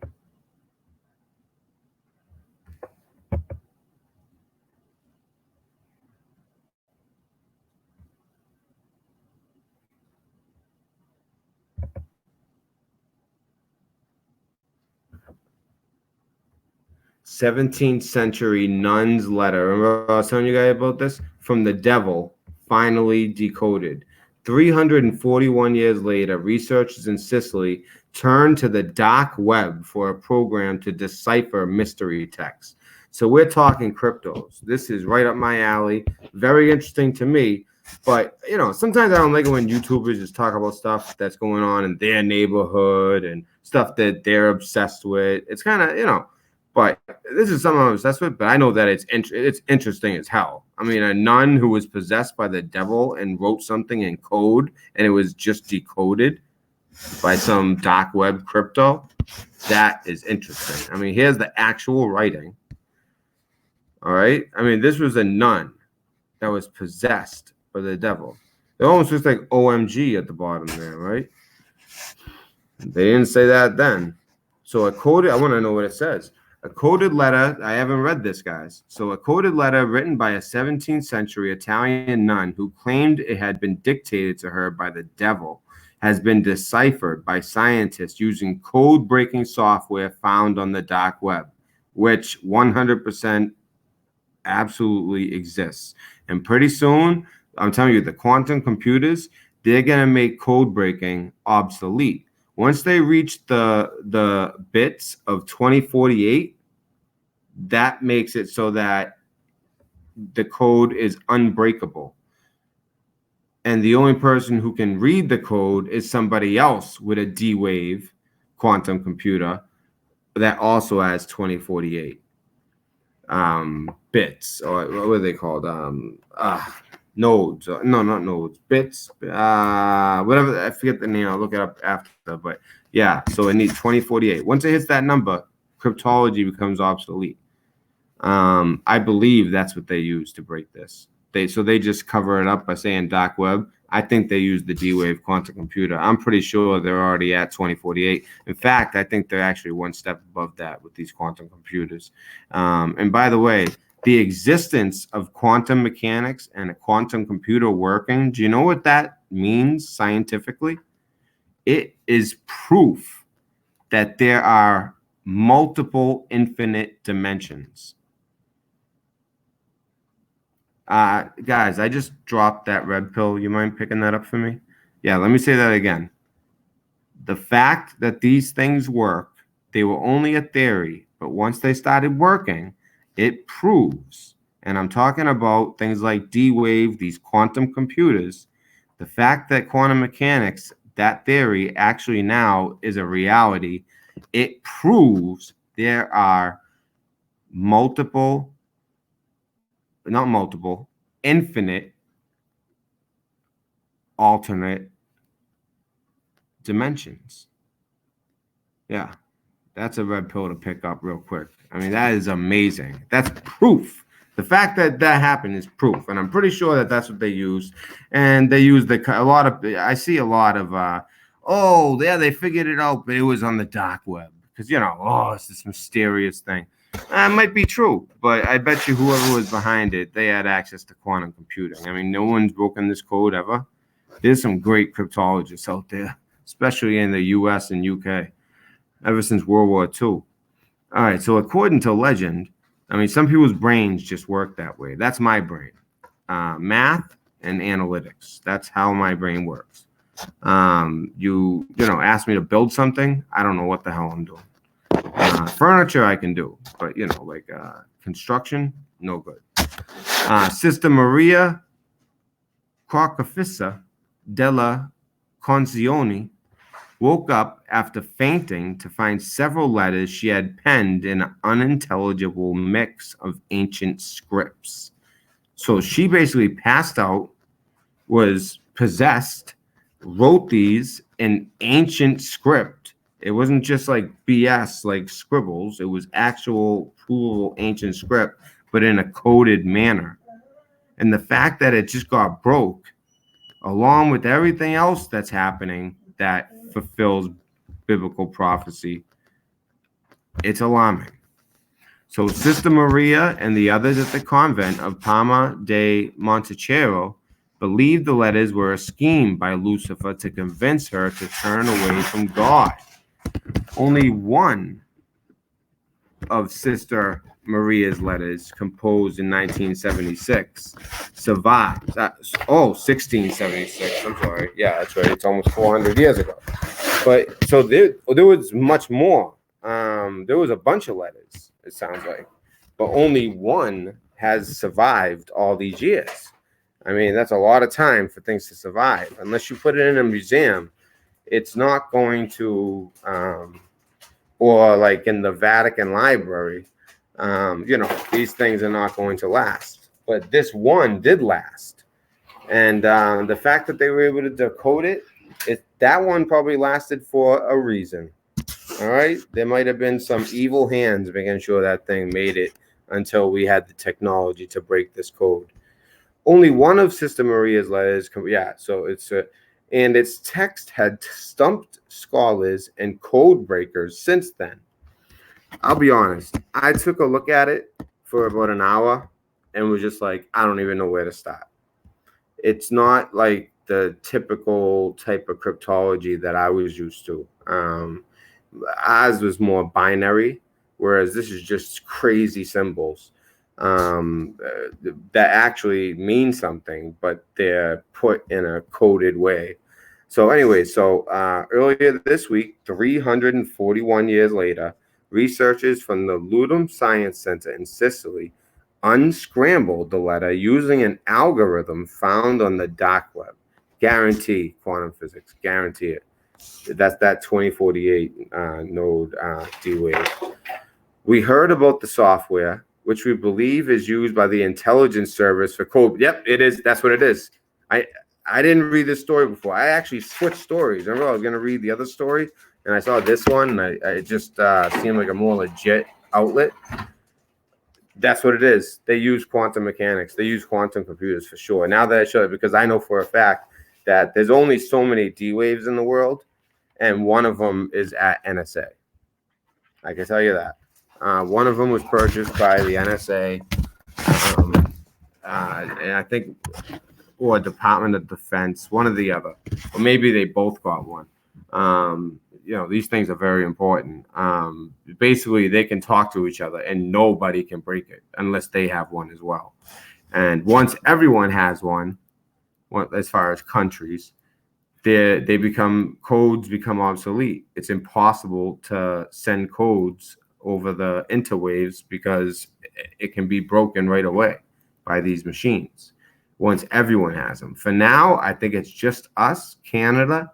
Speaker 1: '17th century nun's letter. Remember I was telling you guys about this? From the devil, finally decoded. 341 years later, researchers in Sicily turned to the dark web for a program to decipher mystery text. So we're talking cryptos. This is right up my alley. Very interesting to me. But, you know, sometimes I don't like it when YouTubers just talk about stuff that's going on in their neighborhood and stuff that they're obsessed with. It's kind of, you know, but this is something I'm obsessed with, but I know that it's interesting as hell. I mean, a nun who was possessed by the devil and wrote something in code, and it was just decoded by some dark web crypto. That is interesting. I mean, here's the actual writing. All right. I mean, this was a nun that was possessed by the devil. It almost looks like OMG at the bottom there, right? They didn't say that then. So a coded, I want to know what it says. A coded letter, I haven't read this, guys. So a coded letter written by a 17th century Italian nun who claimed it had been dictated to her by the devil has been deciphered by scientists using code-breaking software found on the dark web, which 100% absolutely exists. And pretty soon, I'm telling you, the quantum computers, they're going to make code-breaking obsolete. Once they reach the bits of 2048, that makes it so that the code is unbreakable. And the only person who can read the code is somebody else with a D-Wave quantum computer that also has 2048 bits, or what are they called? Nodes. No, not nodes. Bits. Whatever. I forget the name. I'll look it up after. But yeah, so it needs 2048. Once it hits that number, cryptology becomes obsolete. I believe that's what they use to break this. They just cover it up by saying dark web. I think they use the D-Wave quantum computer. I'm pretty sure they're already at 2048. In fact, I think they're actually one step above that with these quantum computers. And by the way, the existence of quantum mechanics and a quantum computer working, do you know what that means scientifically? It is proof that there are multiple infinite dimensions. Guys, I just dropped that red pill. You mind picking that up for me? Yeah, let me say that again. The fact that these things work, they were only a theory, but once they started working, it proves, and I'm talking about things like D-Wave, these quantum computers, the fact that quantum mechanics, that theory actually now is a reality, it proves there are infinite alternate dimensions. Yeah, that's a red pill to pick up real quick. I mean, that is amazing. That's proof. The fact that that happened is proof, and I'm pretty sure that that's what they use. And they use I see a lot of, oh, yeah, they figured it out, but it was on the dark web. Because, you know, it's this mysterious thing. It might be true, but I bet you whoever was behind it, they had access to quantum computing. I mean, no one's broken this code ever. There's some great cryptologists out there, especially in the US and UK, ever since World War II. All right, so according to legend, I mean, some people's brains just work that way. That's my brain. Math and analytics. That's how my brain works. You know, ask me to build something, I don't know what the hell I'm doing. Furniture I can do, but you know, like construction, no good. Sister Maria Crocifissa della Concezione woke up after fainting to find several letters she had penned in an unintelligible mix of ancient scripts. So she basically passed out, was possessed, wrote these in ancient script. It wasn't just like BS, like scribbles. It was actual provable ancient script, but in a coded manner. And the fact that it just got broke, along with everything else that's happening that fulfills biblical prophecy, it's alarming. So Sister Maria and the others at the convent of Palma de Montechero believed the letters were a scheme by Lucifer to convince her to turn away from God. Only one of Sister Maria's letters, composed in 1976, survives. 1676. I'm sorry. Yeah, that's right. It's almost 400 years ago. But so there was much more. There was a bunch of letters, it sounds like, but only one has survived all these years. I mean, that's a lot of time for things to survive. Unless you put it in a museum, it's not going to, or like in the Vatican Library, these things are not going to last. But this one did last. And the fact that they were able to decode it, that one probably lasted for a reason. All right. There might have been some evil hands making sure that thing made it until we had the technology to break this code. Only one of Sister Maria's letters, so and its text had stumped scholars and code breakers since then. I'll be honest, I took a look at it for about an hour and was just like, I don't even know where to start. It's not like the typical type of cryptology that I was used to. Ours was more binary, whereas this is just crazy symbols that actually mean something, but they're put in a coded way. So anyway, earlier this week, 341 years later, researchers from the Ludum Science Center in Sicily unscrambled the letter using an algorithm found on the dark web. Guarantee quantum physics, guarantee it. That's that 2048 node D-Wave. We heard about the software, which we believe is used by the intelligence service for code. Yep, it is. That's what it is. I didn't read this story before. I actually switched stories. Remember, I was going to read the other story, and I saw this one, and it just seemed like a more legit outlet. That's what it is. They use quantum mechanics. They use quantum computers for sure. Now that I show it, because I know for a fact that there's only so many D-Waves in the world, and one of them is at NSA. I can tell you that. One of them was purchased by the NSA, and I think, or Department of Defense, one or the other, or maybe they both got one. These things are very important. Basically, they can talk to each other, and nobody can break it unless they have one as well. And once everyone has one, as far as countries, codes become obsolete. It's impossible to send codes over the interwaves because it can be broken right away by these machines once everyone has them. For now, I think it's just us, Canada,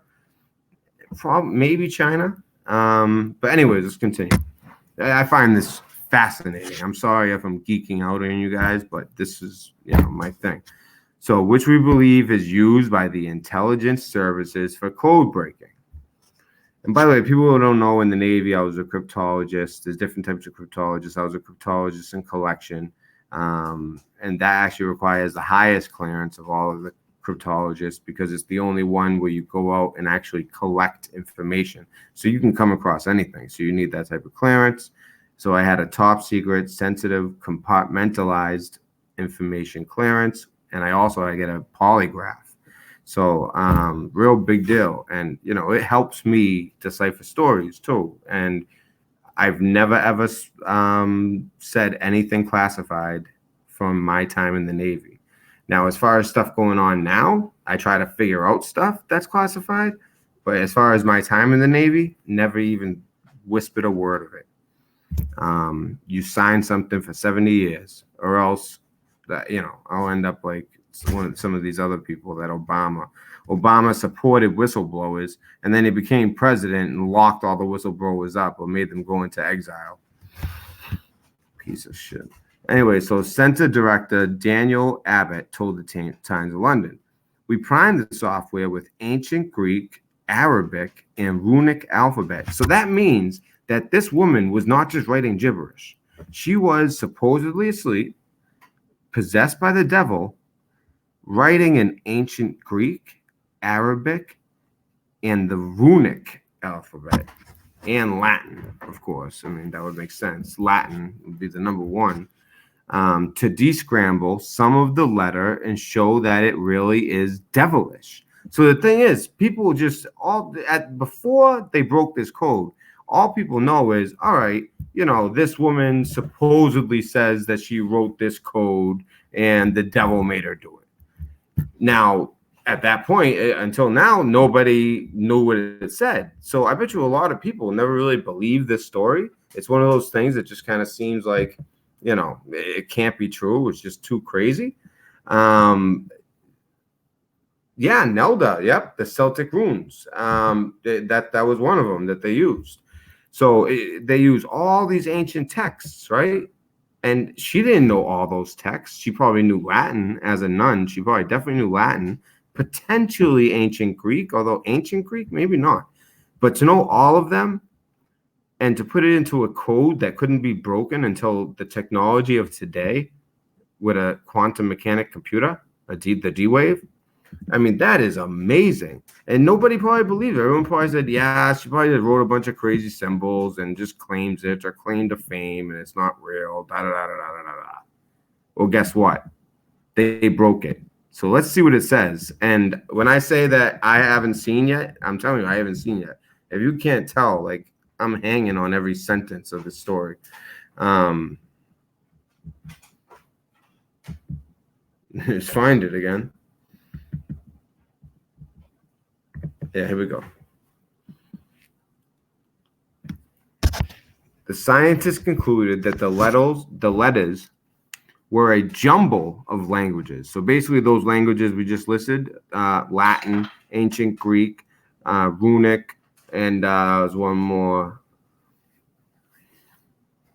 Speaker 1: maybe China. But anyways, let's continue. I find this fascinating. I'm sorry if I'm geeking out on you guys, but this is my thing. So, which we believe is used by the intelligence services for code breaking. And by the way, people who don't know, in the Navy, I was a cryptologist. There's different types of cryptologists. I was a cryptologist in collection. And that actually requires the highest clearance of all of the cryptologists because it's the only one where you go out and actually collect information. So you can come across anything. So you need that type of clearance. So I had a top secret, sensitive, compartmentalized information clearance. And I also had to get a polygraph. So real big deal. And, it helps me decipher stories too. And I've never, ever said anything classified from my time in the Navy. Now, as far as stuff going on now, I try to figure out stuff that's classified. But as far as my time in the Navy, never even whispered a word of it. You sign something for 70 years or else that, I'll end up like some of these other people that Obama supported whistleblowers, and then he became president and locked all the whistleblowers up or made them go into exile. Piece of shit. Anyway, so Center Director Daniel Abbott told the Times of London, "We primed the software with ancient Greek Arabic, and runic alphabet. So that means that this woman was not just writing gibberish. She was supposedly asleep, possessed by the devil, writing in ancient Greek, Arabic, and the runic alphabet, and Latin, of course. I mean, that would make sense. Latin would be the number one. To descramble some of the letter and show that it really is devilish. So the thing is, people just before they broke this code, all people know is, all right, you know, this woman supposedly says that she wrote this code and the devil made her do it. Now, at that point, until now, nobody knew what it said. So I bet you a lot of people never really believe this story. It's one of those things that just kind of seems like, you know, it can't be true. It's just too crazy. Yeah, Nelda. Yep, the Celtic runes. That was one of them that they used. So they use all these ancient texts, right? And she didn't know all those texts. She probably knew Latin as a nun. She probably definitely knew Latin, potentially ancient Greek, although ancient Greek, maybe not. But to know all of them and to put it into a code that couldn't be broken until the technology of today with a quantum mechanic computer, the D-Wave, I mean, that is amazing. And nobody probably believed it. Everyone probably said, yeah, she probably just wrote a bunch of crazy symbols and just claims it or claimed to fame and it's not real. Well, guess what? They broke it. So let's see what it says. And when I say that I haven't seen yet, I'm telling you, I haven't seen yet. If you can't tell, like, I'm hanging on every sentence of the story. Let's find it again. Yeah, here we go. The scientists concluded that the letters were a jumble of languages. So basically those languages we just listed, Latin, ancient Greek, runic, and there's one more.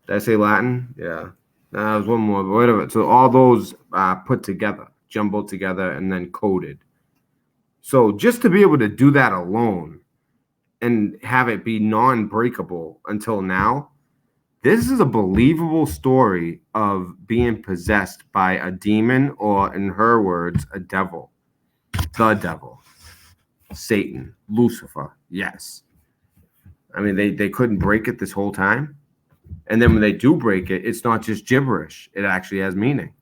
Speaker 1: Did I say Latin? Yeah. There's one more, but whatever. So all those put together, jumbled together, and then coded. So just to be able to do that alone and have it be non-breakable until now, this is a believable story of being possessed by a demon, or in her words, a devil. The devil. Satan. Lucifer. Yes. I mean, they couldn't break it this whole time. And then when they do break it, it's not just gibberish. It actually has meaning.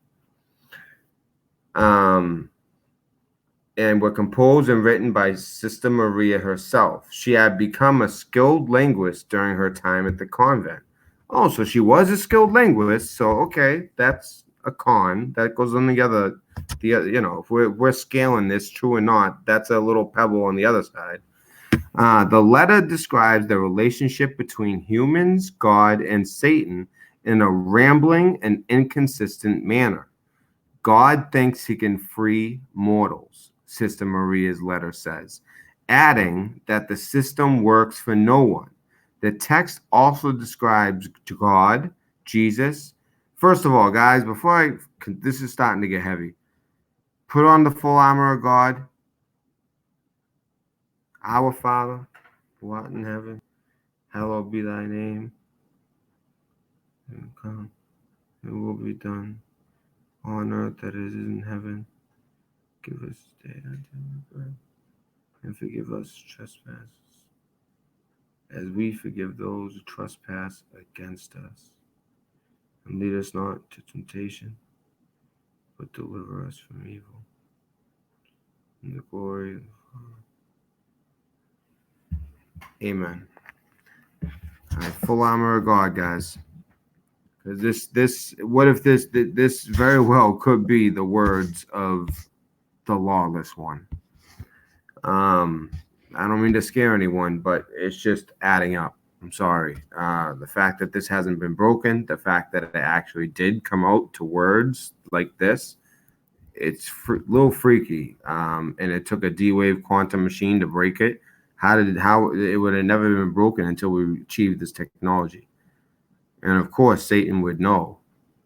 Speaker 1: And were composed and written by Sister Maria herself. She had become a skilled linguist during her time at the convent. Oh, so she was a skilled linguist. So, okay, that's a con. That goes on the other, you know, if we're scaling this, true or not, that's a little pebble on the other side. The letter describes the relationship between humans, God, and Satan in a rambling and inconsistent manner. God thinks he can free mortals, Sister Maria's letter says, adding that the system works for no one. The text also describes God, Jesus. First of all, guys, this is starting to get heavy. Put on the full armor of God. Our Father, who art in heaven, hallowed be thy name. And come, it will be done on earth that it is in heaven. Give us today our daily bread, and forgive us trespasses, as we forgive those who trespass against us. And lead us not to temptation, but deliver us from evil. In the glory of the Father. Amen. All right, full armor of God, guys. What if this very well could be the words of the lawless one? I don't mean to scare anyone, but it's just adding up. I'm sorry. The fact that this hasn't been broken, the fact that it actually did come out to words like this, it's a little freaky. And it took a D-Wave quantum machine to break it. How it would have never been broken until we achieved this technology. And of course, Satan would know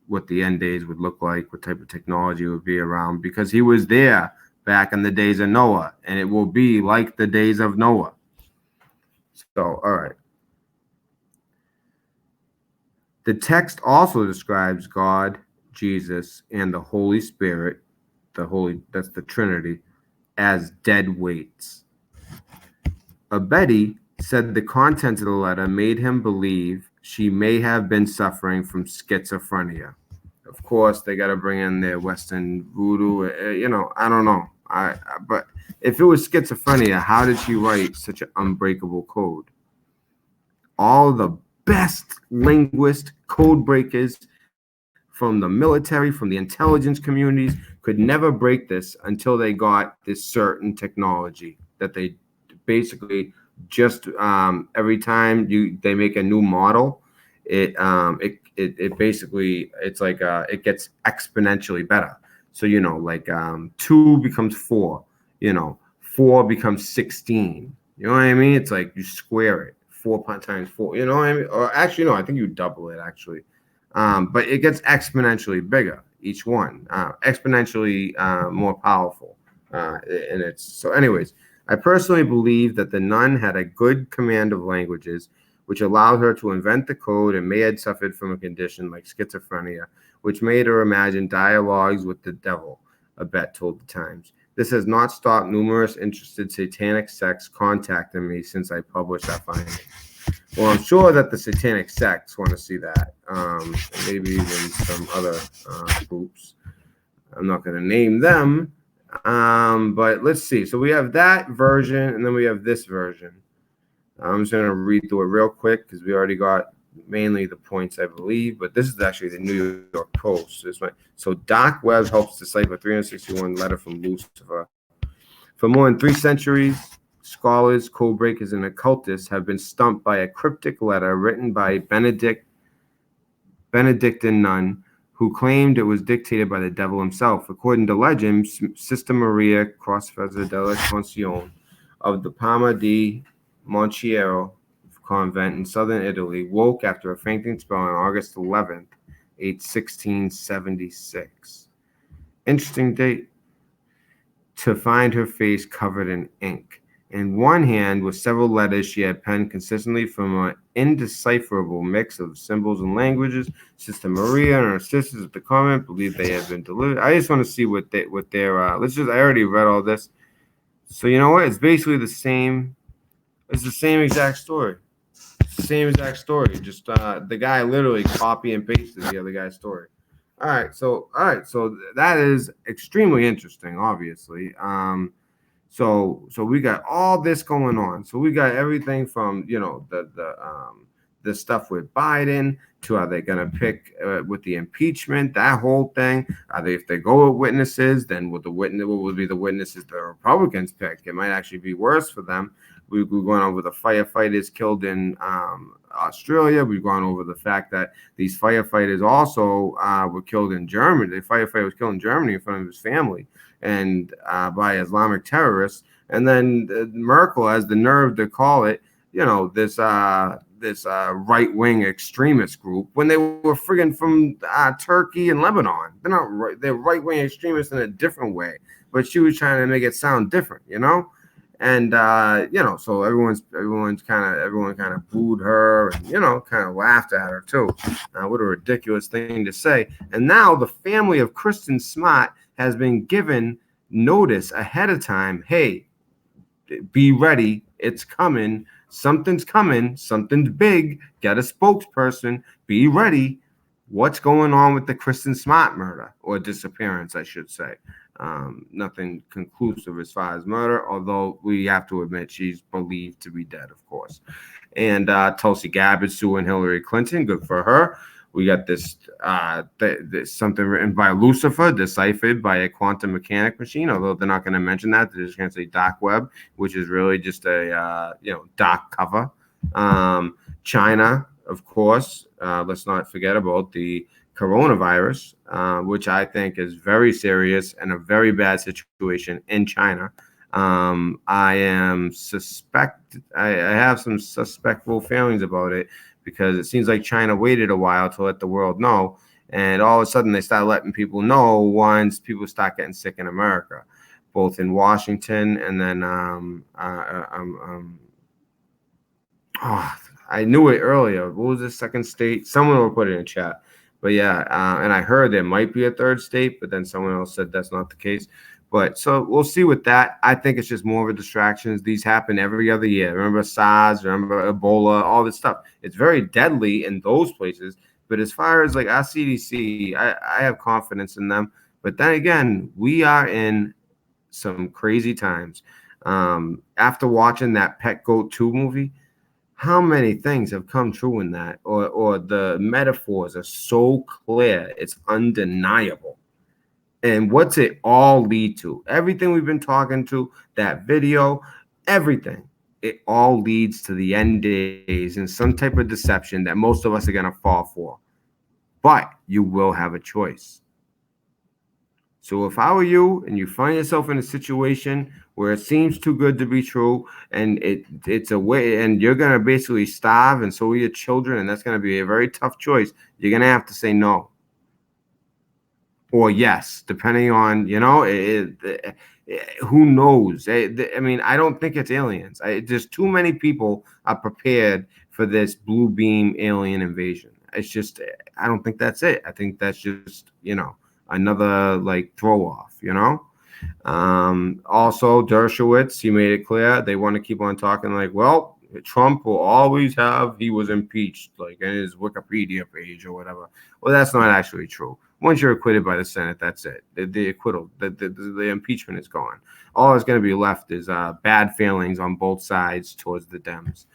Speaker 1: what the end days would look like, what type of technology would be around, because he was there back in the days of Noah, and it will be like the days of Noah. So, all right. The text also describes God, Jesus, and the Holy Spirit, that's the Trinity, as dead weights. Betty said the contents of the letter made him believe she may have been suffering from schizophrenia. Of course, they got to bring in their Western voodoo. I don't know. But if it was schizophrenia, how did she write such an unbreakable code? All the best linguist code breakers from the military, from the intelligence communities, could never break this until they got this certain technology that they basically just every time they make a new model, it basically, it's like it gets exponentially better. So like 2 becomes 4, 4 becomes 16. You know what I mean? It's like you square it, 4 times 4. You know what I mean? Or actually, no, I think you double it actually. But it gets exponentially bigger, each one, exponentially more powerful. And it's so anyways, I personally believe that the nun had a good command of languages, which allowed her to invent the code, and may have suffered from a condition like schizophrenia, which made her imagine dialogues with the devil, Abet told the Times. This has not stopped numerous interested satanic sects contacting me since I published that finding. Well, I'm sure that the satanic sects want to see that. Maybe even some other groups. I'm not going to name them. But let's see. So we have that version, and then we have this version. I'm just going to read through it real quick because we already got mainly the points, I believe. But this is actually the New York Post. So Doc Webb helps decipher 361 letter from Lucifer. For more than 3 centuries, scholars, code breakers, and occultists have been stumped by a cryptic letter written by Benedictine nun who claimed it was dictated by the devil himself. According to legend, Sister Maria Crossfeza della Concezione of the Palma di Monchiero convent in southern Italy woke after a fainting spell on August 11th, 1676. Interesting date. To find her face covered in ink. In one hand, with several letters she had penned consistently from an indecipherable mix of symbols and languages. Sister Maria and her sisters at the convent believed they had been delivered. I just want to see what their I already read all this. So you know what? It's basically the same. It's the same exact story. It's the same exact story. Just the guy literally copy and pasted the other guy's story. All right. So that is extremely interesting, obviously. So we got all this going on. So we got everything from the stuff with Biden to are they going to pick with the impeachment, that whole thing. If they go with witnesses, then what would be the witnesses the Republicans pick? It might actually be worse for them. We're going over the firefighters killed in Australia. We've gone over the fact that these firefighters also were killed in Germany. The firefighter was killed in Germany in front of his family and by Islamic terrorists. And then Merkel has the nerve to call it, this right-wing extremist group when they were friggin' from Turkey and Lebanon. They're not right. They're right-wing extremists in a different way. But she was trying to make it sound different, And so everyone kind of booed her and kind of laughed at her too. What a ridiculous thing to say. And now the family of Kristen Smart has been given notice ahead of time. Hey, be ready. It's coming. Something's coming. Something's big. Get a spokesperson. Be ready. What's going on with the Kristen Smart murder or disappearance, I should say. Nothing conclusive as far as murder, although we have to admit she's believed to be dead, of course. And Tulsi Gabbard suing Hillary Clinton. Good for her. We got this something written by Lucifer, deciphered by a quantum mechanic machine. Although they're not going to mention that, they're just going to say Doc Webb, which is really just a Doc cover. China, of course. Let's not forget about the coronavirus, which I think is very serious and a very bad situation in China. I have some suspectful feelings about it because it seems like China waited a while to let the world know, and all of a sudden they start letting people know once people start getting sick in America, both in Washington and then Oh, I knew it earlier. What was the second state? Someone will put it in chat. But yeah, and I heard there might be a third state, but then someone else said that's not the case. But so we'll see with that. I think it's just more of a distraction. These happen every other year. Remember SARS, remember Ebola, all this stuff. It's very deadly in those places. But as far as like our CDC, I have confidence in them. But then again, we are in some crazy times. After watching that Pet Goat 2 movie, how many things have come true in that? Or the metaphors are so clear, it's undeniable. And what's it all lead to? Everything we've been talking to, that video, everything, it all leads to the end days and some type of deception that most of us are going to fall for. But you will have a choice. So if I were you and you find yourself in a situation where it seems too good to be true and it's a way and you're going to basically starve and so are your children, and that's going to be a very tough choice, you're going to have to say no. Or yes, depending on, who knows? I mean, I don't think it's aliens. Just too many people are prepared for this blue beam alien invasion. It's just, I don't think that's it. I think that's just, another like throw off, Also, Dershowitz, he made it clear they want to keep on talking like, well, Trump will always have, he was impeached, like in his Wikipedia page or whatever. Well, that's not actually true. Once you're acquitted by the Senate, that's it. The acquittal, the impeachment is gone. All that's going to be left is bad feelings on both sides towards the Dems.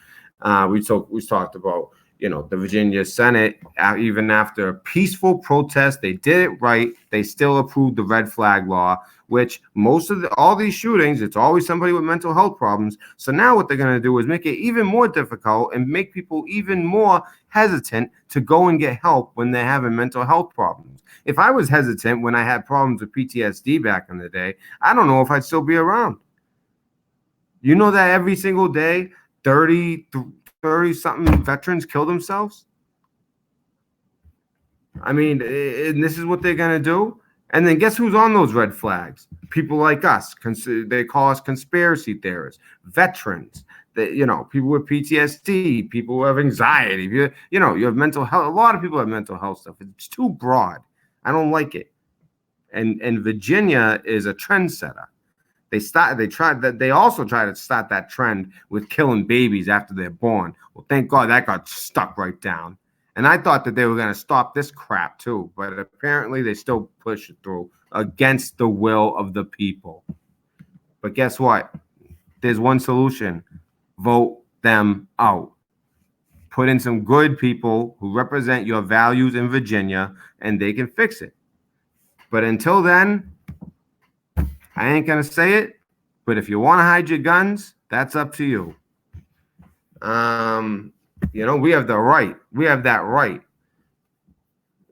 Speaker 1: We talked about, the Virginia Senate, even after a peaceful protest, they did it right. They still approved the red flag law, which all these shootings, it's always somebody with mental health problems. So now what they're going to do is make it even more difficult and make people even more hesitant to go and get help when they're having mental health problems. If I was hesitant when I had problems with PTSD back in the day, I don't know if I'd still be around. You know that every single day, 30-something veterans kill themselves? I mean, and this is what they're going to do? And then guess who's on those red flags? People like us. They call us conspiracy theorists, veterans, people with PTSD, people who have anxiety. You have mental health. A lot of people have mental health stuff. It's too broad. I don't like it. And Virginia is a trendsetter. They also tried to start that trend with killing babies after they're born. Well, thank God that got stuck right down. And I thought that they were going to stop this crap too, but apparently they still push it through against the will of the people. But guess what? There's one solution. Vote them out. Put in some good people who represent your values in Virginia, and they can fix it. But until then, I ain't going to say it, but if you want to hide your guns, that's up to you. We have the right. We have that right.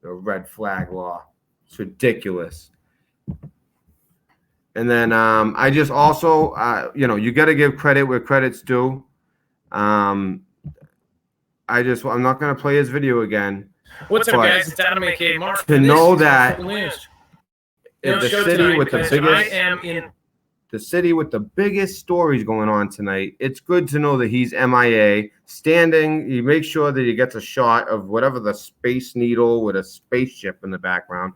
Speaker 1: The red flag law. It's ridiculous. And then I just also, you got to give credit where credit's due. I'm not going to play his video again.
Speaker 2: What's up, guys? It's Adam A.K. Mark.
Speaker 1: To know that
Speaker 2: in
Speaker 1: the city with the biggest, the city with the biggest stories going on tonight, it's good to know that he's MIA, standing. He makes sure that he gets a shot of whatever the Space Needle with a spaceship in the background.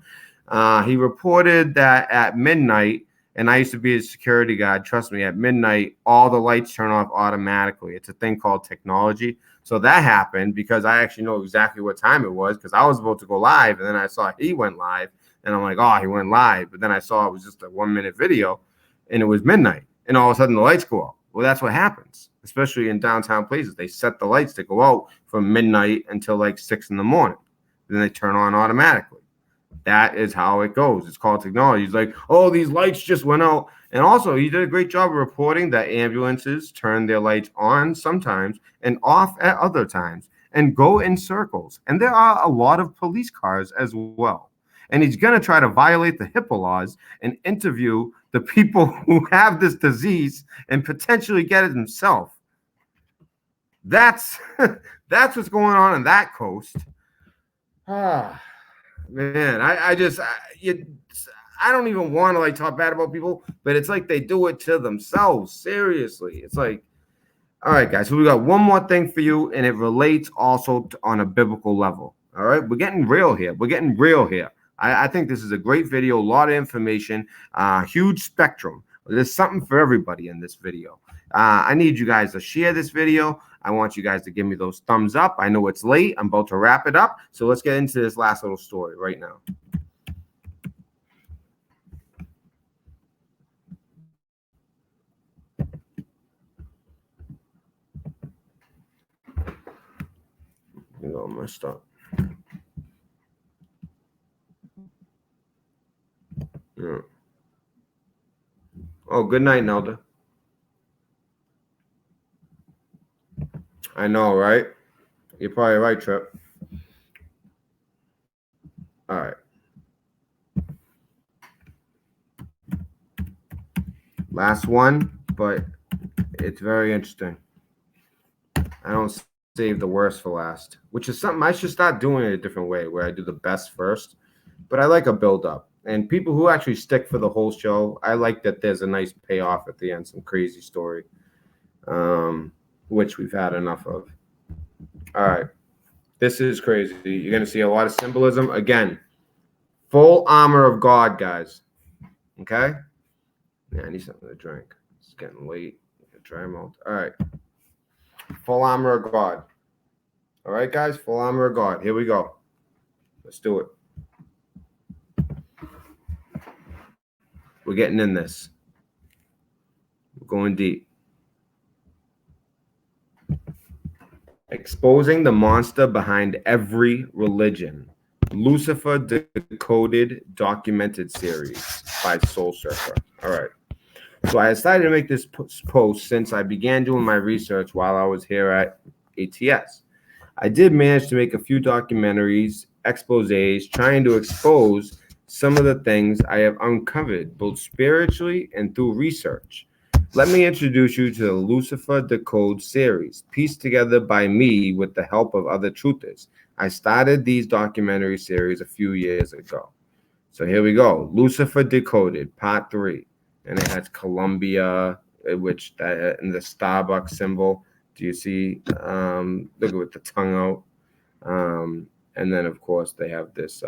Speaker 1: He reported that at midnight, and I used to be a security guard. Trust me, at midnight, all the lights turn off automatically. It's a thing called technology. So that happened because I actually know exactly what time it was because I was about to go live, and then I saw he went live. And I'm like, oh, he went live. But then I saw it was just a 1-minute video and it was midnight. And all of a sudden the lights go out. Well, that's what happens, especially in downtown places. They set the lights to go out from midnight until like 6 in the morning. Then they turn on automatically. That is how it goes. It's called technology. He's like, oh, these lights just went out. And also he did a great job of reporting that ambulances turn their lights on sometimes and off at other times and go in circles. And there are a lot of police cars as well. And he's going to try to violate the HIPAA laws and interview the people who have this disease and potentially get it himself. That's what's going on that coast. Man, I don't even want to like talk bad about people, but it's like they do it to themselves. Seriously, it's like All right, guys. So we got one more thing for you, and it relates also on a biblical level. All right, we're getting real here. I think this is a great video, a lot of information, huge spectrum. There's something for everybody in this video. I need you guys to share this video. I want you guys to give me those thumbs up. I know it's late. I'm about to wrap it up. So let's get into this last little story right now. You know, messed up. Yeah. Oh, good night, Nelda. I know, right? You're probably right, Trip. All right. Last one, but it's very interesting. I don't save the worst for last, which is something I should start doing it a different way, where I do the best first. But I like a build-up. And people who actually stick for the whole show, I like that there's a nice payoff at the end, some crazy story, which we've had enough of. All right. This is crazy. You're going to see a lot of symbolism. Again, full armor of God, guys. Okay? Yeah, I need something to drink. It's getting late. Dry mouth. All right. Full armor of God. All right, guys? Full armor of God. Here we go. Let's do it. We're getting in this. We're going deep. Exposing the monster behind every religion. Lucifer Decoded documented series by Soul Surfer. All right. So I decided to make this post since I began doing my research while I was here at ATS. I did manage to make a few documentaries, exposés, trying to expose some of the things I have uncovered, both spiritually and through research. Let me introduce you to the Lucifer Decode series, pieced together by me with the help of other truthers. I started these documentary series a few years ago. So here we go. Lucifer Decoded, Part 3. And it has Columbia, which and the Starbucks symbol. Do you see? Look with the tongue out. And then, of course, they have this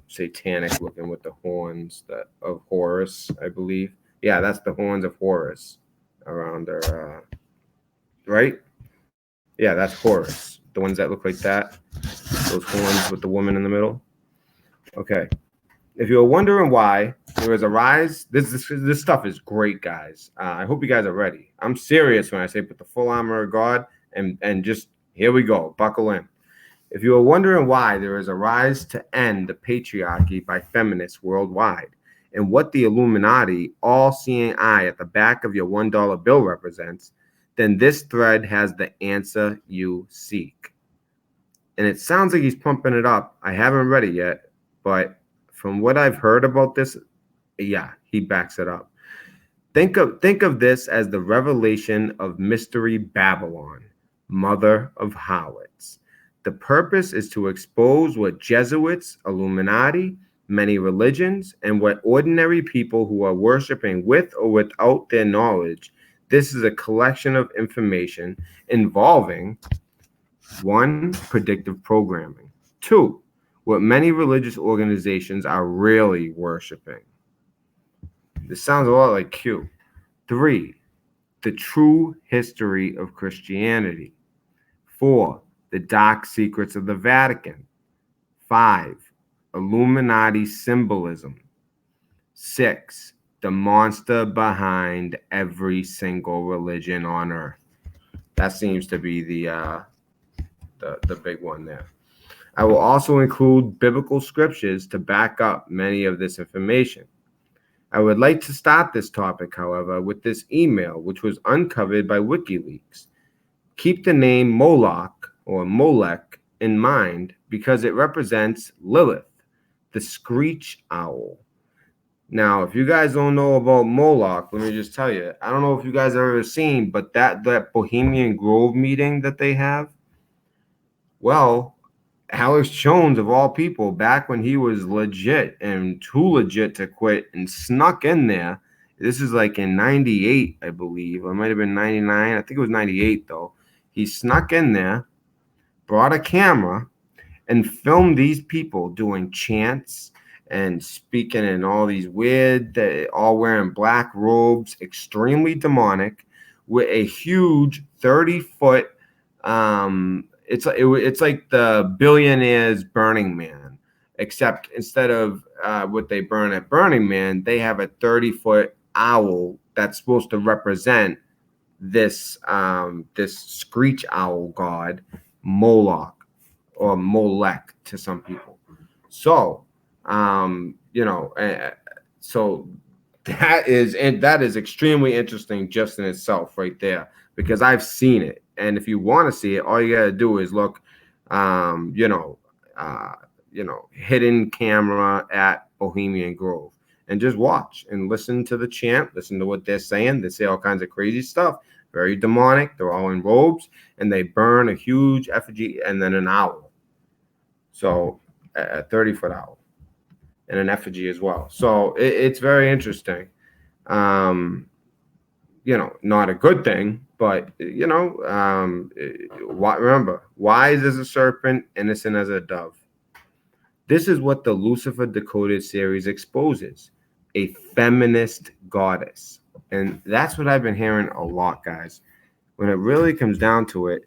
Speaker 1: satanic looking with the horns of Horus, I believe. Yeah, that's the horns of Horus around their, right? Yeah, that's Horus. The ones that look like that. Those horns with the woman in the middle. Okay. If you're wondering why there is a rise, this stuff is great, guys. I hope you guys are ready. I'm serious when I say put the full armor of God and just here we go. Buckle in. If you are wondering why there is a rise to end the patriarchy by feminists worldwide and what the Illuminati, all-seeing eye at the back of your $1 bill represents, then this thread has the answer you seek. And it sounds like he's pumping it up. I haven't read it yet, but from what I've heard about this, yeah, he backs it up. Think of this as the revelation of Mystery Babylon, mother of harlots. The purpose is to expose what Jesuits, Illuminati, many religions, and what ordinary people who are worshiping with or without their knowledge. This is a collection of information involving 1, predictive programming. 2, what many religious organizations are really worshiping. This sounds a lot like Q. 3, the true history of Christianity. 4, the dark secrets of the Vatican. 5, Illuminati symbolism. 6, the monster behind every single religion on earth. That seems to be the big one there. I will also include biblical scriptures to back up many of this information. I would like to start this topic, however, with this email, which was uncovered by WikiLeaks. Keep the name Moloch or Molech in mind because it represents Lilith, the screech owl. Now, if you guys don't know about Moloch, let me just tell you, I don't know if you guys have ever seen, but that Bohemian Grove meeting that they have, well, Alex Jones, of all people, back when he was legit and too legit to quit and snuck in there, This is like in 98, I believe. Or it might have been 99. I think it was 98, though. He snuck in there, brought a camera, and filmed these people doing chants and speaking in all these weird, all wearing black robes, extremely demonic, with a huge 30-foot, it's like the Billionaires Burning Man, except instead of what they burn at Burning Man, they have a 30-foot owl that's supposed to represent this this screech owl god, Moloch, or Molech to some people. So so that is extremely interesting just in itself right there, because I've seen it. And if you want to see it, all you got to do is look hidden camera at Bohemian Grove, and just watch and listen to the chant, listen to what they're saying. They say all kinds of crazy stuff, very demonic. They're all in robes, and they burn a huge effigy and then an owl. So a 30-foot owl and an effigy as well. So it's very interesting. Not a good thing, but remember, wise as a serpent, innocent as a dove. This is what the Lucifer Decoded series exposes: a feminist goddess. And that's what I've been hearing a lot, guys. When it really comes down to it,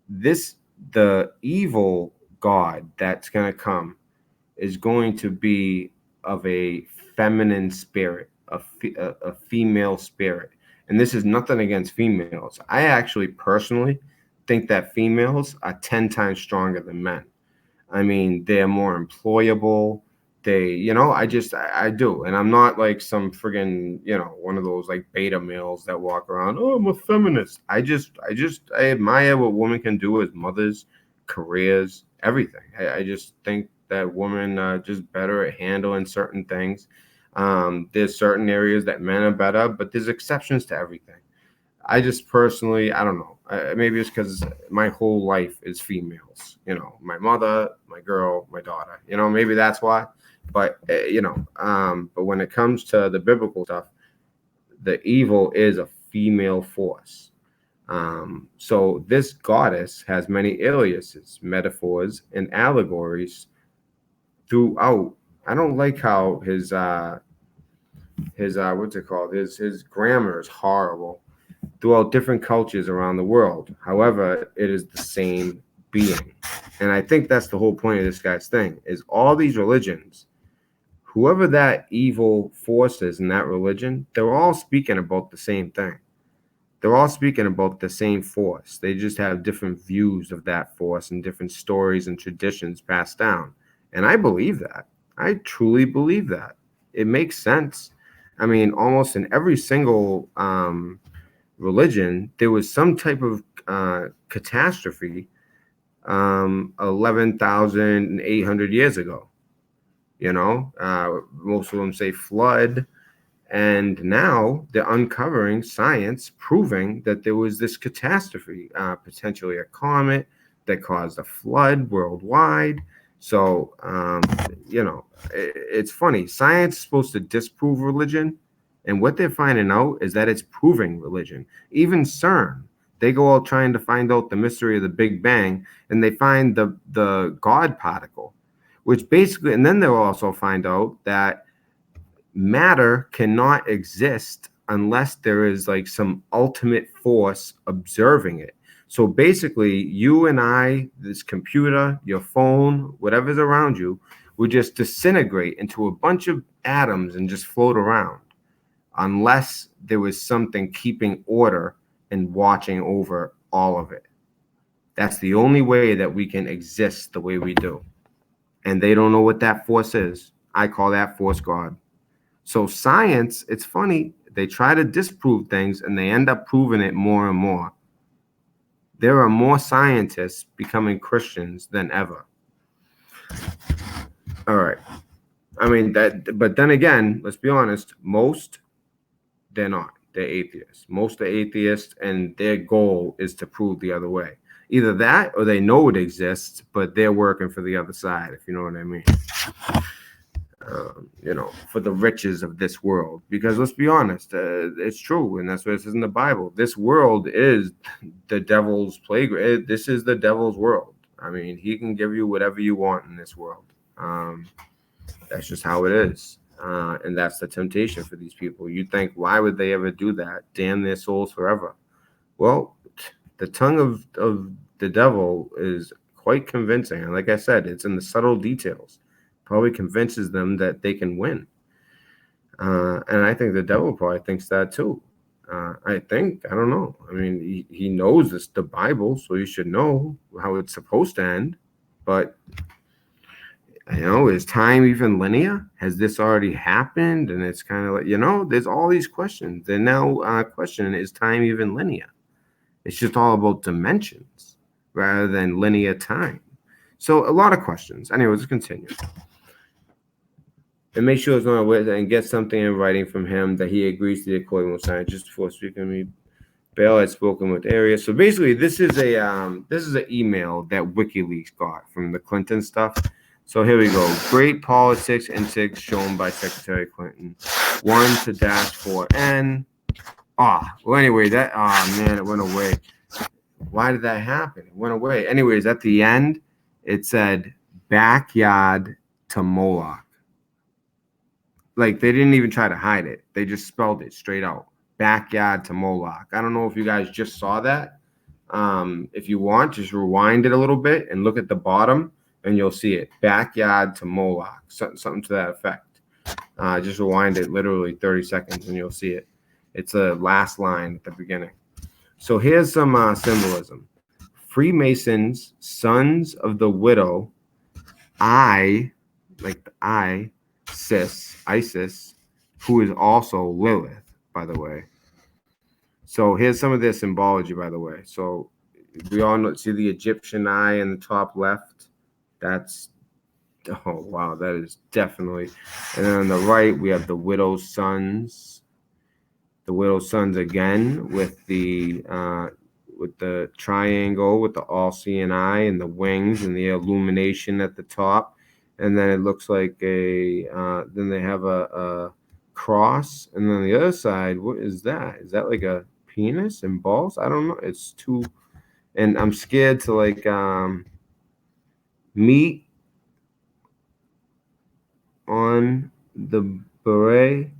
Speaker 1: the evil god that's going to come is going to be of a feminine spirit, a female spirit. And this is nothing against females. I actually personally think that females are 10 times stronger than men. I mean, they're more employable. I do. And I'm not like some friggin', one of those like beta males that walk around, oh, I'm a feminist. I admire what women can do as mothers, careers, everything. I just think that women are just better at handling certain things. There's certain areas that men are better, but there's exceptions to everything. I just personally, I don't know. Maybe it's because my whole life is females. My mother, my girl, my daughter. Maybe that's why. But but when it comes to the biblical stuff, the evil is a female force. So this goddess has many aliases, metaphors, and allegories throughout. I don't like how his what's it called? His grammar is horrible throughout different cultures around the world. However, it is the same being. And I think that's the whole point of this guy's thing, is all these religions, whoever that evil force is in that religion, they're all speaking about the same thing. They're all speaking about the same force. They just have different views of that force and different stories and traditions passed down. And I believe that. I truly believe that. It makes sense. I mean, almost in every single religion, there was some type of catastrophe 11,800 years ago. Most of them say flood. And now they're uncovering science proving that there was this catastrophe, potentially a comet that caused a flood worldwide. So, it's funny. Science is supposed to disprove religion. And what they're finding out is that it's proving religion. Even CERN, they go out trying to find out the mystery of the Big Bang, and they find the God particle, which basically, and then they'll also find out that matter cannot exist unless there is like some ultimate force observing it. So basically, you and I, this computer, your phone, whatever's around you, would just disintegrate into a bunch of atoms and just float around, unless there was something keeping order and watching over all of it. That's the only way that we can exist the way we do. And they don't know what that force is. I call that force God. So science, it's funny, they try to disprove things and they end up proving it more and more. There are more scientists becoming Christians than ever. All right. I mean, but then again, let's be honest, most, they're not. They're atheists. Most are atheists, and their goal is to prove the other way. Either that or they know it exists, but they're working for the other side, if you know what I mean. for the riches of this world. Because let's be honest, it's true, and that's what it says in the Bible. This world is the devil's playground. This is the devil's world. I mean, he can give you whatever you want in this world. That's just how it is. And that's the temptation for these people. You think, why would they ever do that? Damn their souls forever. Well, the tongue of the devil is quite convincing. And like I said, it's in the subtle details. Probably convinces them that they can win. And I think the devil probably thinks that too. I don't know. I mean, he knows this, the Bible, so he should know how it's supposed to end. But, is time even linear? Has this already happened? And it's kind of like, there's all these questions. And now question, is time even linear? It's just all about dimensions rather than linear time. So a lot of questions. Anyway, let's continue. And make sure it's not with and get something in writing from him that he agrees to the according with sign. Just before speaking to me, Bale had spoken with Area. So basically, this is an email that WikiLeaks got from the Clinton stuff. So here we go. Great politics instincts shown by Secretary Clinton. 1-4N. Anyway, it went away. Why did that happen? It went away. Anyways, at the end, it said backyard to Moloch. Like, they didn't even try to hide it. They just spelled it straight out. Backyard to Moloch. I don't know if you guys just saw that. If you want, just rewind it a little bit and look at the bottom, and you'll see it. Backyard to Moloch. Something to that effect. Just rewind it literally 30 seconds, and you'll see it. It's a last line at the beginning. So here's some symbolism. Freemasons, sons of the widow, Isis, who is also Lilith, by the way. So here's some of their symbology, by the way. So we all see the Egyptian eye in the top left. That's, oh, wow, that is definitely. And then on the right, we have the widow's sons. The widow's sons again with the triangle, with the all-seeing eye and the wings and the illumination at the top. And then it looks like then they have a cross. And then the other side, what is that? Is that like a penis and balls? I don't know. It's too, and I'm scared to meet on the beret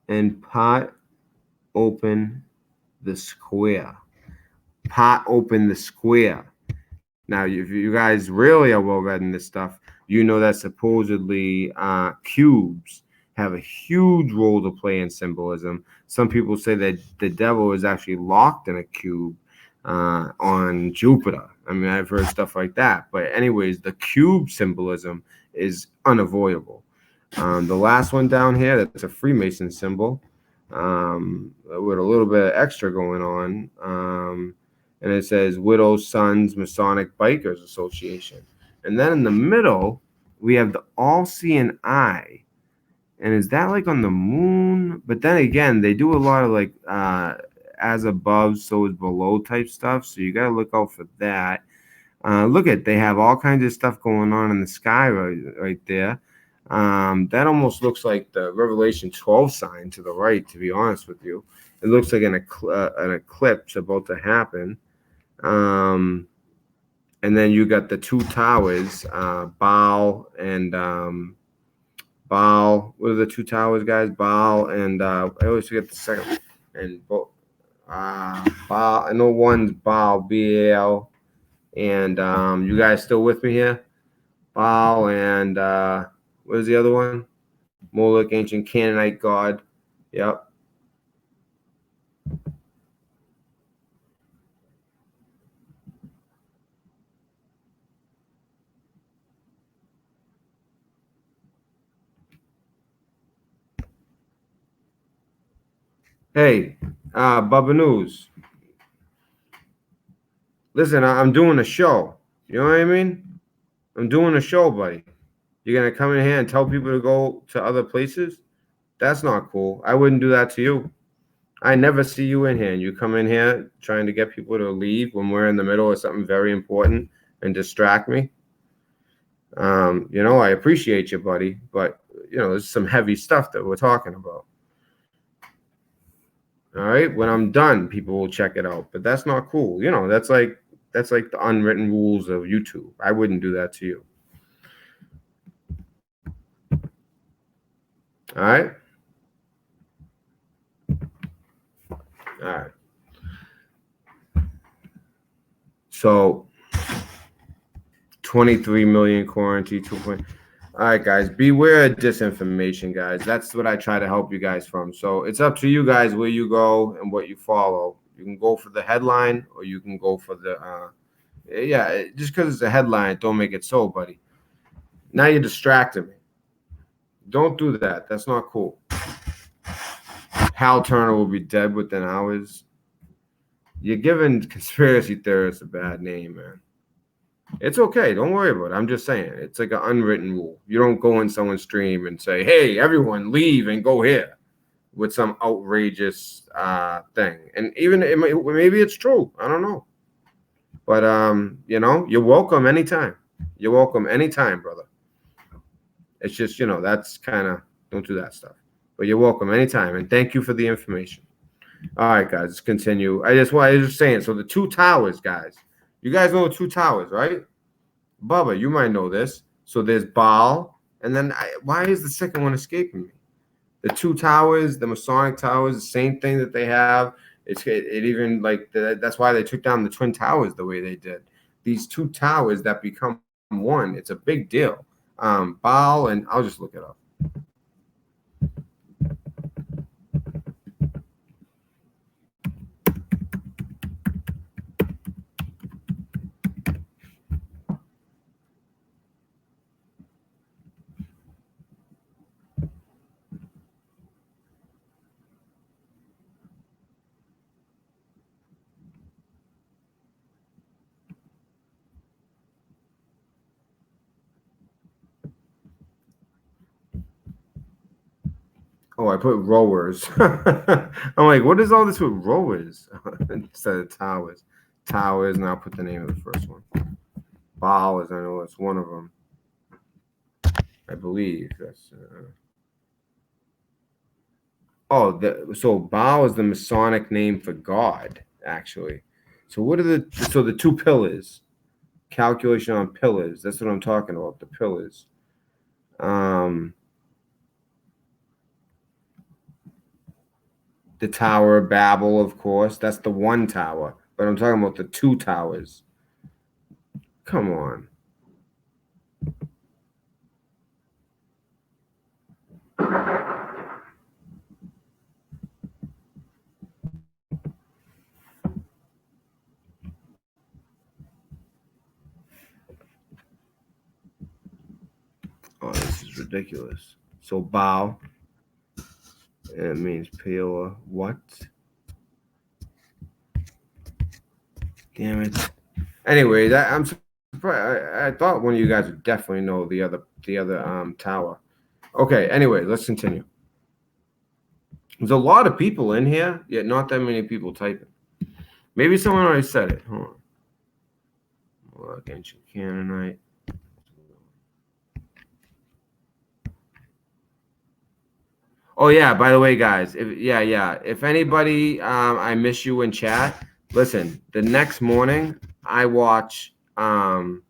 Speaker 1: and pot open the square. Pot open the square. Now, if you guys really are well read in this stuff, you know that supposedly cubes have a huge role to play in symbolism. Some people say that the devil is actually locked in a cube on Jupiter. I mean, I've heard stuff like that. But anyways, the cube symbolism is unavoidable. The last one down here, that's a Freemason symbol with a little bit of extra going on. And it says Widow's Sons Masonic Bikers Association. And then in the middle, we have the all-seeing eye. And is that like on the moon? But then again, they do a lot of as above, so is below type stuff. So you got to look out for that. They have all kinds of stuff going on in the sky right there. That almost looks like the Revelation 12 sign to the right, to be honest with you. It looks like an eclipse about to happen. And then you got the two towers, Baal and Baal. What are the two towers, guys? Baal and I always forget the second one. And Baal. I know one's Baal, B-A-L. And you guys still with me here? Baal and what is the other one? Moloch, ancient Canaanite god. Yep. Hey, Bubba News. Listen, I'm doing a show. You know what I mean? I'm doing a show, buddy. You're going to come in here and tell people to go to other places? That's not cool. I wouldn't do that to you. I never see you in here, and you come in here trying to get people to leave when we're in the middle of something very important and distract me. I appreciate you, buddy, but there's some heavy stuff that we're talking about. All right, when I'm done, people will check it out, but that's not cool. That's like the unwritten rules of YouTube. I wouldn't do that to you. All right. All right. So 23 million quarantine, 2. All right, guys, beware of disinformation, guys. That's what I try to help you guys from. So it's up to you guys where you go and what you follow. You can go for the headline, or you can go for the just because it's a headline, don't make it so, buddy. Now you're distracting me. Don't do that. That's not cool. Hal Turner will be dead within hours. You're giving conspiracy theorists a bad name, man. It's okay. Don't worry about it. I'm just saying. It's like an unwritten rule. You don't go in someone's stream and say, hey, everyone, leave and go here with some outrageous thing. And even maybe it's true. I don't know. But, you're welcome anytime. You're welcome anytime, brother. It's just, that's kind of, don't do that stuff. But you're welcome anytime. And thank you for the information. All right, guys, let's continue. I was just saying, so the 2 towers, guys. You guys know the 2 towers, right? Bubba, you might know this. So there's Baal, and then why is the second one escaping me? The 2 towers, the Masonic towers, the same thing that they have. It even like that's why they took down the Twin Towers the way they did. These 2 towers that become one, it's a big deal. Baal, and I'll just look it up. Oh, I put rowers. I'm like, what is all this with rowers instead of towers? Towers, and I'll put the name of the first one. Baal is, I know it's one of them. I believe that's. So Baal is the Masonic name for God, actually. So what are the 2 pillars? Calculation on pillars. That's what I'm talking about. The pillars. The Tower of Babel, of course. That's the 1 tower. But I'm talking about the 2 towers. Come on. Oh, this is ridiculous. So Baal. It means pure what? Damn it. Anyway, I'm surprised. I thought one of you guys would definitely know the other tower. Okay, anyway, let's continue. There's a lot of people in here, yet not that many people typing. Maybe someone already said it. Hold on. Look, ancient Canaanite. Oh yeah, by the way, guys, if anybody I miss you in chat, listen, the next morning I watch I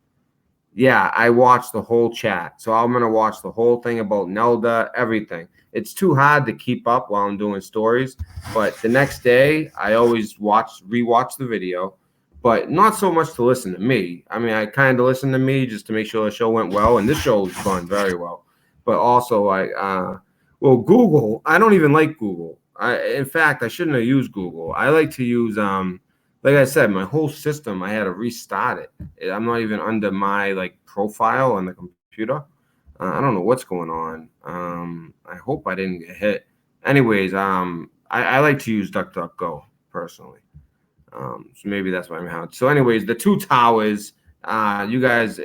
Speaker 1: watch the whole chat. So I'm gonna watch the whole thing about Nelda, everything. It's too hard to keep up while I'm doing stories, but the next day I always rewatch the video, but not so much to listen to me. I mean, I kind of listen to me just to make sure the show went well, and this show has gone very well. But also well, Google, I don't even like Google. In fact, I shouldn't have used Google. I like to use, like I said, my whole system, I had to restart it. I'm not even under my profile on the computer. I don't know what's going on. I hope I didn't get hit. Anyways, I like to use DuckDuckGo personally. So maybe that's why I'm having. So anyways, the 2 towers, you guys,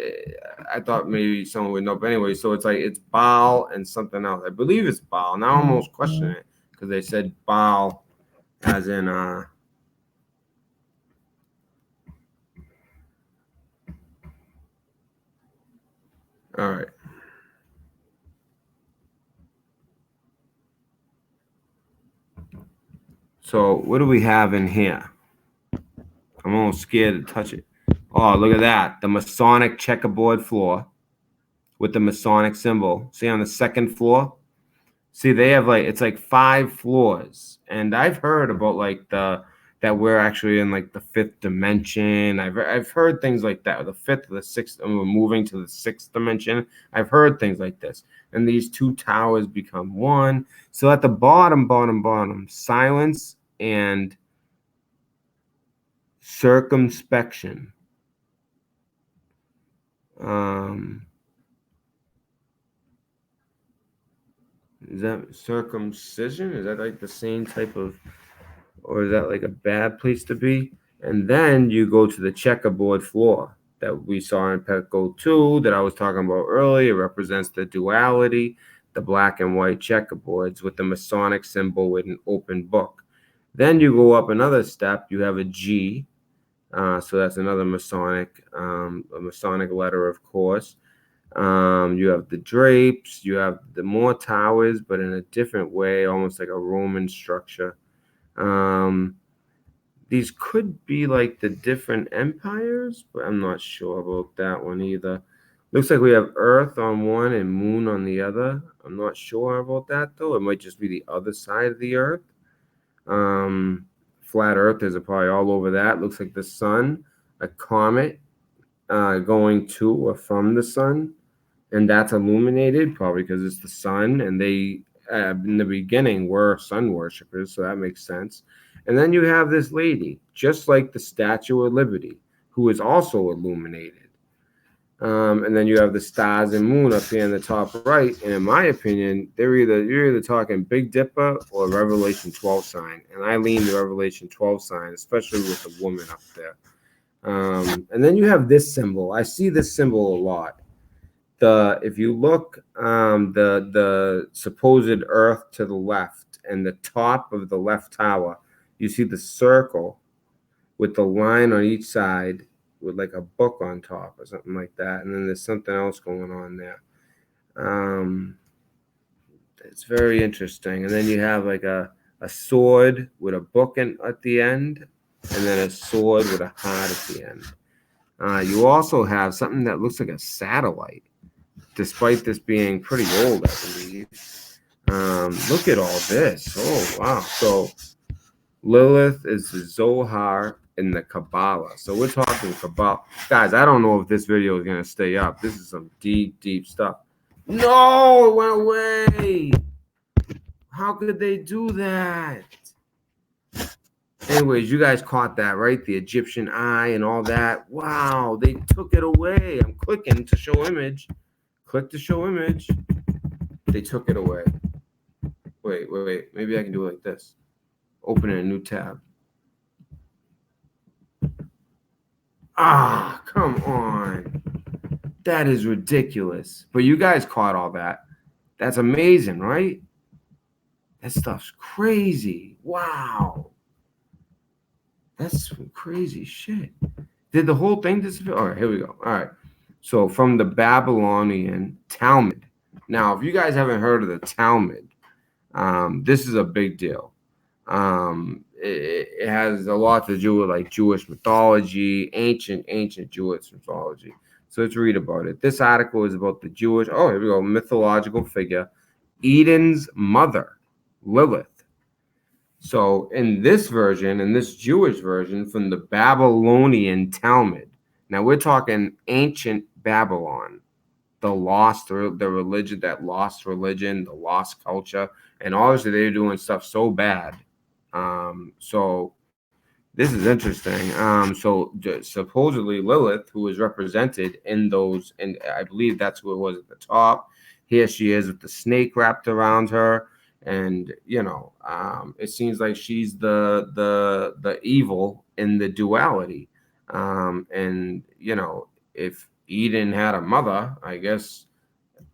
Speaker 1: I thought maybe someone would know, but anyway, so it's Baal and something else. I believe it's Baal. Now I'm almost questioning it because they said Baal as in all right. So what do we have in here? I'm almost scared to touch it. Oh, look at that. The Masonic checkerboard floor with the Masonic symbol. See on the second floor? See, they have like, it's like 5 floors. And I've heard about like that we're actually in like the 5th dimension. I've heard things like that. The 5th or the 6th, and we're moving to the 6th dimension. I've heard things like this. And these 2 towers become one. So at the bottom, silence and circumspection. Is that circumcision? Is that like the same type of, or is that like a bad place to be? And then you go to the checkerboard floor that we saw in Petco 2 that I was talking about earlier. It represents the duality, the black and white checkerboards with the Masonic symbol with an open book. Then you go up another step. You have a G. So that's another Masonic, a Masonic letter, of course. You have the drapes, you have the more towers, but in a different way, almost like a Roman structure. These could be like the different empires, but I'm not sure about that one either. Looks like we have Earth on one and Moon on the other. I'm not sure about that though. It might just be the other side of the Earth. Flat Earthers are probably all over that. Looks like the sun, a comet going to or from the sun. And that's illuminated probably because it's the sun, and they in the beginning were sun worshipers, so that makes sense. And then you have this lady, just like the Statue of Liberty, who is also illuminated. And then you have the stars and moon up here in the top right. And in my opinion, you're either talking Big Dipper or Revelation 12 sign. And I lean the Revelation 12 sign, especially with the woman up there. And then you have this symbol. I see this symbol a lot. If you look, the supposed Earth to the left and the top of the left tower, you see the circle with the line on each side with like a book on top or something like that. And then there's something else going on there. It's very interesting. And then you have like a sword with a book at the end, and then a sword with a heart at the end. You also have something that looks like a satellite, despite this being pretty old, I believe. Look at all this. Oh, wow. So Lilith is the Zohar in the Kabbalah. So we're talking Kabbalah. Guys, I don't know if this video is going to stay up. This is some deep, deep stuff. No, it went away. How could they do that? Anyways, you guys caught that, right? The Egyptian eye and all that. Wow, they took it away. I'm clicking to show image. Click to show image. They took it away. Wait. Maybe I can do it like this. Open a new tab. Ah, come on. That is ridiculous. But you guys caught all that. That's amazing, right? That stuff's crazy. Wow. That's some crazy shit. Did the whole thing disappear? All right, here we go. All right. So from the Babylonian Talmud. Now, if you guys haven't heard of the Talmud, this is a big deal. It has a lot to do with like Jewish mythology, ancient Jewish mythology. So let's read about it. This article is about the Jewish, here we go, mythological figure, Eden's mother, Lilith. So in this version, in this Jewish version from the Babylonian Talmud, now we're talking ancient Babylon, the religion, the lost culture, and obviously they're doing stuff so bad. So this is interesting. So supposedly Lilith, who is represented in those, and I believe that's who it was at the top. Here she is with the snake wrapped around her, and it seems like she's the evil in the duality. And if Eden had a mother, I guess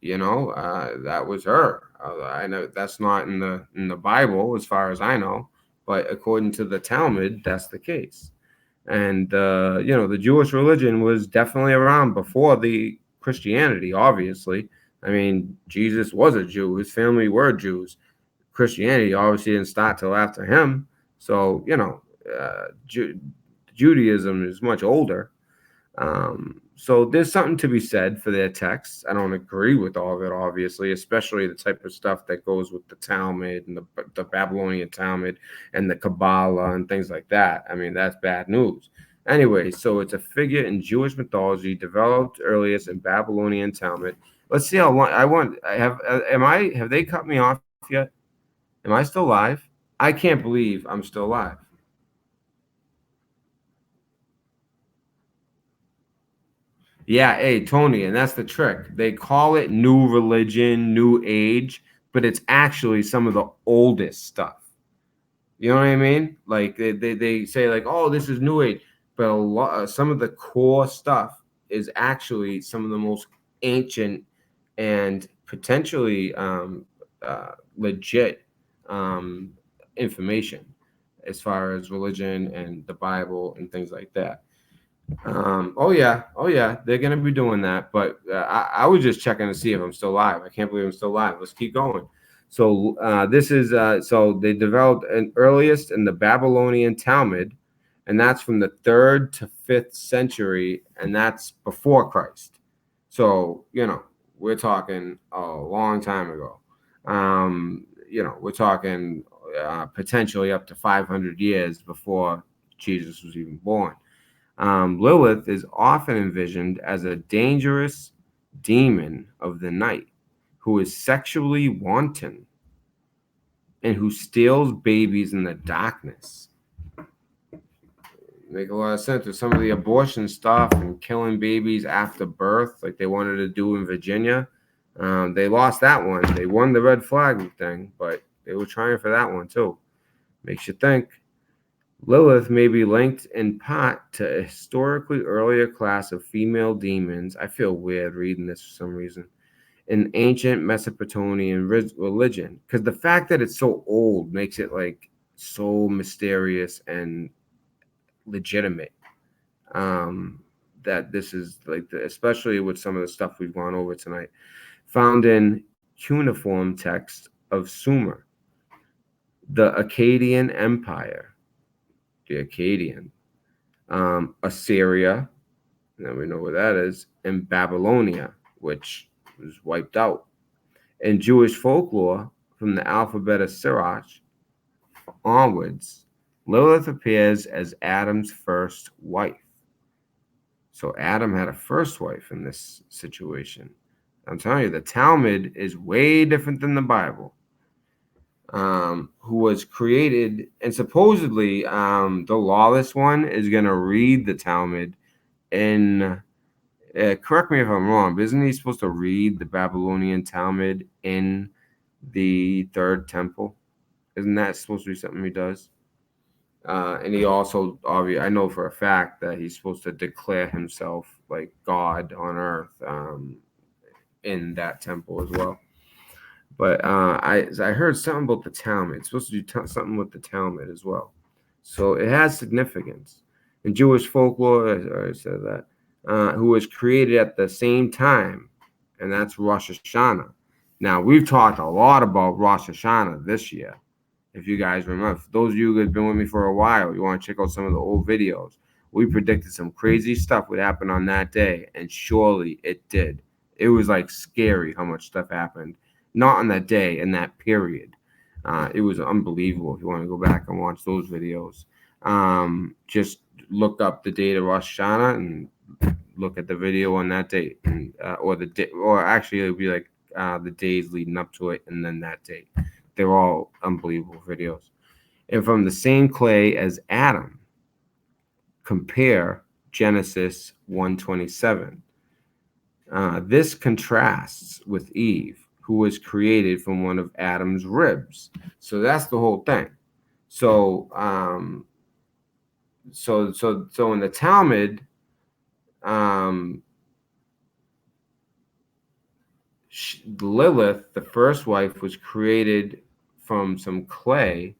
Speaker 1: that was her. I know that's not in the Bible as far as I know, but according to the Talmud, that's the case. And the Jewish religion was definitely around before the Christianity, obviously. I mean, Jesus was a Jew, his family were Jews. Christianity obviously didn't start till after him. So, Judaism is much older. So there's something to be said for their texts. I don't agree with all of it, obviously, especially the type of stuff that goes with the Talmud and the Babylonian Talmud and the Kabbalah and things like that. I mean, that's bad news. Anyway, so it's a figure in Jewish mythology developed earliest in Babylonian Talmud. Let's see how long have they cut me off yet? Am I still live? I can't believe I'm still live. Yeah, hey, Tony, and that's the trick. They call it new religion, new age, but it's actually some of the oldest stuff. You know what I mean? Like they say like, oh, this is new age, but some of the core stuff is actually some of the most ancient and potentially legit information as far as religion and the Bible and things like that. Oh yeah, they're gonna be doing that. But I was just checking to see if I'm still live. I can't believe I'm still live. Let's keep going. So this is so they developed an earliest in the Babylonian Talmud, and that's from the 3rd to 5th century, and that's before Christ. So we're talking a long time ago. We're talking potentially up to 500 years before Jesus was even born. Lilith is often envisioned as a dangerous demon of the night who is sexually wanton and who steals babies in the darkness. Make a lot of sense with some of the abortion stuff and killing babies after birth, like they wanted to do in Virginia. They lost that one. They won the red flag thing, but they were trying for that one too. Makes you think. Lilith may be linked in part to a historically earlier class of female demons. I feel weird reading this for some reason. In ancient Mesopotamian religion, because the fact that it's so old makes it like so mysterious and legitimate. That this is like, especially with some of the stuff we've gone over tonight, found in cuneiform texts of Sumer, the Akkadian Empire. The Akkadian, Assyria, now we know where that is, and Babylonia, which was wiped out. In Jewish folklore, from the alphabet of Sirach onwards, Lilith appears as Adam's first wife. So Adam had a first wife in this situation. I'm telling you, the Talmud is way different than the Bible. Who was created, and supposedly the lawless one is going to read the Talmud in, correct me if I'm wrong, but isn't he supposed to read the Babylonian Talmud in the third temple? Isn't that supposed to be something he does? And he also, obviously, I know for a fact that he's supposed to declare himself like God on earth in that temple as well. But I heard something about the Talmud. It's supposed to do something with the Talmud as well. So it has significance. In Jewish folklore, I said that, who was created at the same time, and that's Rosh Hashanah. Now, we've talked a lot about Rosh Hashanah this year, if you guys remember. For those of you who have been with me for a while, you want to check out some of the old videos. We predicted some crazy stuff would happen on that day, and surely it did. It was like scary how much stuff happened. Not on that day, in that period. It was unbelievable. If you want to go back and watch those videos, just look up the date of Rosh Hashanah and look at the video on that date, and, or actually it'll be like the days leading up to it, and then that date. They're all unbelievable videos. And from the same clay as Adam, compare Genesis 1:27. This contrasts with Eve, who was created from one of Adam's ribs. So that's the whole thing. So so in the Talmud, Lilith, the first wife, was created from some clay,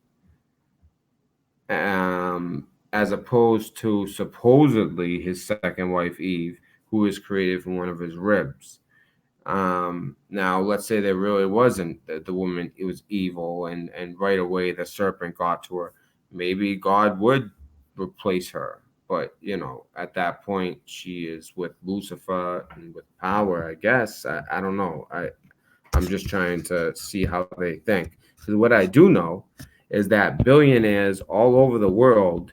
Speaker 1: as opposed to supposedly his second wife Eve, who was created from one of his ribs. Now let's say there really wasn't the woman, it was evil, and right away the serpent got to her. maybe God would replace her. But, you know, at that point, she is with Lucifer and with power, I guess. I don't know. I'm just trying to see how they think. So what I do know is that billionaires all over the world,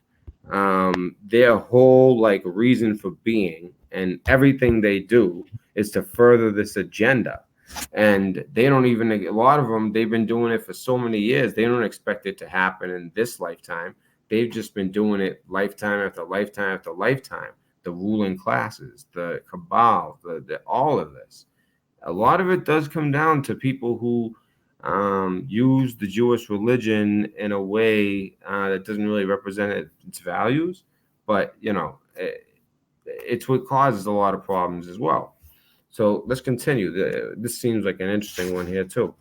Speaker 1: their whole like reason for being and everything they do is to further this agenda. And they don't even, a lot of them, they've been doing it for so many years. They don't expect it to happen in this lifetime. They've just been doing it lifetime after lifetime after lifetime. The ruling classes, the cabal, the all of this. A lot of it does come down to people who use the Jewish religion in a way that doesn't really represent its values. But, you know, it's what causes a lot of problems as well. So let's continue. This seems like an interesting one here too.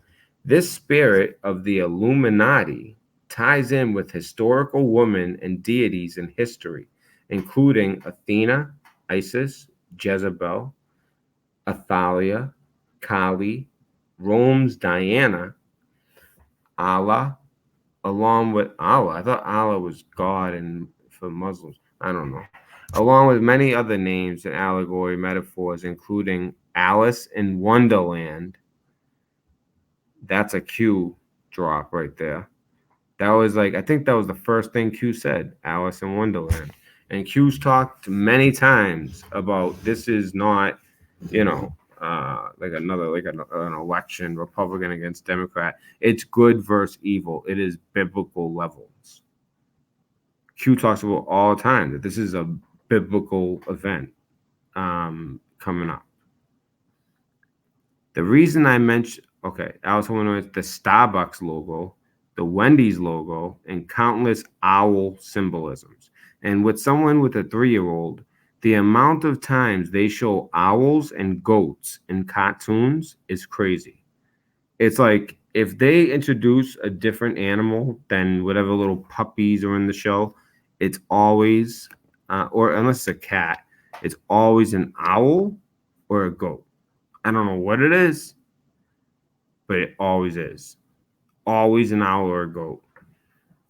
Speaker 1: This spirit of the Illuminati ties in with historical women and deities in history, including Athena, Isis, Jezebel, Athalia, Kali, Rome's Diana, Allah, along with Allah. I thought Allah was God and for Muslims. I don't know. Along with many other names and allegory metaphors, including Alice in Wonderland. That's a Q drop right there. That was like, I think that was the first thing Q said, Alice in Wonderland. And Q's talked many times about this is not, you know, like another, like an election, Republican against Democrat. It's good versus evil. It is biblical levels. Q talks about all the time that this is a biblical event coming up. The reason I mentioned, okay, I also want to mention the Starbucks logo, the Wendy's logo, and countless owl symbolisms. And with someone with a 3-year-old, the amount of times they show owls and goats in cartoons is crazy. It's like if they introduce a different animal than whatever little puppies are in the show, it's always, or unless it's a cat, it's always an owl or a goat. I don't know what it is, but it always is. Always an owl or a goat.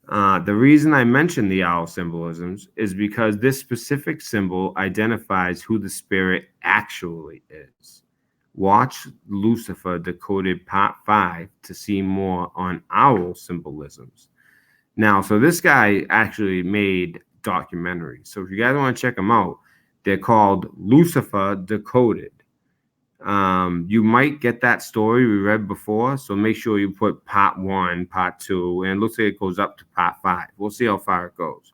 Speaker 1: The reason I mention the owl symbolisms is because this specific symbol identifies who the spirit actually is. Watch Lucifer Decoded Part 5 to see more on owl symbolisms. Now, so this guy actually made documentaries. So if you guys want to check them out, they're called Lucifer Decoded. You might get that story we read before, so make sure you put part 1, part 2, and it looks like it goes up to part 5. We'll see how far it goes.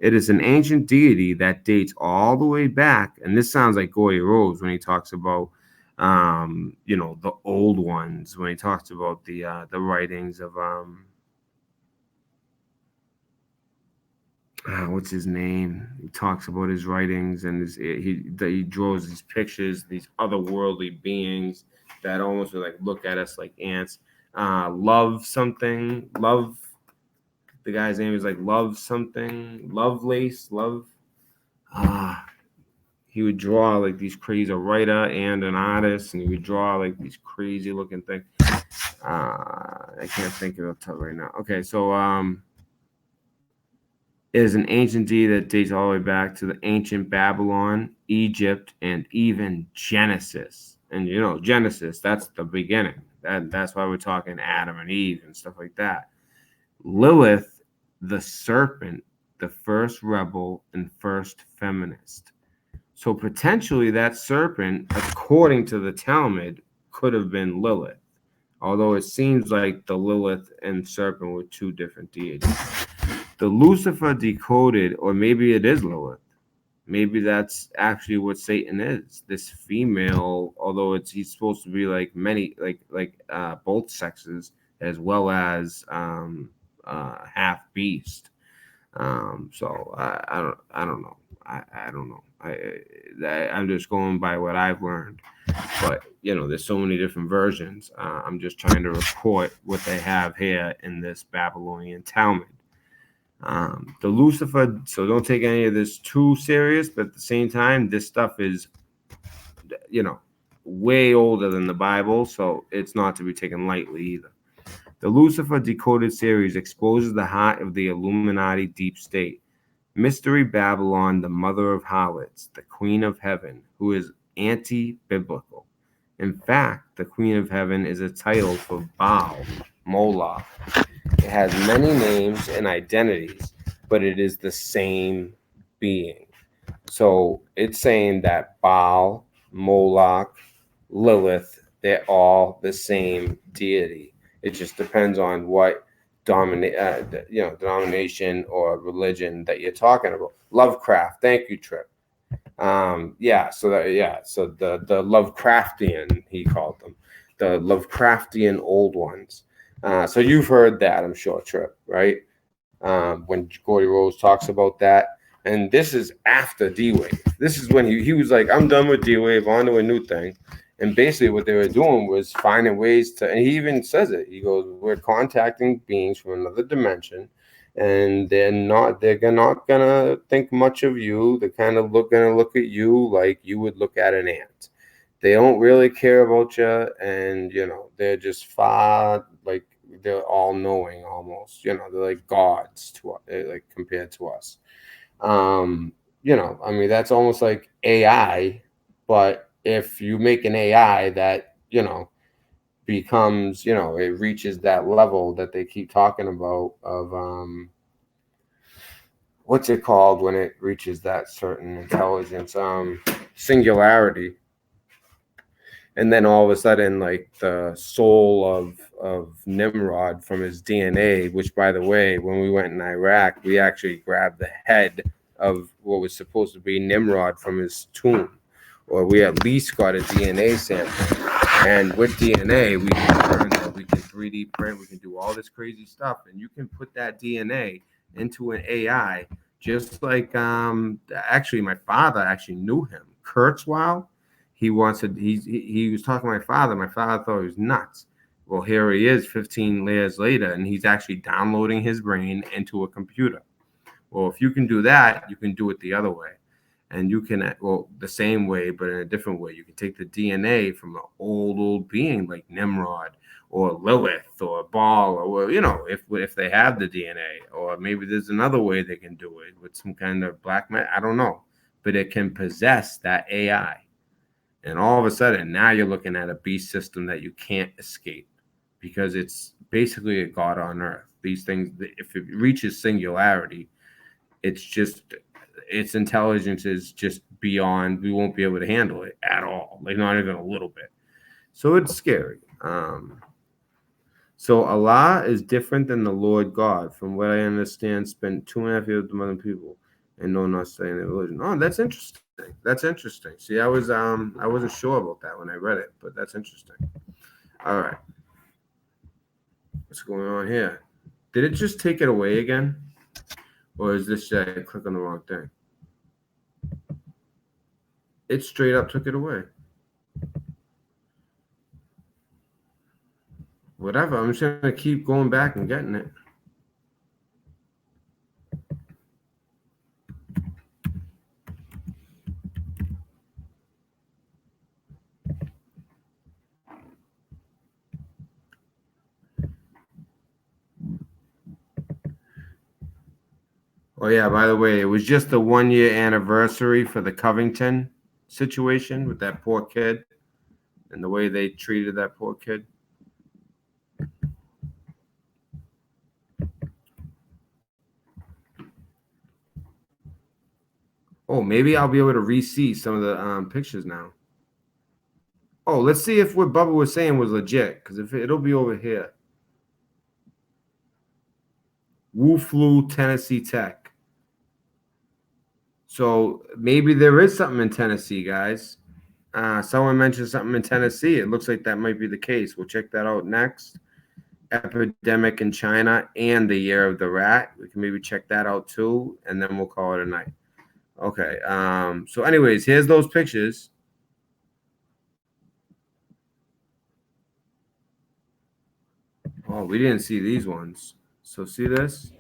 Speaker 1: It is an ancient deity that dates all the way back, and this sounds like Goy Rose when he talks about, you know, the old ones, when he talks about the writings of what's his name? He talks about his writings and he draws these pictures, these otherworldly beings that almost like look at us like ants. Love something. Love. The guy's name is like Love something. Lovelace. Love. He would draw like these crazy, a writer and an artist, and he would draw like these crazy looking things. I can't think of it right now. Okay, so is an ancient deity that dates all the way back to the ancient Babylon, Egypt, and even Genesis. And you know, Genesis, that's the beginning. That's why we're talking Adam and Eve and stuff like that. Lilith, the serpent, the first rebel and first feminist. So potentially that serpent, according to the Talmud, could have been Lilith. Although it seems like the Lilith and serpent were two different deities. The Lucifer Decoded, or maybe it is Lilith. Maybe that's actually what Satan is. This female, although he's supposed to be like many, like both sexes, as well as half beast. So I don't know. I don't know. I'm just going by what I've learned. But you know, there's so many different versions. I'm just trying to report what they have here in this Babylonian Talmud. The Lucifer, so don't take any of this too serious, but at the same time, this stuff is, you know, way older than the Bible, so it's not to be taken lightly either. The Lucifer Decoded series exposes the heart of the Illuminati deep state. Mystery Babylon, the mother of harlots, the queen of heaven, who is anti-biblical. In fact, the queen of heaven is a title for Baal, Moloch. It has many names and identities, but it is the same being. So it's saying that Baal, Moloch, Lilith, they're all the same deity. It just depends on what denomination or religion that you're talking about. Lovecraft, thank you, Trip. So the Lovecraftian, he called them, the Lovecraftian old ones. So you've heard that, I'm sure, Trip, right? When Gordy Rose talks about that. And this is after D-Wave. This is when he was like, I'm done with D-Wave, on to a new thing. And basically what they were doing was finding ways to, and he even says it, he goes, we're contacting beings from another dimension, and they're not gonna think much of you. They're kind of gonna look at you like you would look at an ant. They don't really care about you, and they're just far, like they're all knowing almost. They're like gods to like compared to us. That's almost like AI, but if you make an AI that, becomes, it reaches that level that they keep talking about of, what's it called when it reaches that certain intelligence, singularity. And then all of a sudden, like the soul of Nimrod from his DNA, which, by the way, when we went in Iraq, we actually grabbed the head of what was supposed to be Nimrod from his tomb, or we at least got a DNA sample. And with DNA, we can 3D print, we can do all this crazy stuff, and you can put that DNA into an AI, just like actually my father actually knew him, Kurzweil. He was talking to my father. My father thought he was nuts. Well, here he is 15 years later, and he's actually downloading his brain into a computer. Well, if you can do that, you can do it the other way. And you can, the same way, but in a different way. You can take the DNA from an old being like Nimrod or Lilith or Baal, or, if they have the DNA, or maybe there's another way they can do it with some kind of black magic. I don't know. But it can possess that AI. And all of a sudden, now you're looking at a beast system that you can't escape, because it's basically a god on earth. These things, if it reaches singularity, its intelligence is just beyond, we won't be able to handle it at all, like not even a little bit. So it's scary. So Allah is different than the Lord God. From what I understand, spent 2.5 years with other people and no, not saying their religion. Oh, that's interesting. That's interesting. See, I wasn't sure about that when I read it, but that's interesting. All right. What's going on here? Did it just take it away again? Or is this I click on the wrong thing? It straight up took it away. Whatever. I'm just going to keep going back and getting it. Oh, yeah, by the way, it was just the 1-year anniversary for the Covington situation with that poor kid and the way they treated that poor kid. Oh, maybe I'll be able to re-see some of the pictures now. Oh, let's see if what Bubba was saying was legit, because if it'll be over here. Wu Flu, Tennessee Tech. So maybe there is something in Tennessee, guys. Someone mentioned something in Tennessee. It looks like that might be the case. We'll check that out next. Epidemic in China and the year of the rat. We can maybe check that out too, and then we'll call it a night. Okay. So anyways, here's those pictures. Oh, we didn't see these ones. So see this?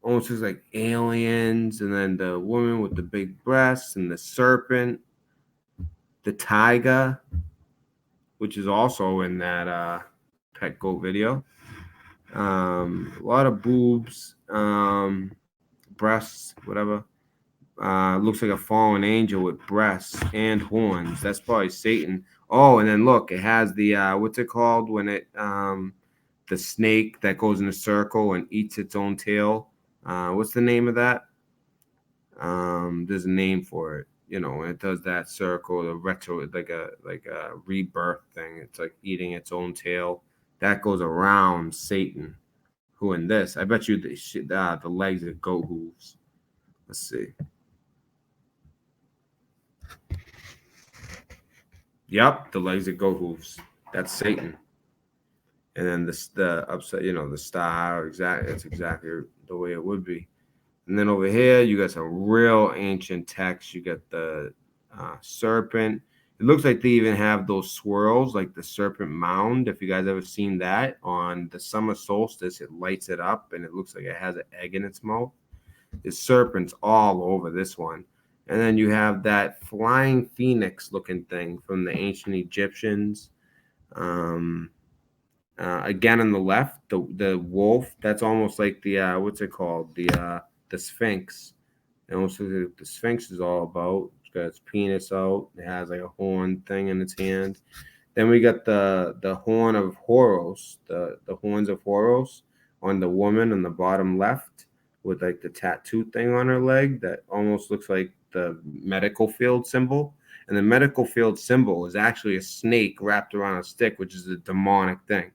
Speaker 1: Almost looks like aliens, and then the woman with the big breasts and the serpent, the tiger, which is also in that pet goat video. A lot of boobs, breasts, whatever. Looks like a fallen angel with breasts and horns. That's probably Satan. Oh, and then look, it has the what's it called when it the snake that goes in a circle and eats its own tail. What's the name of that? There's a name for it. You know, when it does that circle, the retro, like a rebirth thing. It's like eating its own tail. That goes around Satan. Who in this? I bet you the legs are goat hooves. Let's see. Yep, the legs are goat hooves. That's Satan. And then the upside, you know, the star. Exactly. That's exactly the way it would be. And then over here, you got some real ancient text. You got the serpent. It looks like they even have those swirls, like the serpent mound. If you guys ever seen that on the summer solstice, it lights it up, and it looks like it has an egg in its mouth. There's serpents all over this one. And then you have that flying phoenix-looking thing from the ancient Egyptians. Again, on the left, the wolf. That's almost like the what's it called? The Sphinx. And also the Sphinx is all about. It's got its penis out. It has like a horn thing in its hand. Then we got the horn of Horus, the horns of Horus on the woman on the bottom left with like the tattoo thing on her leg that almost looks like the medical field symbol. And the medical field symbol is actually a snake wrapped around a stick, which is a demonic thing.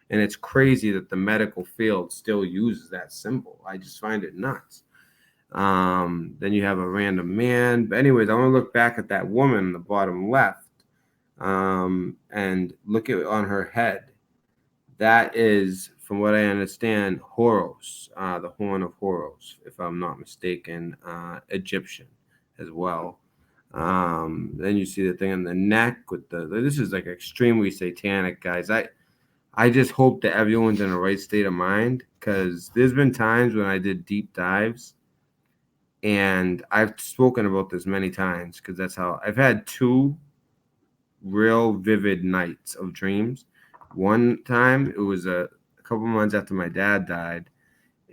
Speaker 1: And it's crazy that the medical field still uses that symbol. I just find it nuts. Then you have a random man. But anyways, I want to look back at that woman on the bottom left and look at on her head. That is, from what I understand, Horus, the horn of Horus, if I'm not mistaken, Egyptian as well. Then you see the thing on the neck with this is like extremely satanic, guys. I just hope that everyone's in the right state of mind, because there's been times when I did deep dives, and I've spoken about this many times, because that's how I've had 2 real vivid nights of dreams. One time, it was a couple months after my dad died,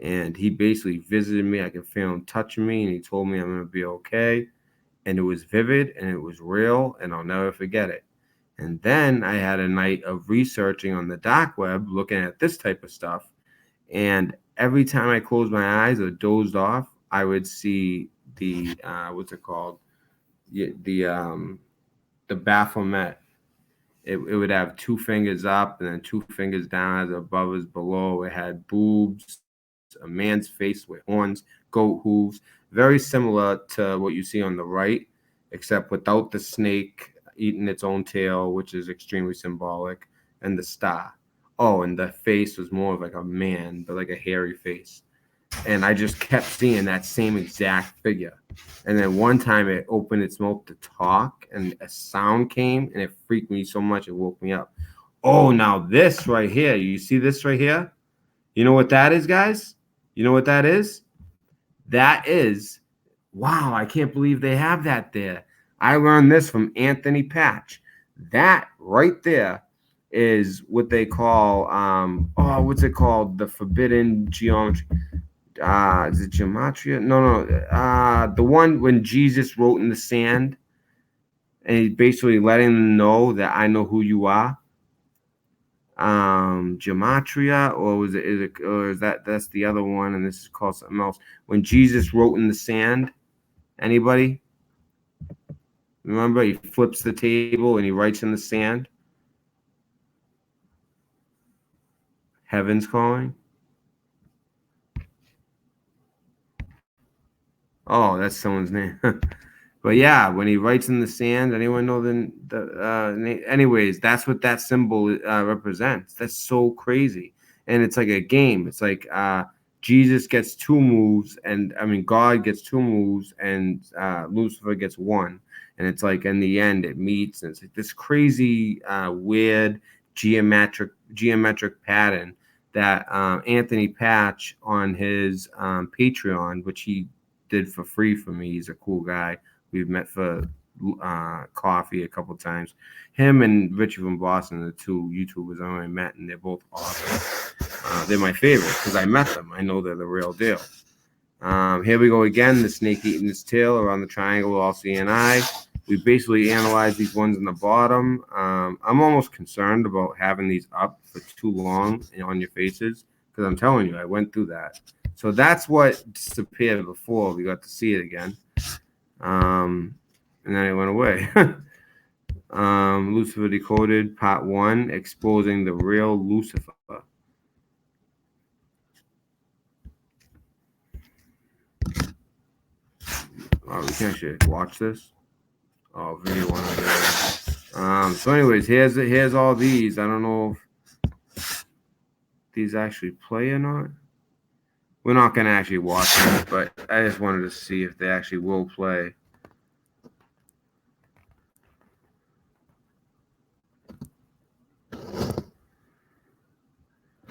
Speaker 1: and he basically visited me. I could feel him touching me, and he told me I'm going to be okay. And it was vivid, and it was real, and I'll never forget it. And then I had a night of researching on the dark web, looking at this type of stuff. And every time I closed my eyes or dozed off, I would see the what's it called? The Baphomet. It would have 2 fingers up and then 2 fingers down, as above as below. It had boobs, a man's face with horns, goat hooves, very similar to what you see on the right, except without the snake eating its own tail, which is extremely symbolic, and the star. Oh, and the face was more of like a man, but like a hairy face. And I just kept seeing that same exact figure. And then one time it opened its mouth to talk, and a sound came, and it freaked me so much it woke me up. Oh, now this right here, you see this right here? You know what that is, guys? You know what that is? That is, wow, I can't believe they have that there. I learned this from Anthony Patch. That right there is what they call, what's it called? The forbidden geometry. Is it gematria? No. The one when Jesus wrote in the sand, and he's basically letting them know that I know who you are. Gematria, or is that's the other one, and this is called something else. When Jesus wrote in the sand, anybody? Remember, he flips the table and he writes in the sand. Heaven's calling. Oh, that's someone's name. But yeah, when he writes in the sand, anyone know the name? Anyways, that's what that symbol represents. That's so crazy. And it's like a game. It's like Jesus gets 2 moves, and God gets 2 moves, and Lucifer gets 1. And it's like in the end it meets, and it's like this crazy weird geometric pattern that Anthony Patch on his Patreon, which he did for free for me. He's a cool guy. We've met for coffee a couple times. Him and Richie from Boston, the two YouTubers I only met, and they're both awesome. They're my favorite because I met them. I know they're the real deal. Here we go again. The snake eating its tail around the triangle, all CNI. We basically analyze these ones in the bottom. I'm almost concerned about having these up for too long on your faces because I'm telling you, I went through that. So that's what disappeared before. We got to see it again. And then it went away. Lucifer Decoded, Part 1, Exposing the Real Lucifer. Oh, we can actually watch this. Oh, video 100. So anyways, here's all these. I don't know if these actually play or not. We're not going to actually watch them, but I just wanted to see if they actually will play.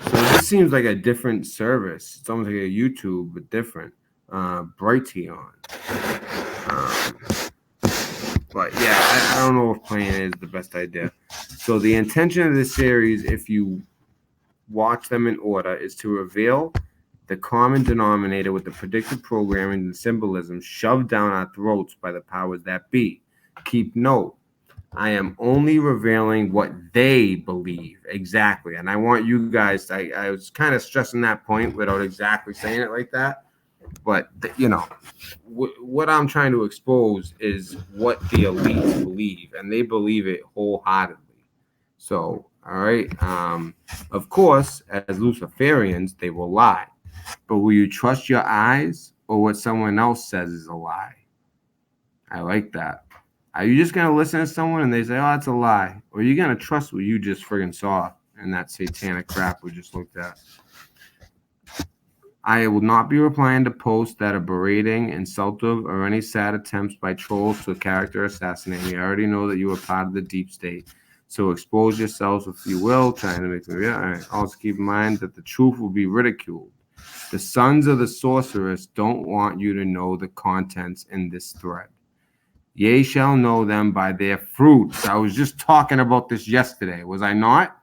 Speaker 1: So this seems like a different service. It's almost like a YouTube, but different. Brighteon. But yeah, I don't know if playing is the best idea. So the intention of this series, if you watch them in order, is to reveal the common denominator with the predictive programming and symbolism shoved down our throats by the powers that be. Keep note, I am only revealing what they believe exactly. And I want you guys, I was kind of stressing that point without exactly saying it like that. But, you know, what I'm trying to expose is what the elites believe, and they believe it wholeheartedly. So, all right. Of course, as Luciferians, they will lie. But will you trust your eyes or what someone else says is a lie? I like that. Are you just going to listen to someone and they say, oh, it's a lie? Or are you going to trust what you just friggin' saw and that satanic crap we just looked at? I will not be replying to posts that are berating, insultive, or any sad attempts by trolls to character assassinate me. I already know that you are part of the deep state. So expose yourselves if you will, trying to make them. Yeah, all right. Also keep in mind that the truth will be ridiculed. The sons of the sorceress don't want you to know the contents in this thread. Ye shall know them by their fruits. I was just talking about this yesterday, was I not?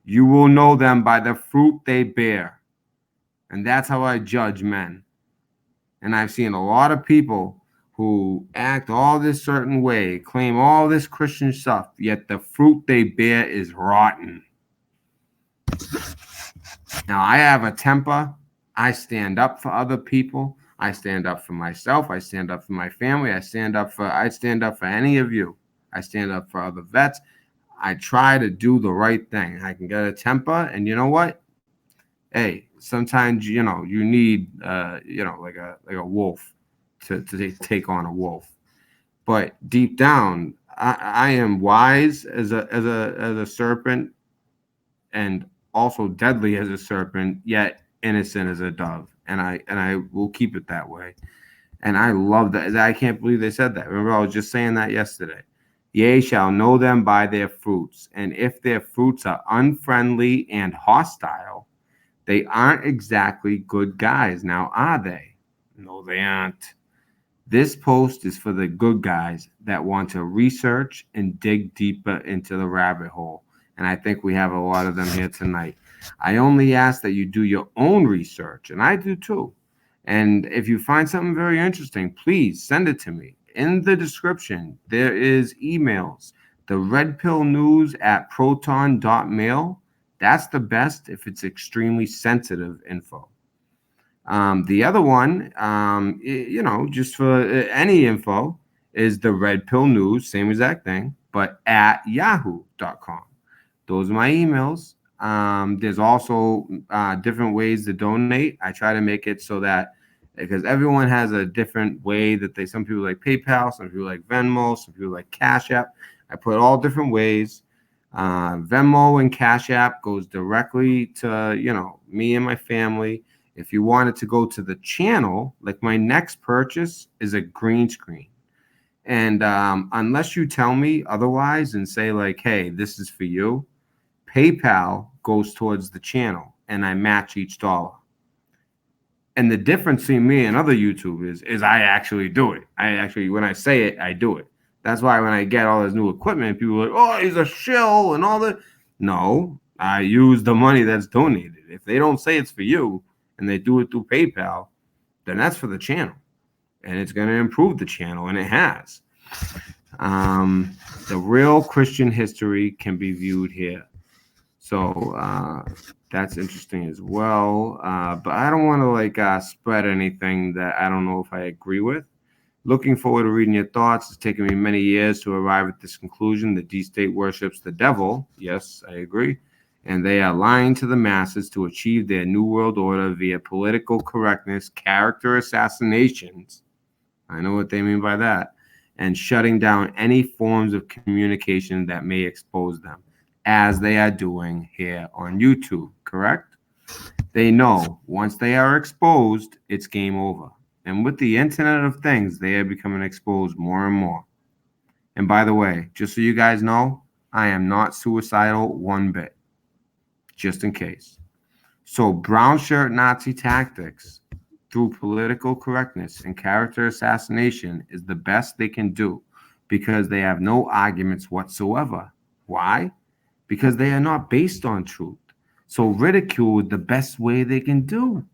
Speaker 1: You will know them by the fruit they bear. And that's how I judge men. And I've seen a lot of people who act all this certain way, claim all this Christian stuff, yet the fruit they bear is rotten. Now, I have a temper. I stand up for other people. I stand up for myself. I stand up for my family. I stand up for any of you. I stand up for other vets. I try to do the right thing. I can get a temper, and you know what? Hey, sometimes you need like a wolf to take on a wolf. But deep down, I am wise as a serpent, and also deadly as a serpent, yet innocent as a dove. And I will keep it that way. And I love that. I can't believe they said that. Remember, I was just saying that yesterday. Ye shall know them by their fruits, and if their fruits are unfriendly and hostile, they aren't exactly good guys. Now, are they? No, they aren't. This post is for the good guys that want to research and dig deeper into the rabbit hole. And I think we have a lot of them here tonight. I only ask that you do your own research, and I do too. And if you find something very interesting, please send it to me. In the description, there is emails. The redpillnews@proton.mail. That's the best if it's extremely sensitive info. The other one, just for any info, is the Red Pill News, same exact thing, but at yahoo.com. Those are my emails. There's also different ways to donate. I try to make it so that, because everyone has a different way that some people like PayPal, some people like Venmo, some people like CASHAPP. I put all different ways. Venmo and CASHAPP goes directly to, me and my family. If you wanted to go to the channel, like my next purchase is a green screen. And unless you tell me otherwise and say like, hey, this is for you, PayPal goes towards the channel and I match each dollar. And the difference between me and other YouTubers is I actually do it. When I say it, I do it. That's why when I get all this new equipment, people are like, oh, he's a shill and all that. No, I use the money that's donated. If they don't say it's for you and they do it through PayPal, then that's for the channel. And it's going to improve the channel, and it has. The real Christian history can be viewed here. So that's interesting as well. But I don't want to spread anything that I don't know if I agree with. Looking forward to reading your thoughts. It's taken me many years to arrive at this conclusion. The D-State worships the devil. Yes, I agree. And they are lying to the masses to achieve their new world order via political correctness, character assassinations. I know what they mean by that. And shutting down any forms of communication that may expose them, as they are doing here on YouTube, correct? They know once they are exposed, it's game over. And with the Internet of Things, they are becoming exposed more and more. And by the way, just so you guys know, I am not suicidal one bit, just in case. So brown shirt Nazi tactics through political correctness and character assassination is the best they can do because they have no arguments whatsoever. Why? Because they are not based on truth. So ridicule is the best way they can do.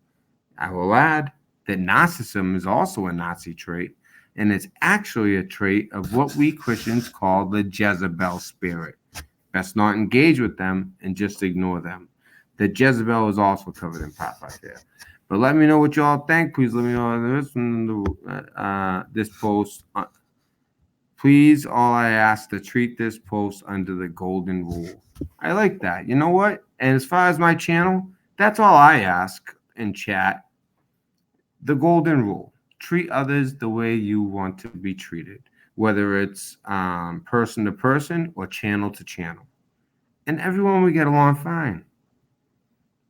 Speaker 1: I will add that narcissism is also a Nazi trait, and it's actually a trait of what we Christians call the Jezebel spirit. Best not engage with them and just ignore them. The Jezebel is also covered in pot right there. But let me know what y'all think. Please let me know this post. Please, all I ask to treat this post under the golden rule. I like that. You know what? And as far as my channel, that's all I ask in chat. The golden rule. Treat others the way you want to be treated, whether it's person to person or channel to channel. And everyone will get along fine.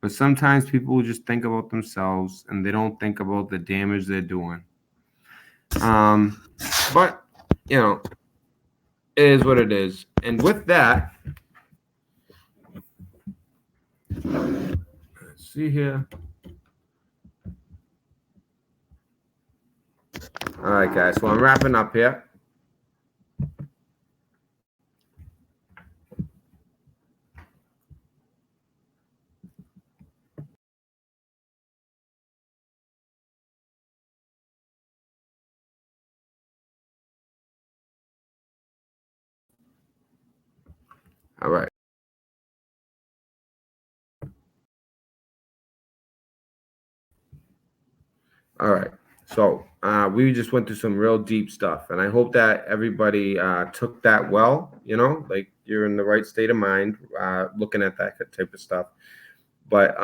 Speaker 1: But sometimes people just think about themselves and they don't think about the damage they're doing. But, you know, it is what it is. And with that, let's see here. All right, guys. So I'm wrapping up here. All right. All right. So we just went through some real deep stuff, and I hope that everybody took that well, you know, like you're in the right state of mind looking at that type of stuff. But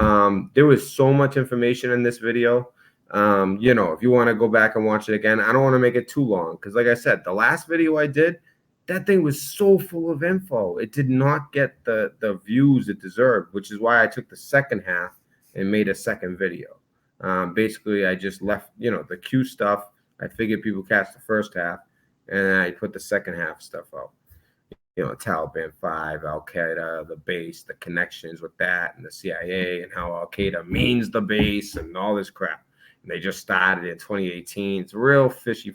Speaker 1: there was so much information in this video. You know, if you want to go back and watch it again, I don't want to make it too long because, like I said, the last video I did, that thing was so full of info. It did not get the views it deserved, which is why I took the second half and made a second video. Basically, I just left, you know, the Q stuff. I figured people catch the first half, and then I put the second half stuff out. You know, Taliban 5, Al Qaeda, the base, the connections with that, and the CIA, and how Al Qaeda means the base, and all this crap. And they just started in 2018. It's real fishy.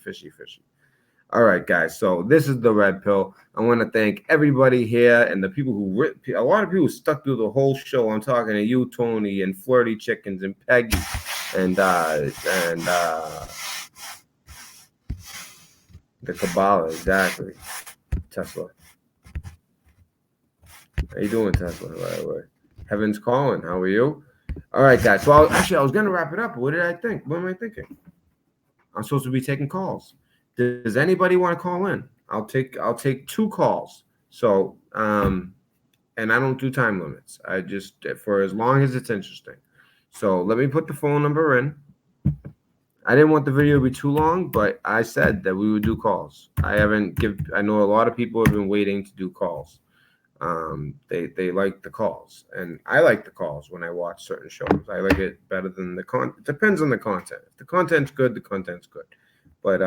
Speaker 1: All right, guys. So this is the Red Pill. I want to thank everybody here and the people who a lot of people stuck through the whole show. I'm talking to you, Tony, and Flirty Chickens, and Peggy, and the Kabbalah, exactly. Tesla. How you doing, Tesla? By the way, Heaven's calling. How are you? All right, guys. So I was gonna wrap it up. But what did I think? What am I thinking? I'm supposed to be taking calls. Does anybody want to call in? I'll take 2 calls. So and I don't do time limits. I just for as long as it's interesting. So let me put the phone number in. I didn't want the video to be too long, but I said that we would do calls. I know a lot of people have been waiting to do calls. They like the calls, and I like the calls when I watch certain shows. I like it better than the content. It depends on the content. If the content's good, the content's good. But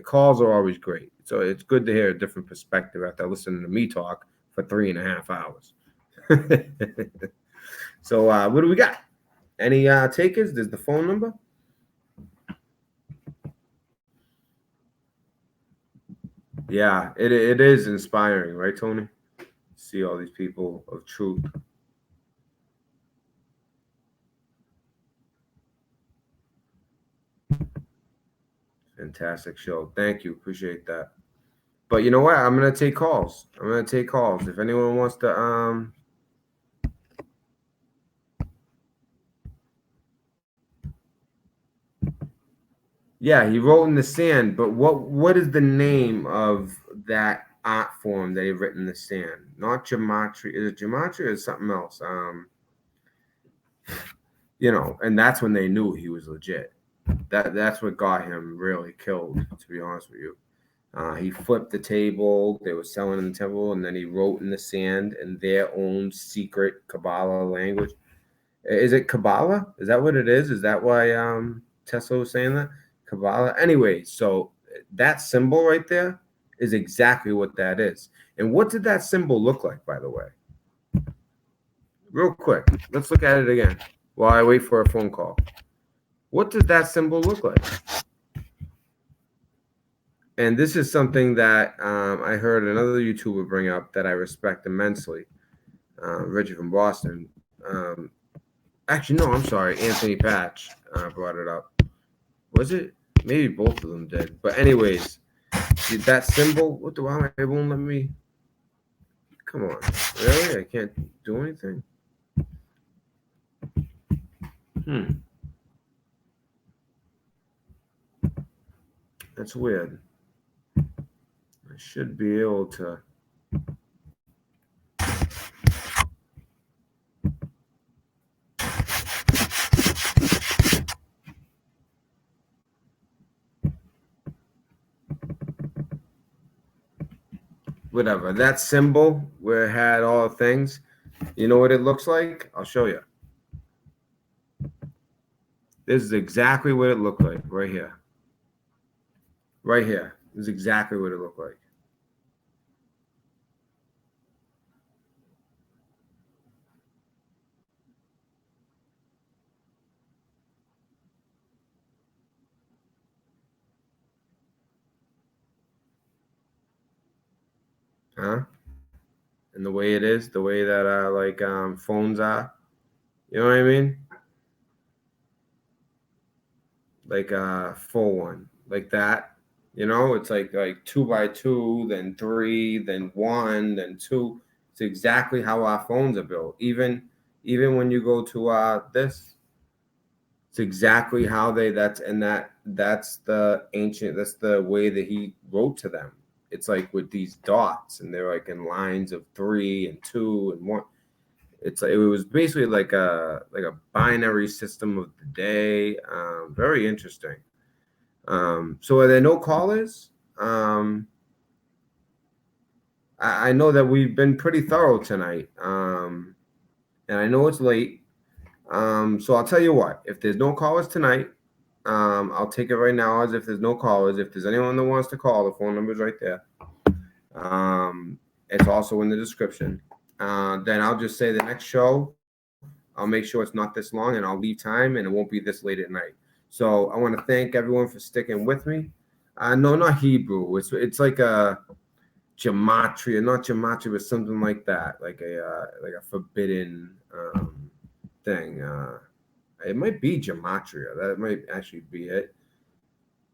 Speaker 1: calls are always great. So it's good to hear a different perspective after listening to me talk for 3.5 hours. So what do we got? Any takers? There's the phone number. Yeah, it is inspiring, right, Tony? See all these people of truth. Fantastic show. Thank you. Appreciate that. But you know what? I'm gonna take calls. If anyone wants to yeah, he wrote in the sand, but what is the name of that art form that he written in the sand? Not gematria. Is it gematria or something else? You know, and that's when they knew he was legit. That's what got him really killed, to be honest with you. He flipped the table. They were selling in the temple, and then he wrote in the sand in their own secret Kabbalah language. Is it Kabbalah? Is that what it is? Is that why Tesla was saying that? Kabbalah. Anyway, so that symbol right there is exactly what that is. And what did that symbol look like, by the way? Real quick, let's look at it again while I wait for a phone call. What does that symbol look like? And this is something that I heard another YouTuber bring up that I respect immensely, Richard from Boston. Actually, no, I'm sorry. Anthony Patch brought it up. Was it? Maybe both of them did. But anyways, that symbol, what the hell? It won't let me. Come on. Really? I can't do anything? That's weird. I should be able to. Whatever. That symbol where it had all the things, you know what it looks like? I'll show you. This is exactly what it looked like right here. Right here. This is exactly what it looked like. Huh? And the way it is, the way that like phones are. You know what I mean? Like a full one. Like that. You know, it's like 2 by 2, then 3, then 1, then 2. It's exactly how our phones are built. Even when you go to this, it's exactly how that's the ancient, that's the way that he wrote to them. It's like with these dots, and they're like in lines of 3 and 2 and 1. It's like, it was basically like a binary system of the day. Very interesting. So are there no callers? I know that we've been pretty thorough tonight. And I know it's late. So I'll tell you what, if there's no callers tonight, I'll take it right now as if there's no callers. If there's anyone that wants to call, the phone number is right there. It's also in the description. Then I'll just say the next show, I'll make sure it's not this long, and I'll leave time, and it won't be this late at night. So I want to thank everyone for sticking with me. No, not Hebrew. It's like a gematria, not gematria, but something like that, like a forbidden thing. It might be gematria. That might actually be it.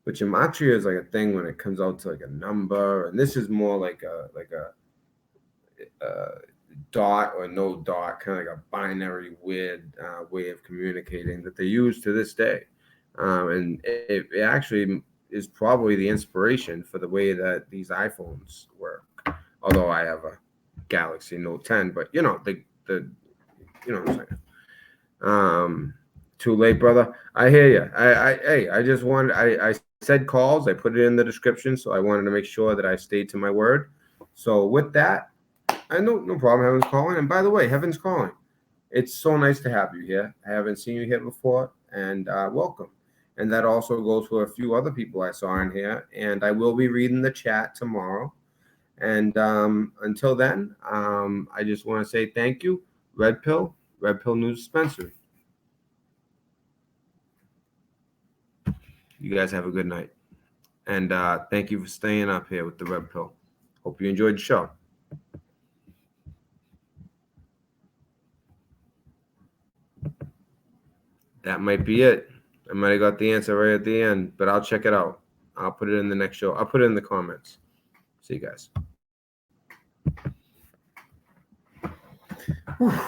Speaker 1: But gematria is like a thing when it comes out to like a number, and this is more like a dot or no dot, kind of like a binary weird way of communicating that they use to this day. And it actually is probably the inspiration for the way that these iPhones work. Although I have a Galaxy Note 10, but you know the you know what I'm saying. Too late, brother. I hear you. I just wanted. I said calls. I put it in the description, so I wanted to make sure that I stayed to my word. So with that, I know no problem. Heaven's calling. And by the way, Heaven's calling. It's so nice to have you here. I haven't seen you here before, and welcome. And that also goes for a few other people I saw in here. And I will be reading the chat tomorrow. And until then, I just want to say thank you. Red Pill News Dispensary. You guys have a good night. And thank you for staying up here with the Red Pill. Hope you enjoyed the show. That might be it. I might have got the answer right at the end, but I'll check it out. I'll put it in the next show. I'll put it in the comments. See you guys. Whew.